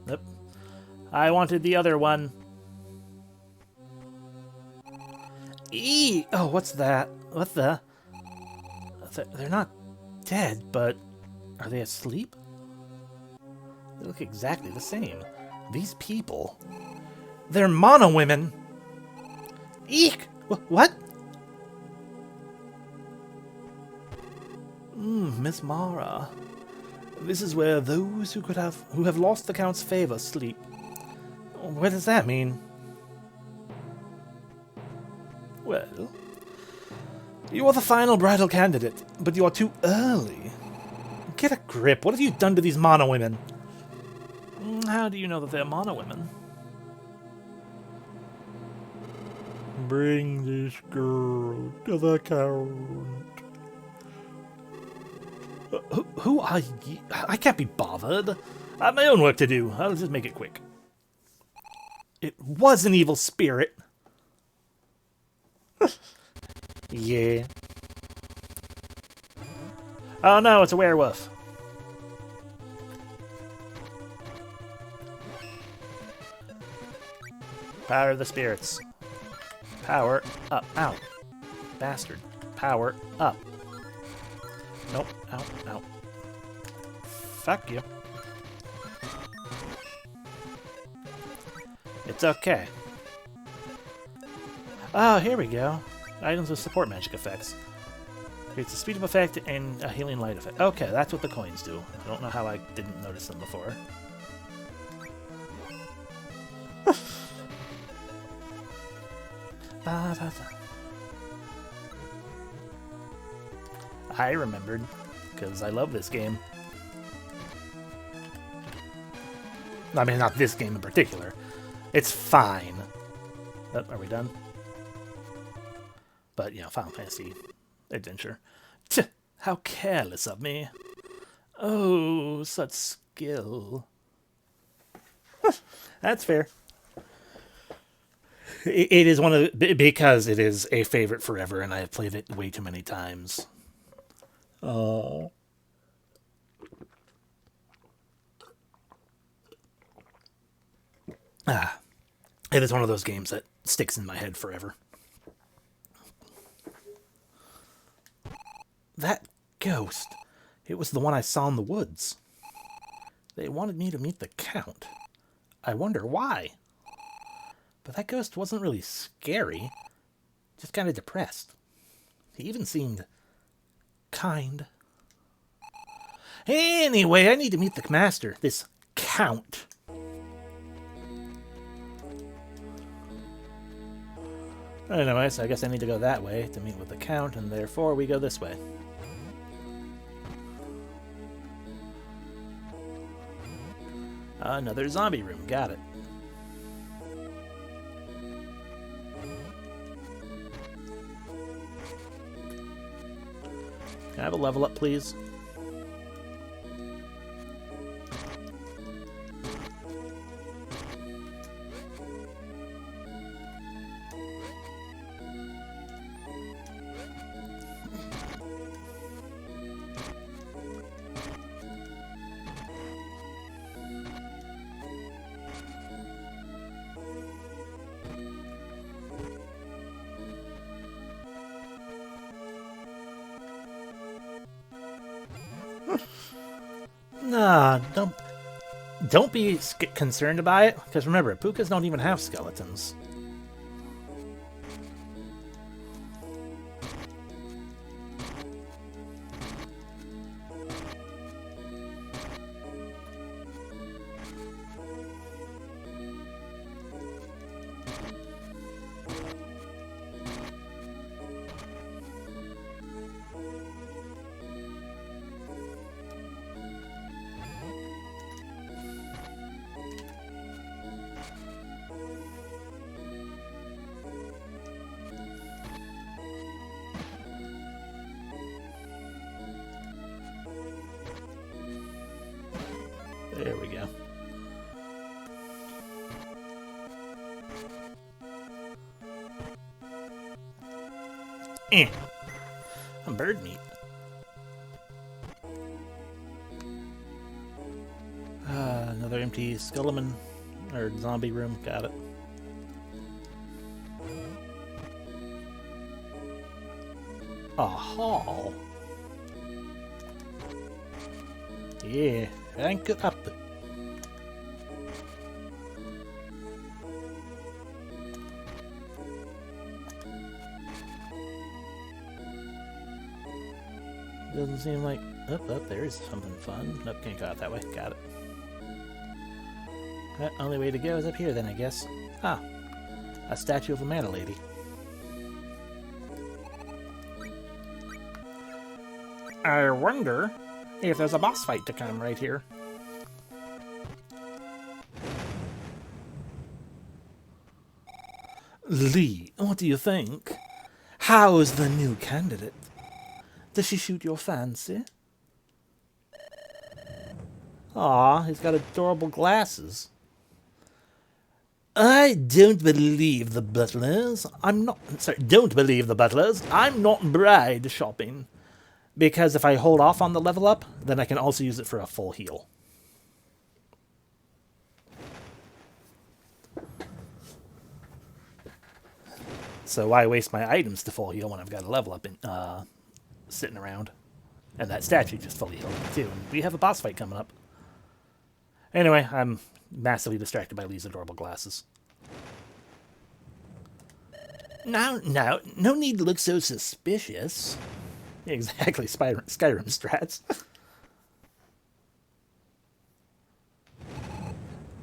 Yep. I wanted the other one. Eee! Oh, what's that? What the? They're not dead, but are they asleep? They look exactly the same. These people. They're mono women! Eek! What? Miss Mara. This is where those who have lost the Count's favor sleep. What does that mean? Well, you are the final bridal candidate, but you are too early. Get a grip. What have you done to these mono women? How do you know that they're mono women? Bring this girl to the Count. Who are you? I can't be bothered. I have my own work to do. I'll just make it quick. It was an evil spirit. Yeah. Oh no, it's a werewolf. Power of the spirits. Power up. Ow. Bastard. Power up. Nope. Ow. Ow. Fuck you. It's okay. Oh, here we go. Items with support magic effects. Creates a speed up effect and a healing light effect. Okay, that's what the coins do. I don't know how I didn't notice them before. I remembered, because I love this game. I mean, not this game in particular. It's fine. Oh, are we done? But, you know, Final Fantasy Adventure. Tch, how careless of me. Oh, such skill. That's fair. It is one of the, because it is a favorite forever, and I have played it way too many times. Oh. It is one of those games that sticks in my head forever. That ghost. It was the one I saw in the woods. They wanted me to meet the Count. I wonder why. But that ghost wasn't really scary. Just kind of depressed. He even seemed kind. Anyway, I need to meet the master, this Count. Anyways, I guess I need to go that way to meet with the Count, and therefore we go this way. Another zombie room. Got it. Can I have a level up, please? Nah, don't be concerned about it, because remember, pukas don't even have skeletons. There we go. Bird meat. Another empty skeleton or zombie room. Got it. A hall. Yeah, rank it up. Doesn't seem like... Oh, there's something fun. Nope, can't go out that way. Got it. Only way to go is up here then, I guess. Ah, a statue of a mana lady. I wonder if there's a boss fight to come right here. Lee, what do you think? How is the new candidate? Does she shoot your fancy? Aw, he's got adorable glasses. I don't believe the butlers. Don't believe the butlers. I'm not bride shopping. Because if I hold off on the level up, then I can also use it for a full heal. So why waste my items to full heal when I've got a level up in, sitting around? And that statue just fully healed me too. And we have a boss fight coming up. Anyway, I'm massively distracted by Lee's adorable glasses. No need to look so suspicious. Exactly, Skyrim strats.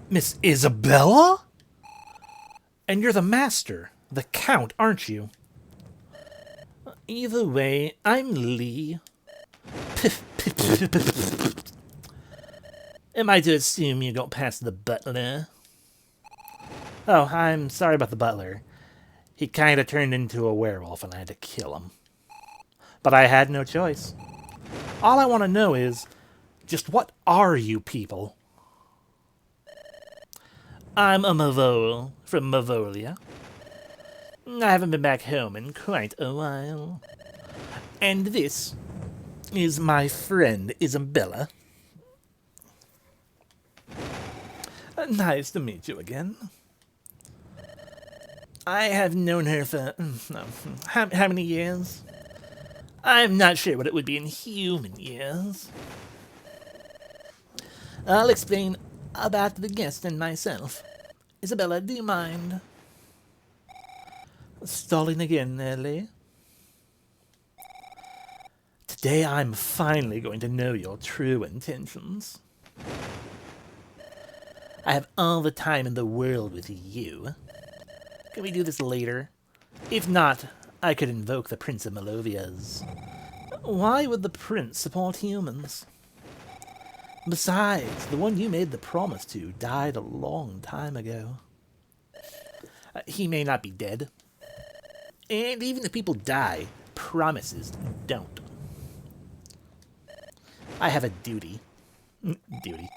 Miss Isabella? And you're the master, the count, aren't you? Either way, I'm Lee. Am I to assume you got past the butler? Oh, I'm sorry about the butler. He kind of turned into a werewolf and I had to kill him. But I had no choice. All I want to know is, just what are you people? I'm a Mavole from Mavolia. I haven't been back home in quite a while. And this is my friend Isabella. Nice to meet you again. I have known her for... how many years? I'm not sure what it would be in human years. I'll explain about the guest and myself. Isabella, do you mind? Stalling again, Ellie. Today I'm finally going to know your true intentions. I have all the time in the world with you. Can we do this later? If not, I could invoke the Prince of Malovias. Why would the Prince support humans? Besides, the one you made the promise to died a long time ago. He may not be dead. And even if people die, promises don't. I have a duty. Duty.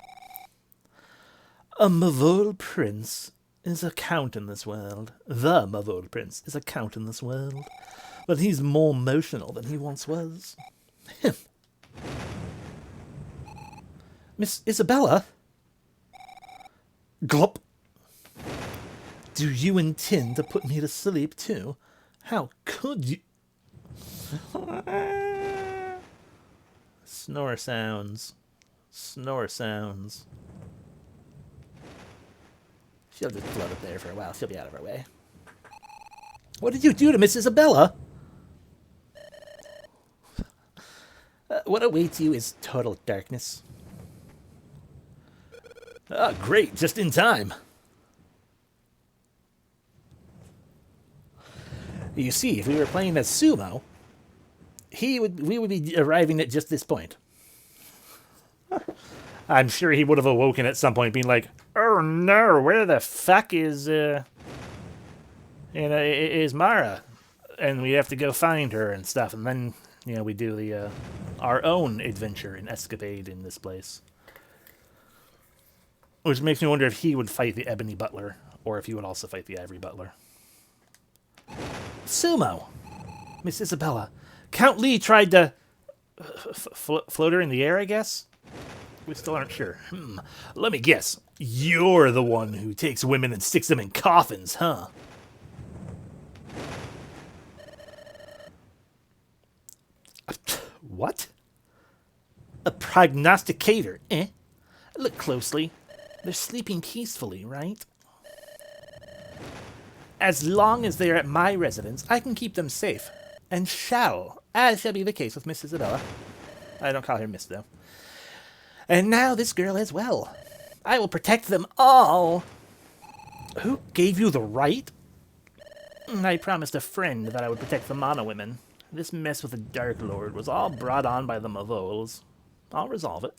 A Mavol prince is a count in this world. The Mavol prince is a count in this world. But he's more emotional than he once was. Miss Isabella? Glop. Do you intend to put me to sleep, too? How could you? Snore sounds. Snore sounds. She'll just float up there for a while. She'll be out of our way. What did you do to Miss Isabella? What awaits you is total darkness. Ah, great. Just in time. You see, if we were playing as Sumo, we would be arriving at just this point. I'm sure he would have awoken at some point, being like, "Oh no, where the fuck is Mara?" And we have to go find her and stuff, and then we do the our own adventure and escapade in this place, which makes me wonder if he would fight the Ebony Butler, or if he would also fight the Ivory Butler. Sumo, Miss Isabella. Count Lee tried to float her in the air, I guess? We still aren't sure. Let me guess. You're the one who takes women and sticks them in coffins, huh? What? A prognosticator, eh? Look closely. They're sleeping peacefully, right? As long as they're at my residence, I can keep them safe. And as shall be the case with Miss Isabella. I don't call her Miss, though. And now this girl as well. I will protect them all. Who gave you the right? I promised a friend that I would protect the Mana women. This mess with the Dark Lord was all brought on by the Mavols. I'll resolve it.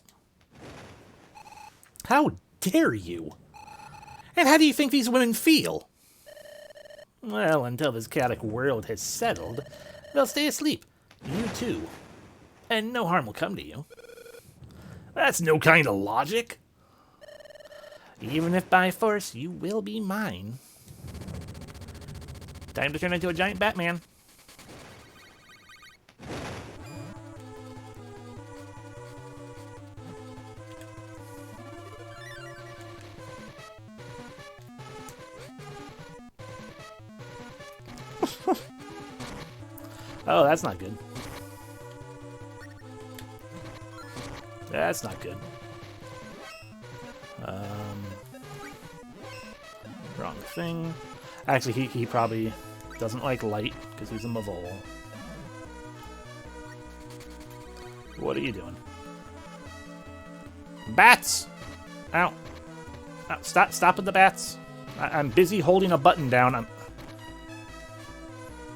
How dare you? And how do you think these women feel? Well, until this chaotic world has settled, they'll stay asleep. You too. And no harm will come to you. That's no kind of logic. Even if by force, you will be mine. Time to turn into a giant Batman. Oh, that's not good. That's not good. Wrong thing. Actually, he probably doesn't like light because he's a Mavol. What are you doing? Bats! Ow. Ow. Stop with the bats. I'm busy holding a button down.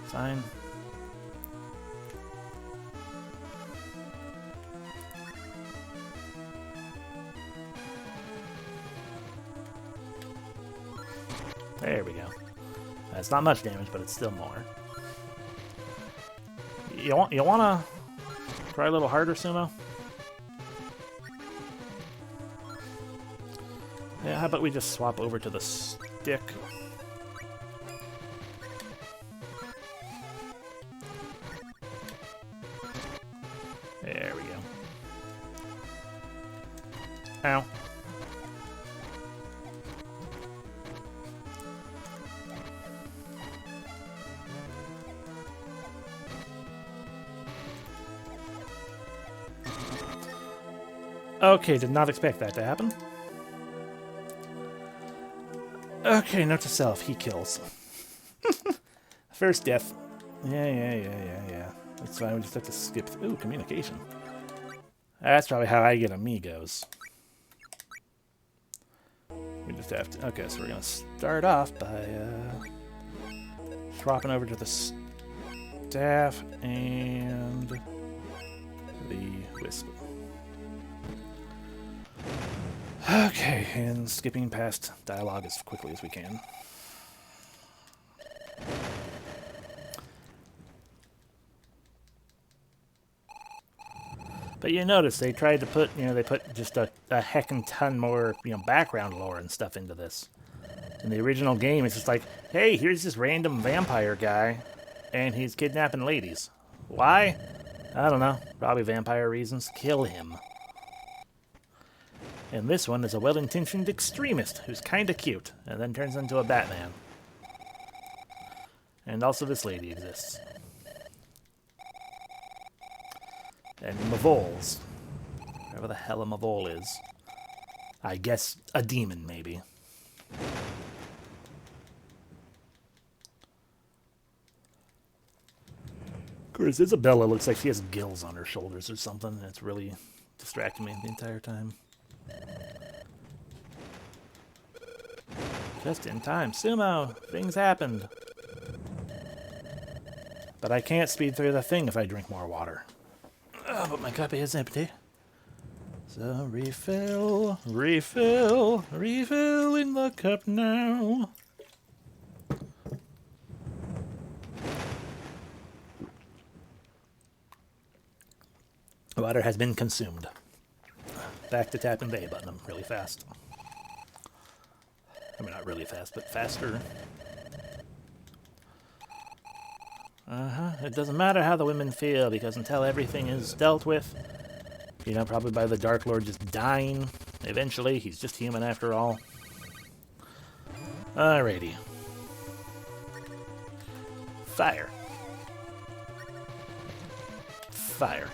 Fine. There we go. That's not much damage, but it's still more. You wanna try a little harder, Sumo? Yeah, how about we just swap over to the stick? There we go. Ow. Okay, did not expect that to happen. Okay, note to self, he kills. First death. Yeah. That's fine, we just have to skip. Ooh, communication. That's probably how I get amigos. We just have to. Okay, so we're gonna start off by swapping over to the staff and the wisp. Okay, and skipping past dialogue as quickly as we can. But you notice they tried to put, they put just a heckin' ton more, background lore and stuff into this. In the original game, it's just like, hey, here's this random vampire guy, and he's kidnapping ladies. Why? I don't know. Probably vampire reasons. Kill him. And this one is a well-intentioned extremist who's kinda cute, and then turns into a Batman. And also this lady exists. And Mavols. Whatever the hell a Mavol is. I guess a demon, maybe. Of course, Isabella looks like she has gills on her shoulders or something, and it's really distracting me the entire time. Just in time. Sumo! Things happened. But I can't speed through the thing if I drink more water. Oh, but my cup is empty. So refill, refill, refill in the cup now. Water has been consumed. Back to tapping the A button really fast. I mean, not really fast, but faster. It doesn't matter how the women feel, because until everything is dealt with, probably by the Dark Lord just dying, eventually, he's just human after all. Alrighty. Fire. Fire.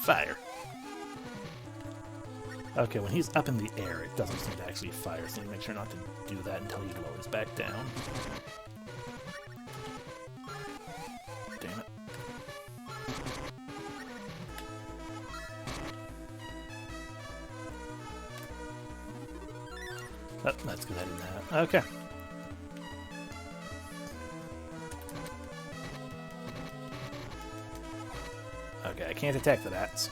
Fire. Okay, when he's up in the air, it doesn't seem to actually fire, so you make sure not to do that until he lowers back down. Damn it. Oh, that's good I didn't have. Okay. Okay, I can't attack the bats.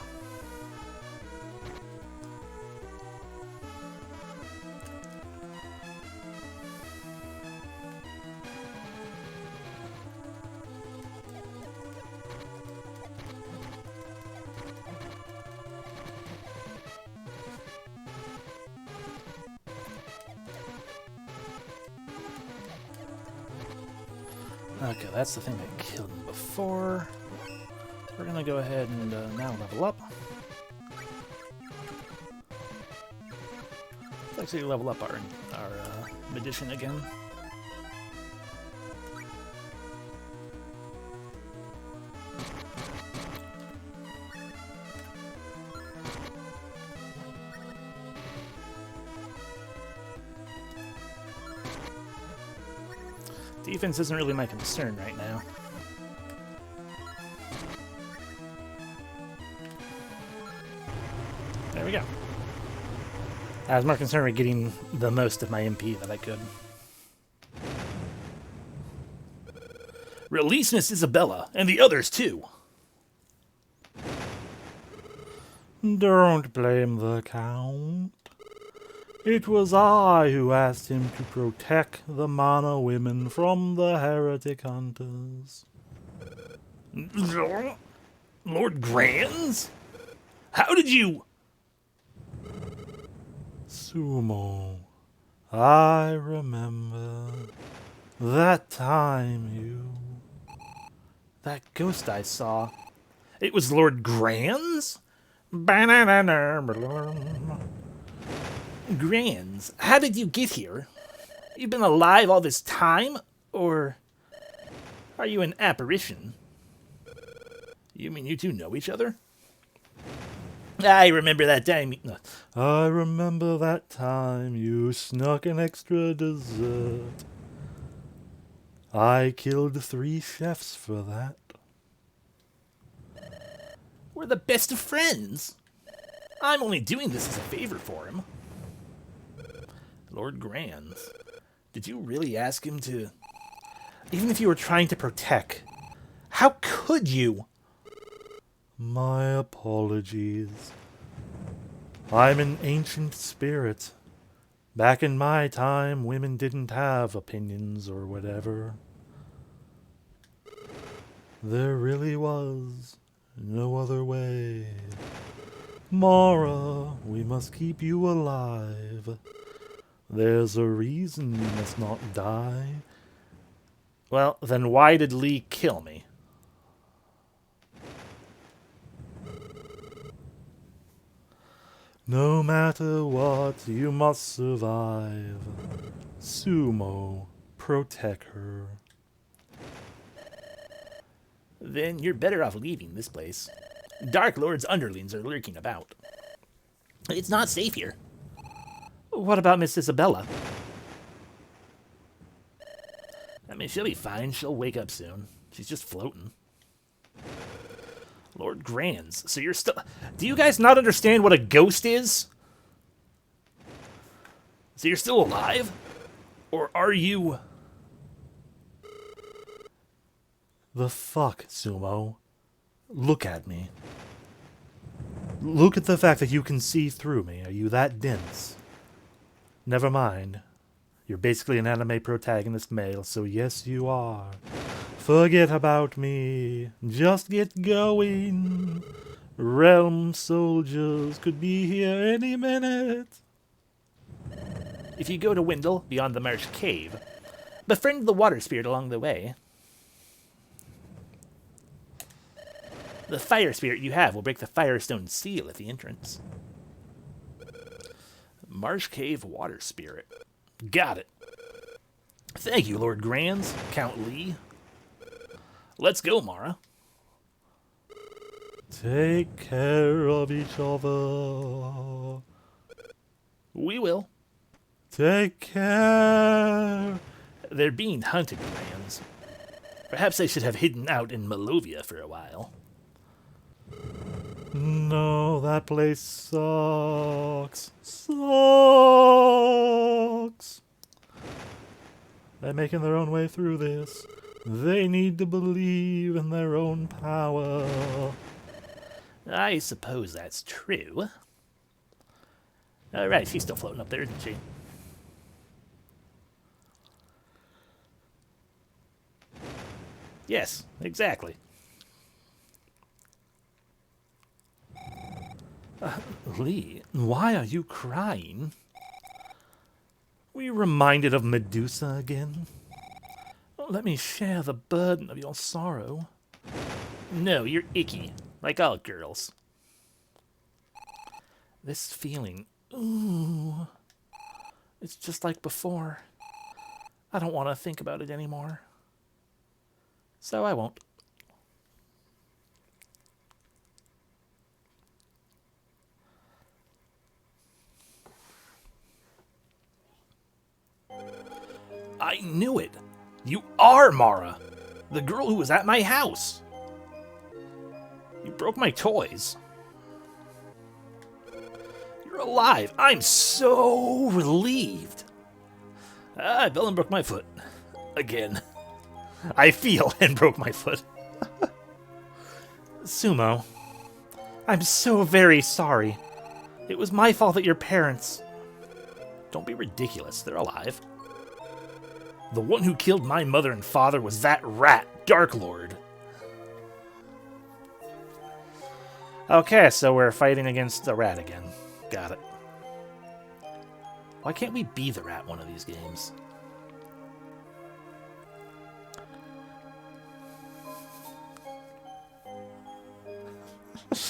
Okay, that's the thing that killed him before. We're gonna go ahead and now level up. Let's actually level up our magician again. Defense isn't really my concern right now. There we go. I was more concerned with getting the most of my MP that I could. Release Miss Isabella, and the others too. Don't blame the Count. It was I who asked him to protect the Mana women from the heretic hunters. Lord Grands? How did you... Sumo, I remember that time you... That ghost I saw. It was Lord Grands? Grands, how did you get here? You've been alive all this time? Or are you an apparition? You mean you two know each other? I remember that time. I remember that time you snuck an extra dessert. I killed 3 chefs for that. We're the best of friends. I'm only doing this as a favor for him. Lord Grands, did you really ask him to... Even if you were trying to protect, how could you? My apologies. I'm an ancient spirit. Back in my time, women didn't have opinions or whatever. There really was no other way. Mara, we must keep you alive. There's a reason you must not die. Well, then why did Lee kill me? No matter what, you must survive. Sumo, protect her. Then you're better off leaving this place. Dark Lord's underlings are lurking about. It's not safe here. What about Miss Isabella? I mean, she'll be fine. She'll wake up soon. She's just floating. Lord Grands, so you're still... Do you guys not understand what a ghost is? So you're still alive? Or are you... The fuck, Sumo? Look at me. Look at the fact that you can see through me. Are you that dense? Never mind. You're basically an anime protagonist male, so yes, you are. Forget about me. Just get going. Realm soldiers could be here any minute. If you go to Windle, beyond the Marsh Cave, befriend the water spirit along the way. The fire spirit you have will break the Firestone seal at the entrance. Marsh Cave water spirit. Got it. Thank you, Lord Grands, Count Lee. Let's go, Mara. Take care of each other. We will. Take care. They're being hunted, Grands. Perhaps they should have hidden out in Malovia for a while. No, that place sucks. Sucks. They're making their own way through this. They need to believe in their own power. I suppose that's true. Alright, she's still floating up there, isn't she? Yes, exactly. Lee, why are you crying? Were you reminded of Medusa again? Let me share the burden of your sorrow. No, you're icky, like all girls. This feeling, ooh, it's just like before. I don't want to think about it anymore. So I won't. I knew it. You are Mara, the girl who was at my house. You broke my toys. You're alive. I'm so relieved. I fell and broke my foot. Again. I feel and broke my foot. Sumo, I'm so very sorry. It was my fault that your parents... Don't be ridiculous. They're alive. The one who killed my mother and father was that rat, Dark Lord. Okay, so we're fighting against the rat again. Got it. Why can't we be the rat one of these games?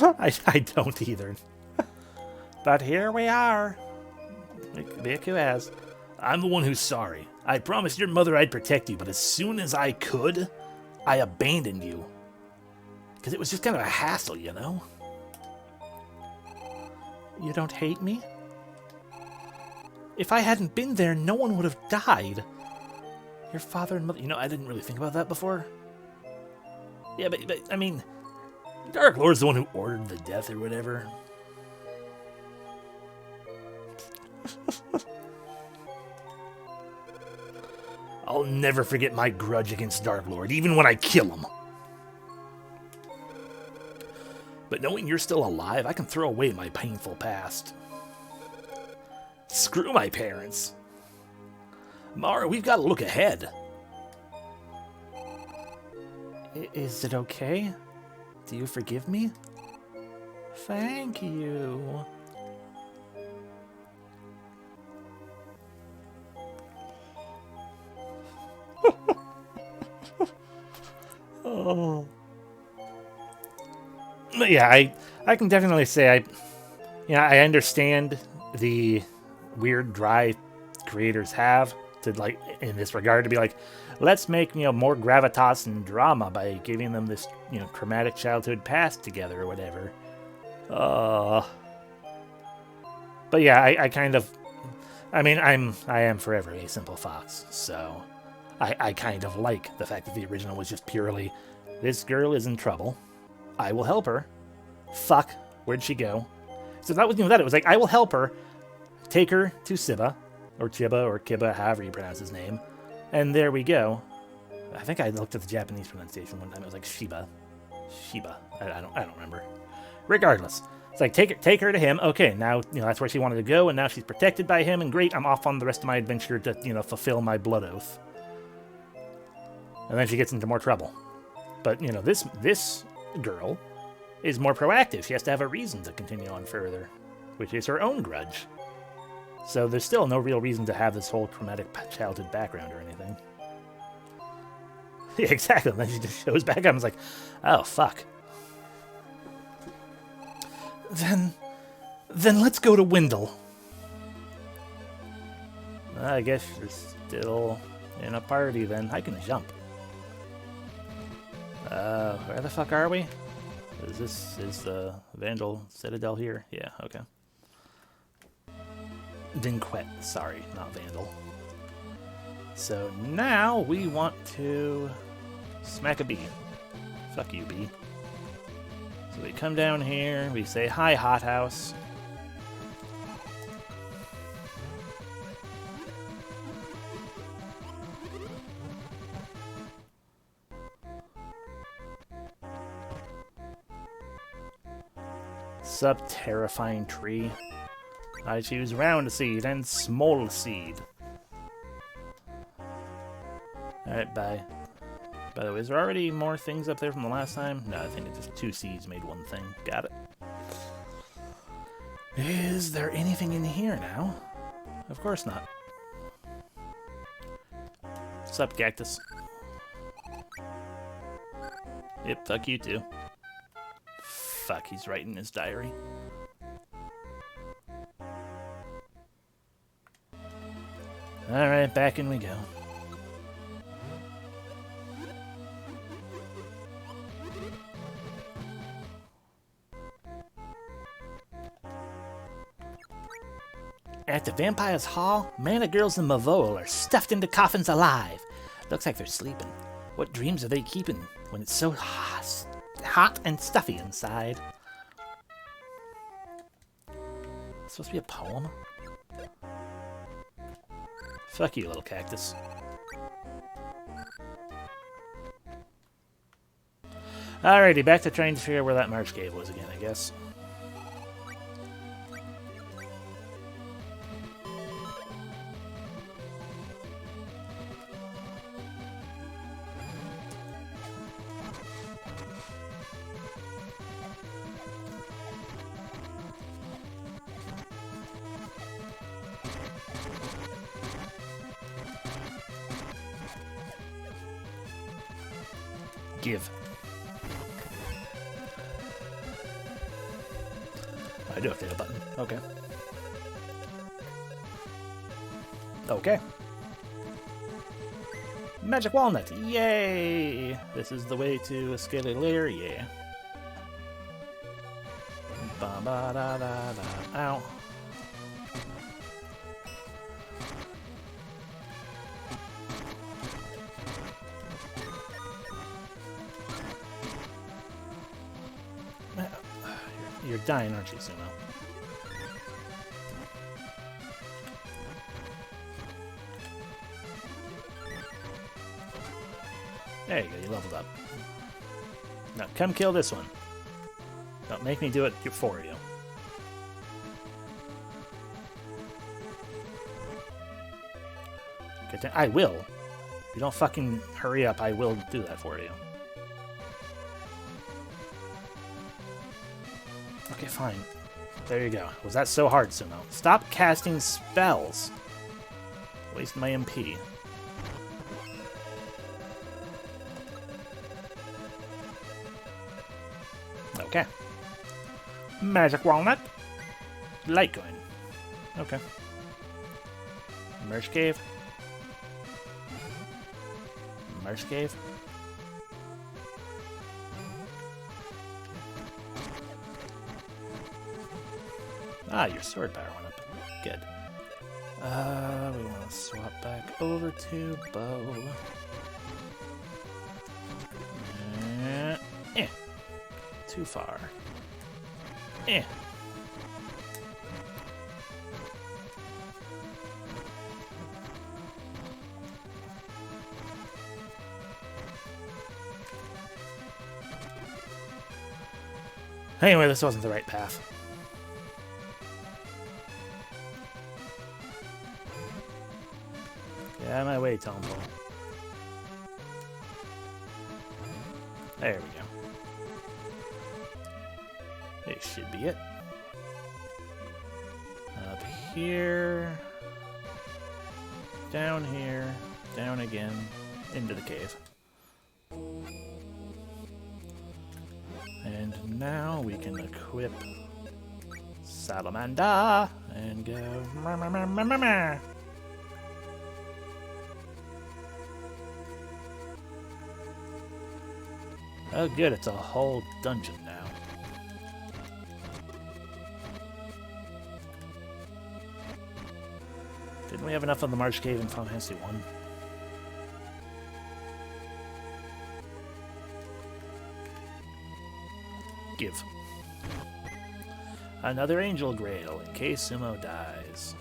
I don't either. But here we are. Look who has. I'm the one who's sorry. I promised your mother I'd protect you, but as soon as I could, I abandoned you. Because it was just kind of a hassle, you know? You don't hate me? If I hadn't been there, no one would have died. Your father and mother... You know, I didn't really think about that before. Yeah, but I mean, Dark Lord's the one who ordered the death or whatever. I'll never forget my grudge against Dark Lord, even when I kill him. But knowing you're still alive, I can throw away my painful past. screw my parents. Mara, we've got to look ahead. Is it okay? Do you forgive me? Thank you. Oh. But yeah, I can definitely say I understand the weird drive creators have to, like, in this regard, to be like, let's make, more gravitas and drama by giving them this, traumatic childhood past together or whatever. But yeah, I am forever a simple fox, so I kind of like the fact that the original was just purely, this girl is in trouble, I will help her. Fuck, where'd she go? So that was, that it was like, I will help her, take her to Siba, or Chiba, or Kiba, however you pronounce his name, and there we go. I think I looked at the Japanese pronunciation one time. It was like Shiba. I don't remember. Regardless, it's like take her to him. Okay, now that's where she wanted to go, and now she's protected by him. And great, I'm off on the rest of my adventure to fulfill my blood oath. And then she gets into more trouble. But this girl is more proactive. She has to have a reason to continue on further, which is her own grudge. So there's still no real reason to have this whole traumatic childhood background or anything. Yeah, exactly. And then she just shows back up and is like, oh, fuck. Then let's go to Windle. I guess you're still in a party then. I can jump. Where the fuck are we? Is the Vandal Citadel here? Yeah, okay. Dinquet, sorry, not Vandal. So now we want to smack a bee. Fuck you, bee. So we come down here, we say, hi, hothouse. Sup, terrifying tree. I choose round seed and small seed. Alright, bye. By the way, is there already more things up there from the last time? No, I think it's just 2 seeds made 1 thing. Got it. Is there anything in here now? Of course not. Sup, Cactus? Yep, fuck you too. Fuck, he's writing his diary. Alright, back in we go. At the Vampire's Hall, Mana girls in Mavol are stuffed into coffins alive. Looks like they're sleeping. What dreams are they keeping when it's so hot and stuffy inside? It's supposed to be a poem? Fuck you, little cactus. Alrighty, back to trying to figure out where that March cave was again, I guess. Give. I do have to hit a button. Okay. Okay. Magic walnut. Yay! This is the way to escape it later. Yeah. Ba ba da da da. Ow. You're dying, aren't you, Sumo? There you go, you leveled up. Now, come kill this one. Don't make me do it for you. I will. If you don't fucking hurry up, I will do that for you. Okay, fine. There you go. Was that so hard, Sumo? Stop casting spells. Waste my MP. Okay. Magic Walnut. Litecoin. Okay. Merge Cave. Merge Cave. Ah, your sword power went up. Good. We want to swap back over to bow. Too far. Anyway, this wasn't the right path. Get out of my way, Tomboy. There we go. It should be it. Up here. Down here. Down again. Into the cave. And now we can equip Salamander and go. Oh, good, it's a whole dungeon now. Didn't we have enough of the Marsh Cave in Final Fantasy 1? Give. Another Angel Grail in case Sumo dies.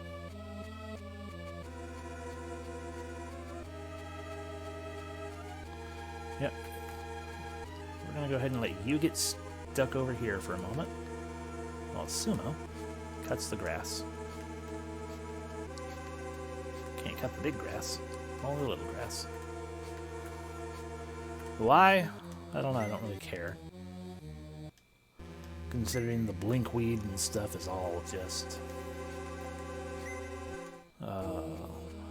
Yep. We're gonna go ahead and let you get stuck over here for a moment while Sumo cuts the grass. Can't cut the big grass, only the little grass. Why? I don't know, I don't really care. Considering the blinkweed and stuff is all just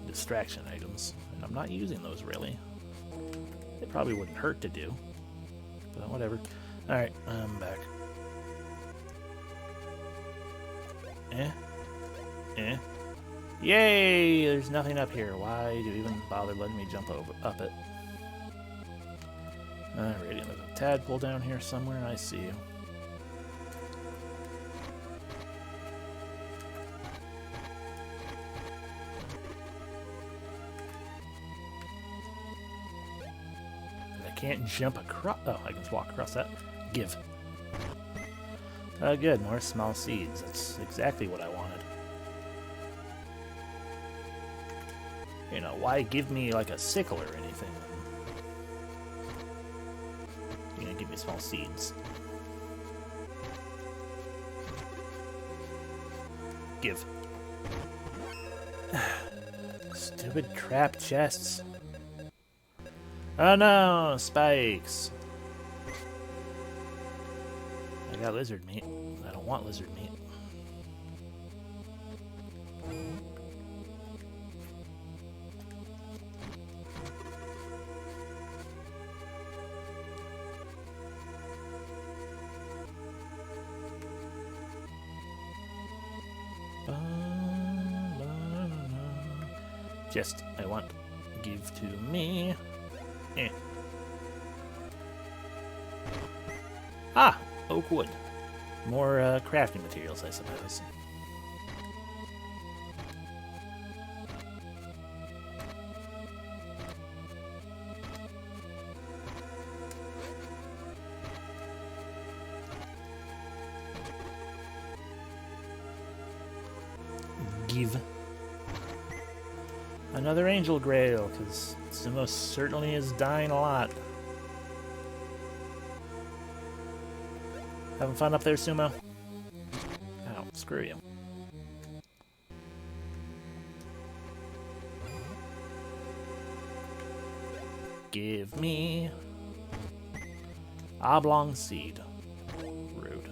distraction items, and I'm not using those really. It probably wouldn't hurt to do, but whatever. Alright, I'm back. Yay! There's nothing up here. Why do you even bother letting me jump up it? Alrighty, there's a tadpole down here somewhere. I see you. Can't jump across. Oh, I can just walk across that. Give. Good, more small seeds. That's exactly what I wanted. You know, why give me like a sickle or anything? You're gonna give me small seeds. Give. Stupid crap chests. Oh no, spikes. I got lizard meat. I don't want lizard meat. Just, I want give to me. Ah, oak wood. More crafting materials, I suppose. Give. Another Angel Grail, because Sumo certainly is dying a lot. Having fun up there, Sumo? Ow, screw you. Give me oblong seed. Rude.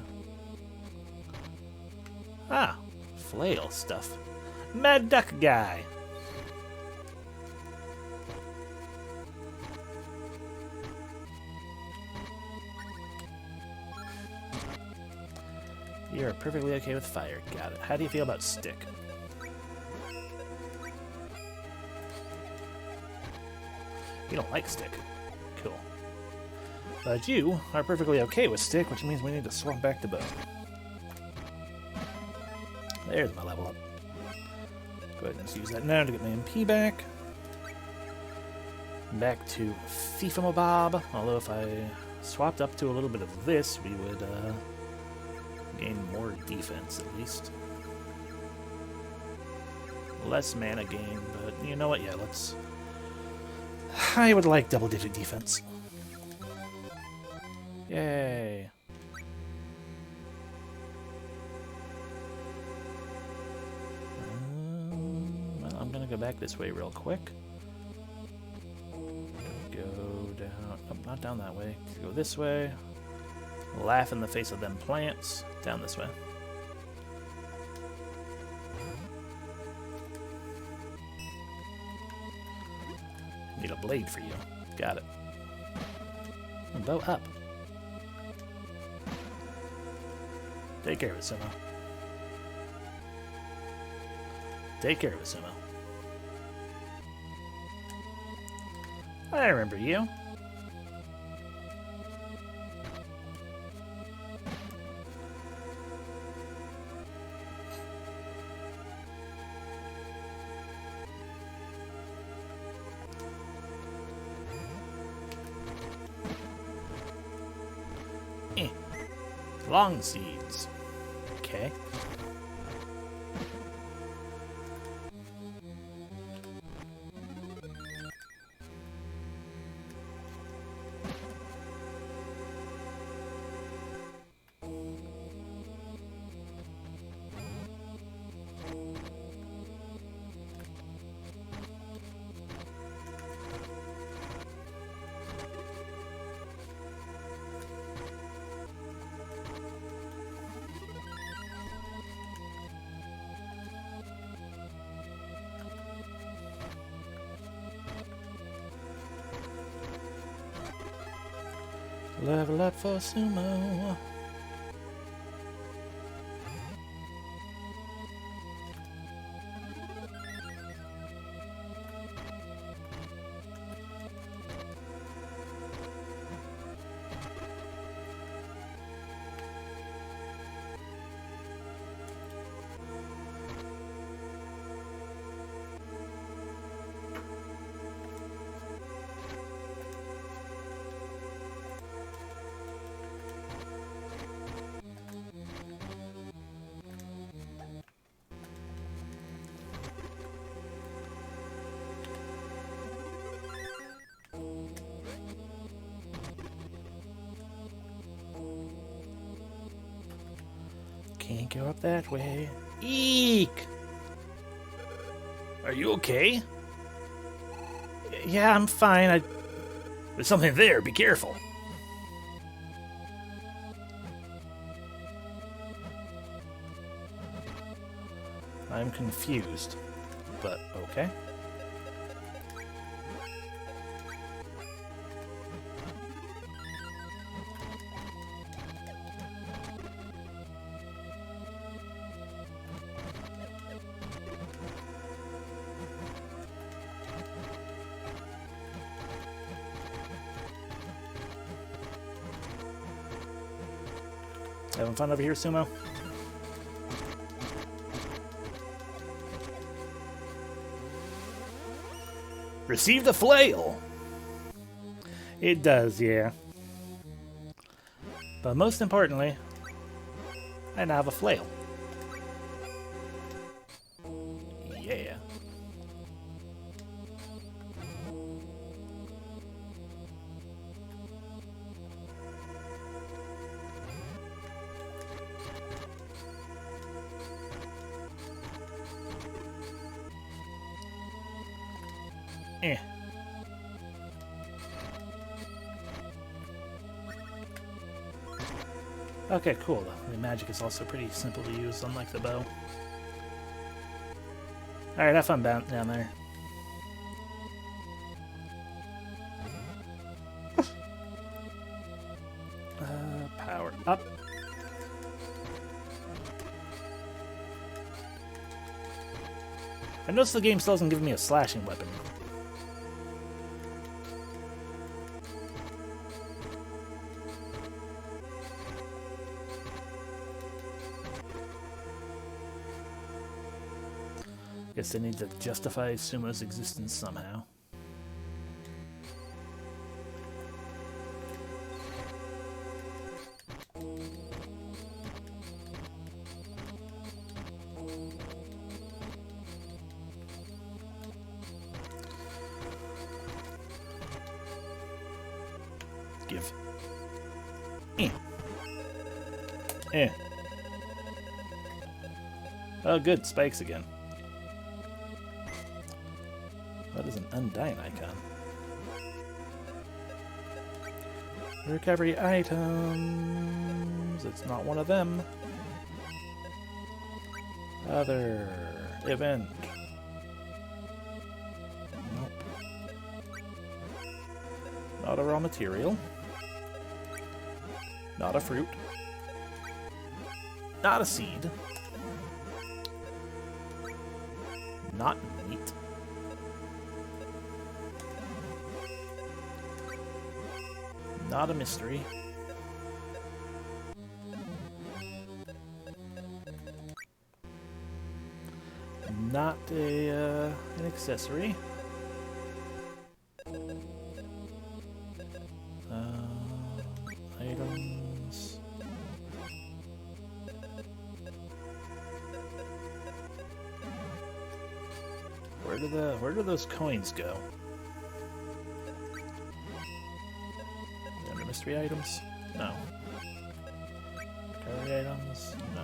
Ah, flail stuff. Mad duck guy. You're perfectly okay with fire. Got it. How do you feel about stick? You don't like stick. Cool. But you are perfectly okay with stick, which means we need to swap back to bow. There's my level up. Go ahead and just use that now to get my MP back. Back to FIFA-Mobob. Although if I swapped up to a little bit of this, we would gain more defense at least. Less mana gain, but you know what? Yeah, let's... I would like double-digit defense. Yay. Well, I'm gonna go back this way real quick. Go down... Oh, not down that way. Go this way. Laugh in the face of them plants. Down this way. Need a blade for you. Got it. And bow up. Take care of it, Sumo. Take care of it, Sumo. I remember you. Long seeds. Okay. Level up for Sumo. Can't go up that way. Eek! Are you okay? Yeah, I'm fine. There's something there. Be careful. I'm confused, but okay. Having fun over here, Sumo? Receive the flail! It does, yeah. But most importantly, I now have a flail. Yeah. Okay, cool. The magic is also pretty simple to use, unlike the bow. Alright, have fun down there. Power up. I noticed the game still doesn't give me a slashing weapon. Guess they need to justify Sumo's existence somehow. Give. Eh. Oh, good. Spikes again. That is an undying icon. Recovery items. It's not one of them. Other event. Nope. Not a raw material. Not a fruit. Not a seed. Not meat. Not a mystery. Not an accessory. Items. Where do those coins go? Under mystery items? No. Recovery items? No.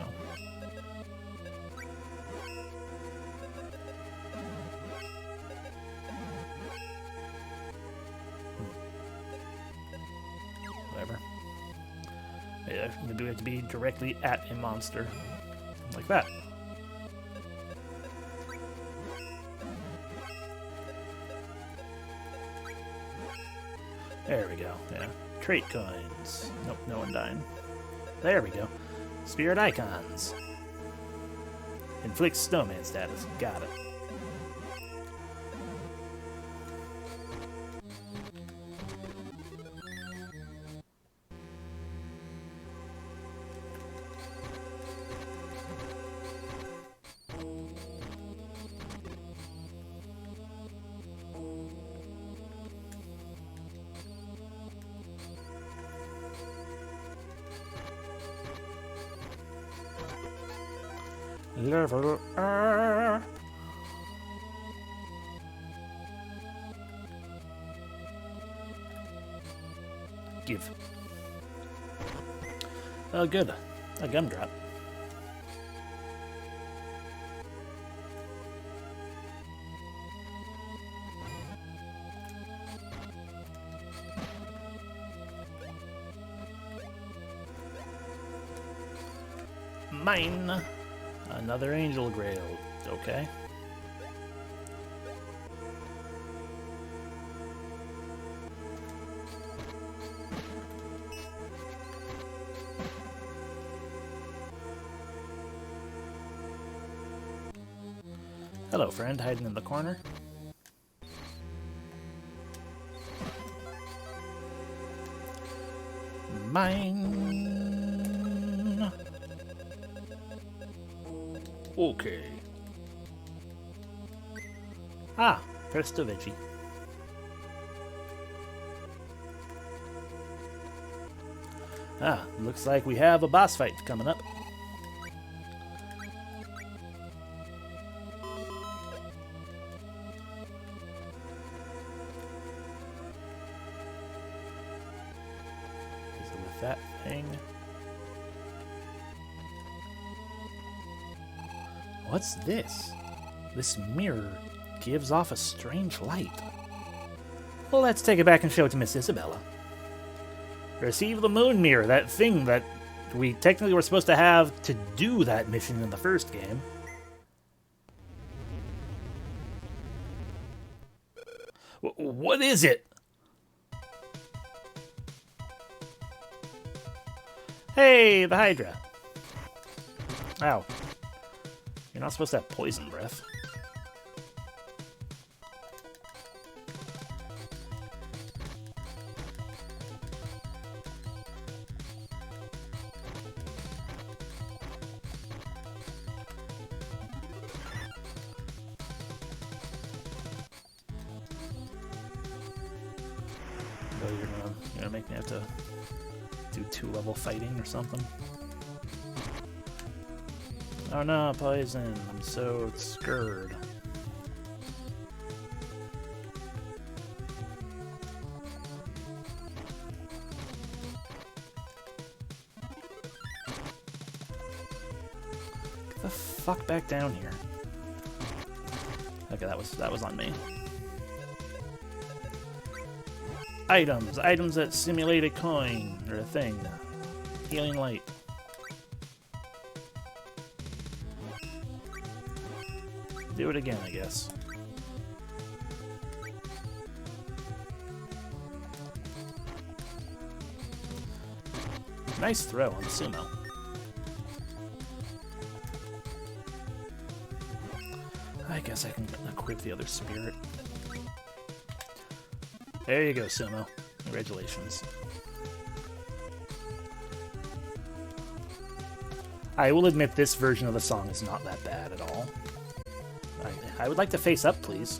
Whatever. Maybe we have to be directly at a monster. Like that. There we go, yeah. Trait coins. Nope, no one dying. There we go. Spirit icons. Inflicts snowman status. Got it. Level up. Give. Oh, good. A gumdrop. Mine. Another angel grail. Okay. Hello, friend, hiding in the corner. Mine. Okay. Ah, Presto Veggie. Ah, looks like we have a boss fight coming up. Is it with that thing? What's this? This mirror gives off a strange light. Well, let's take it back and show it to Miss Isabella. Receive the moon mirror, that thing that we technically were supposed to have to do that mission in the first game. What is it? Hey, the Hydra. Ow. You're not supposed to have poison breath. Oh, you're gonna make me have to do 2-level fighting or something? Oh no, poison. I'm so scared. Get the fuck back down here. Okay, that was on me. Items that simulate a coin or a thing. Healing light. Do it again, I guess. Nice throw on the sumo. I guess I can equip the other spirit. There you go, sumo. Congratulations. I will admit this version of the song is not that bad at all. I would like to face up, please.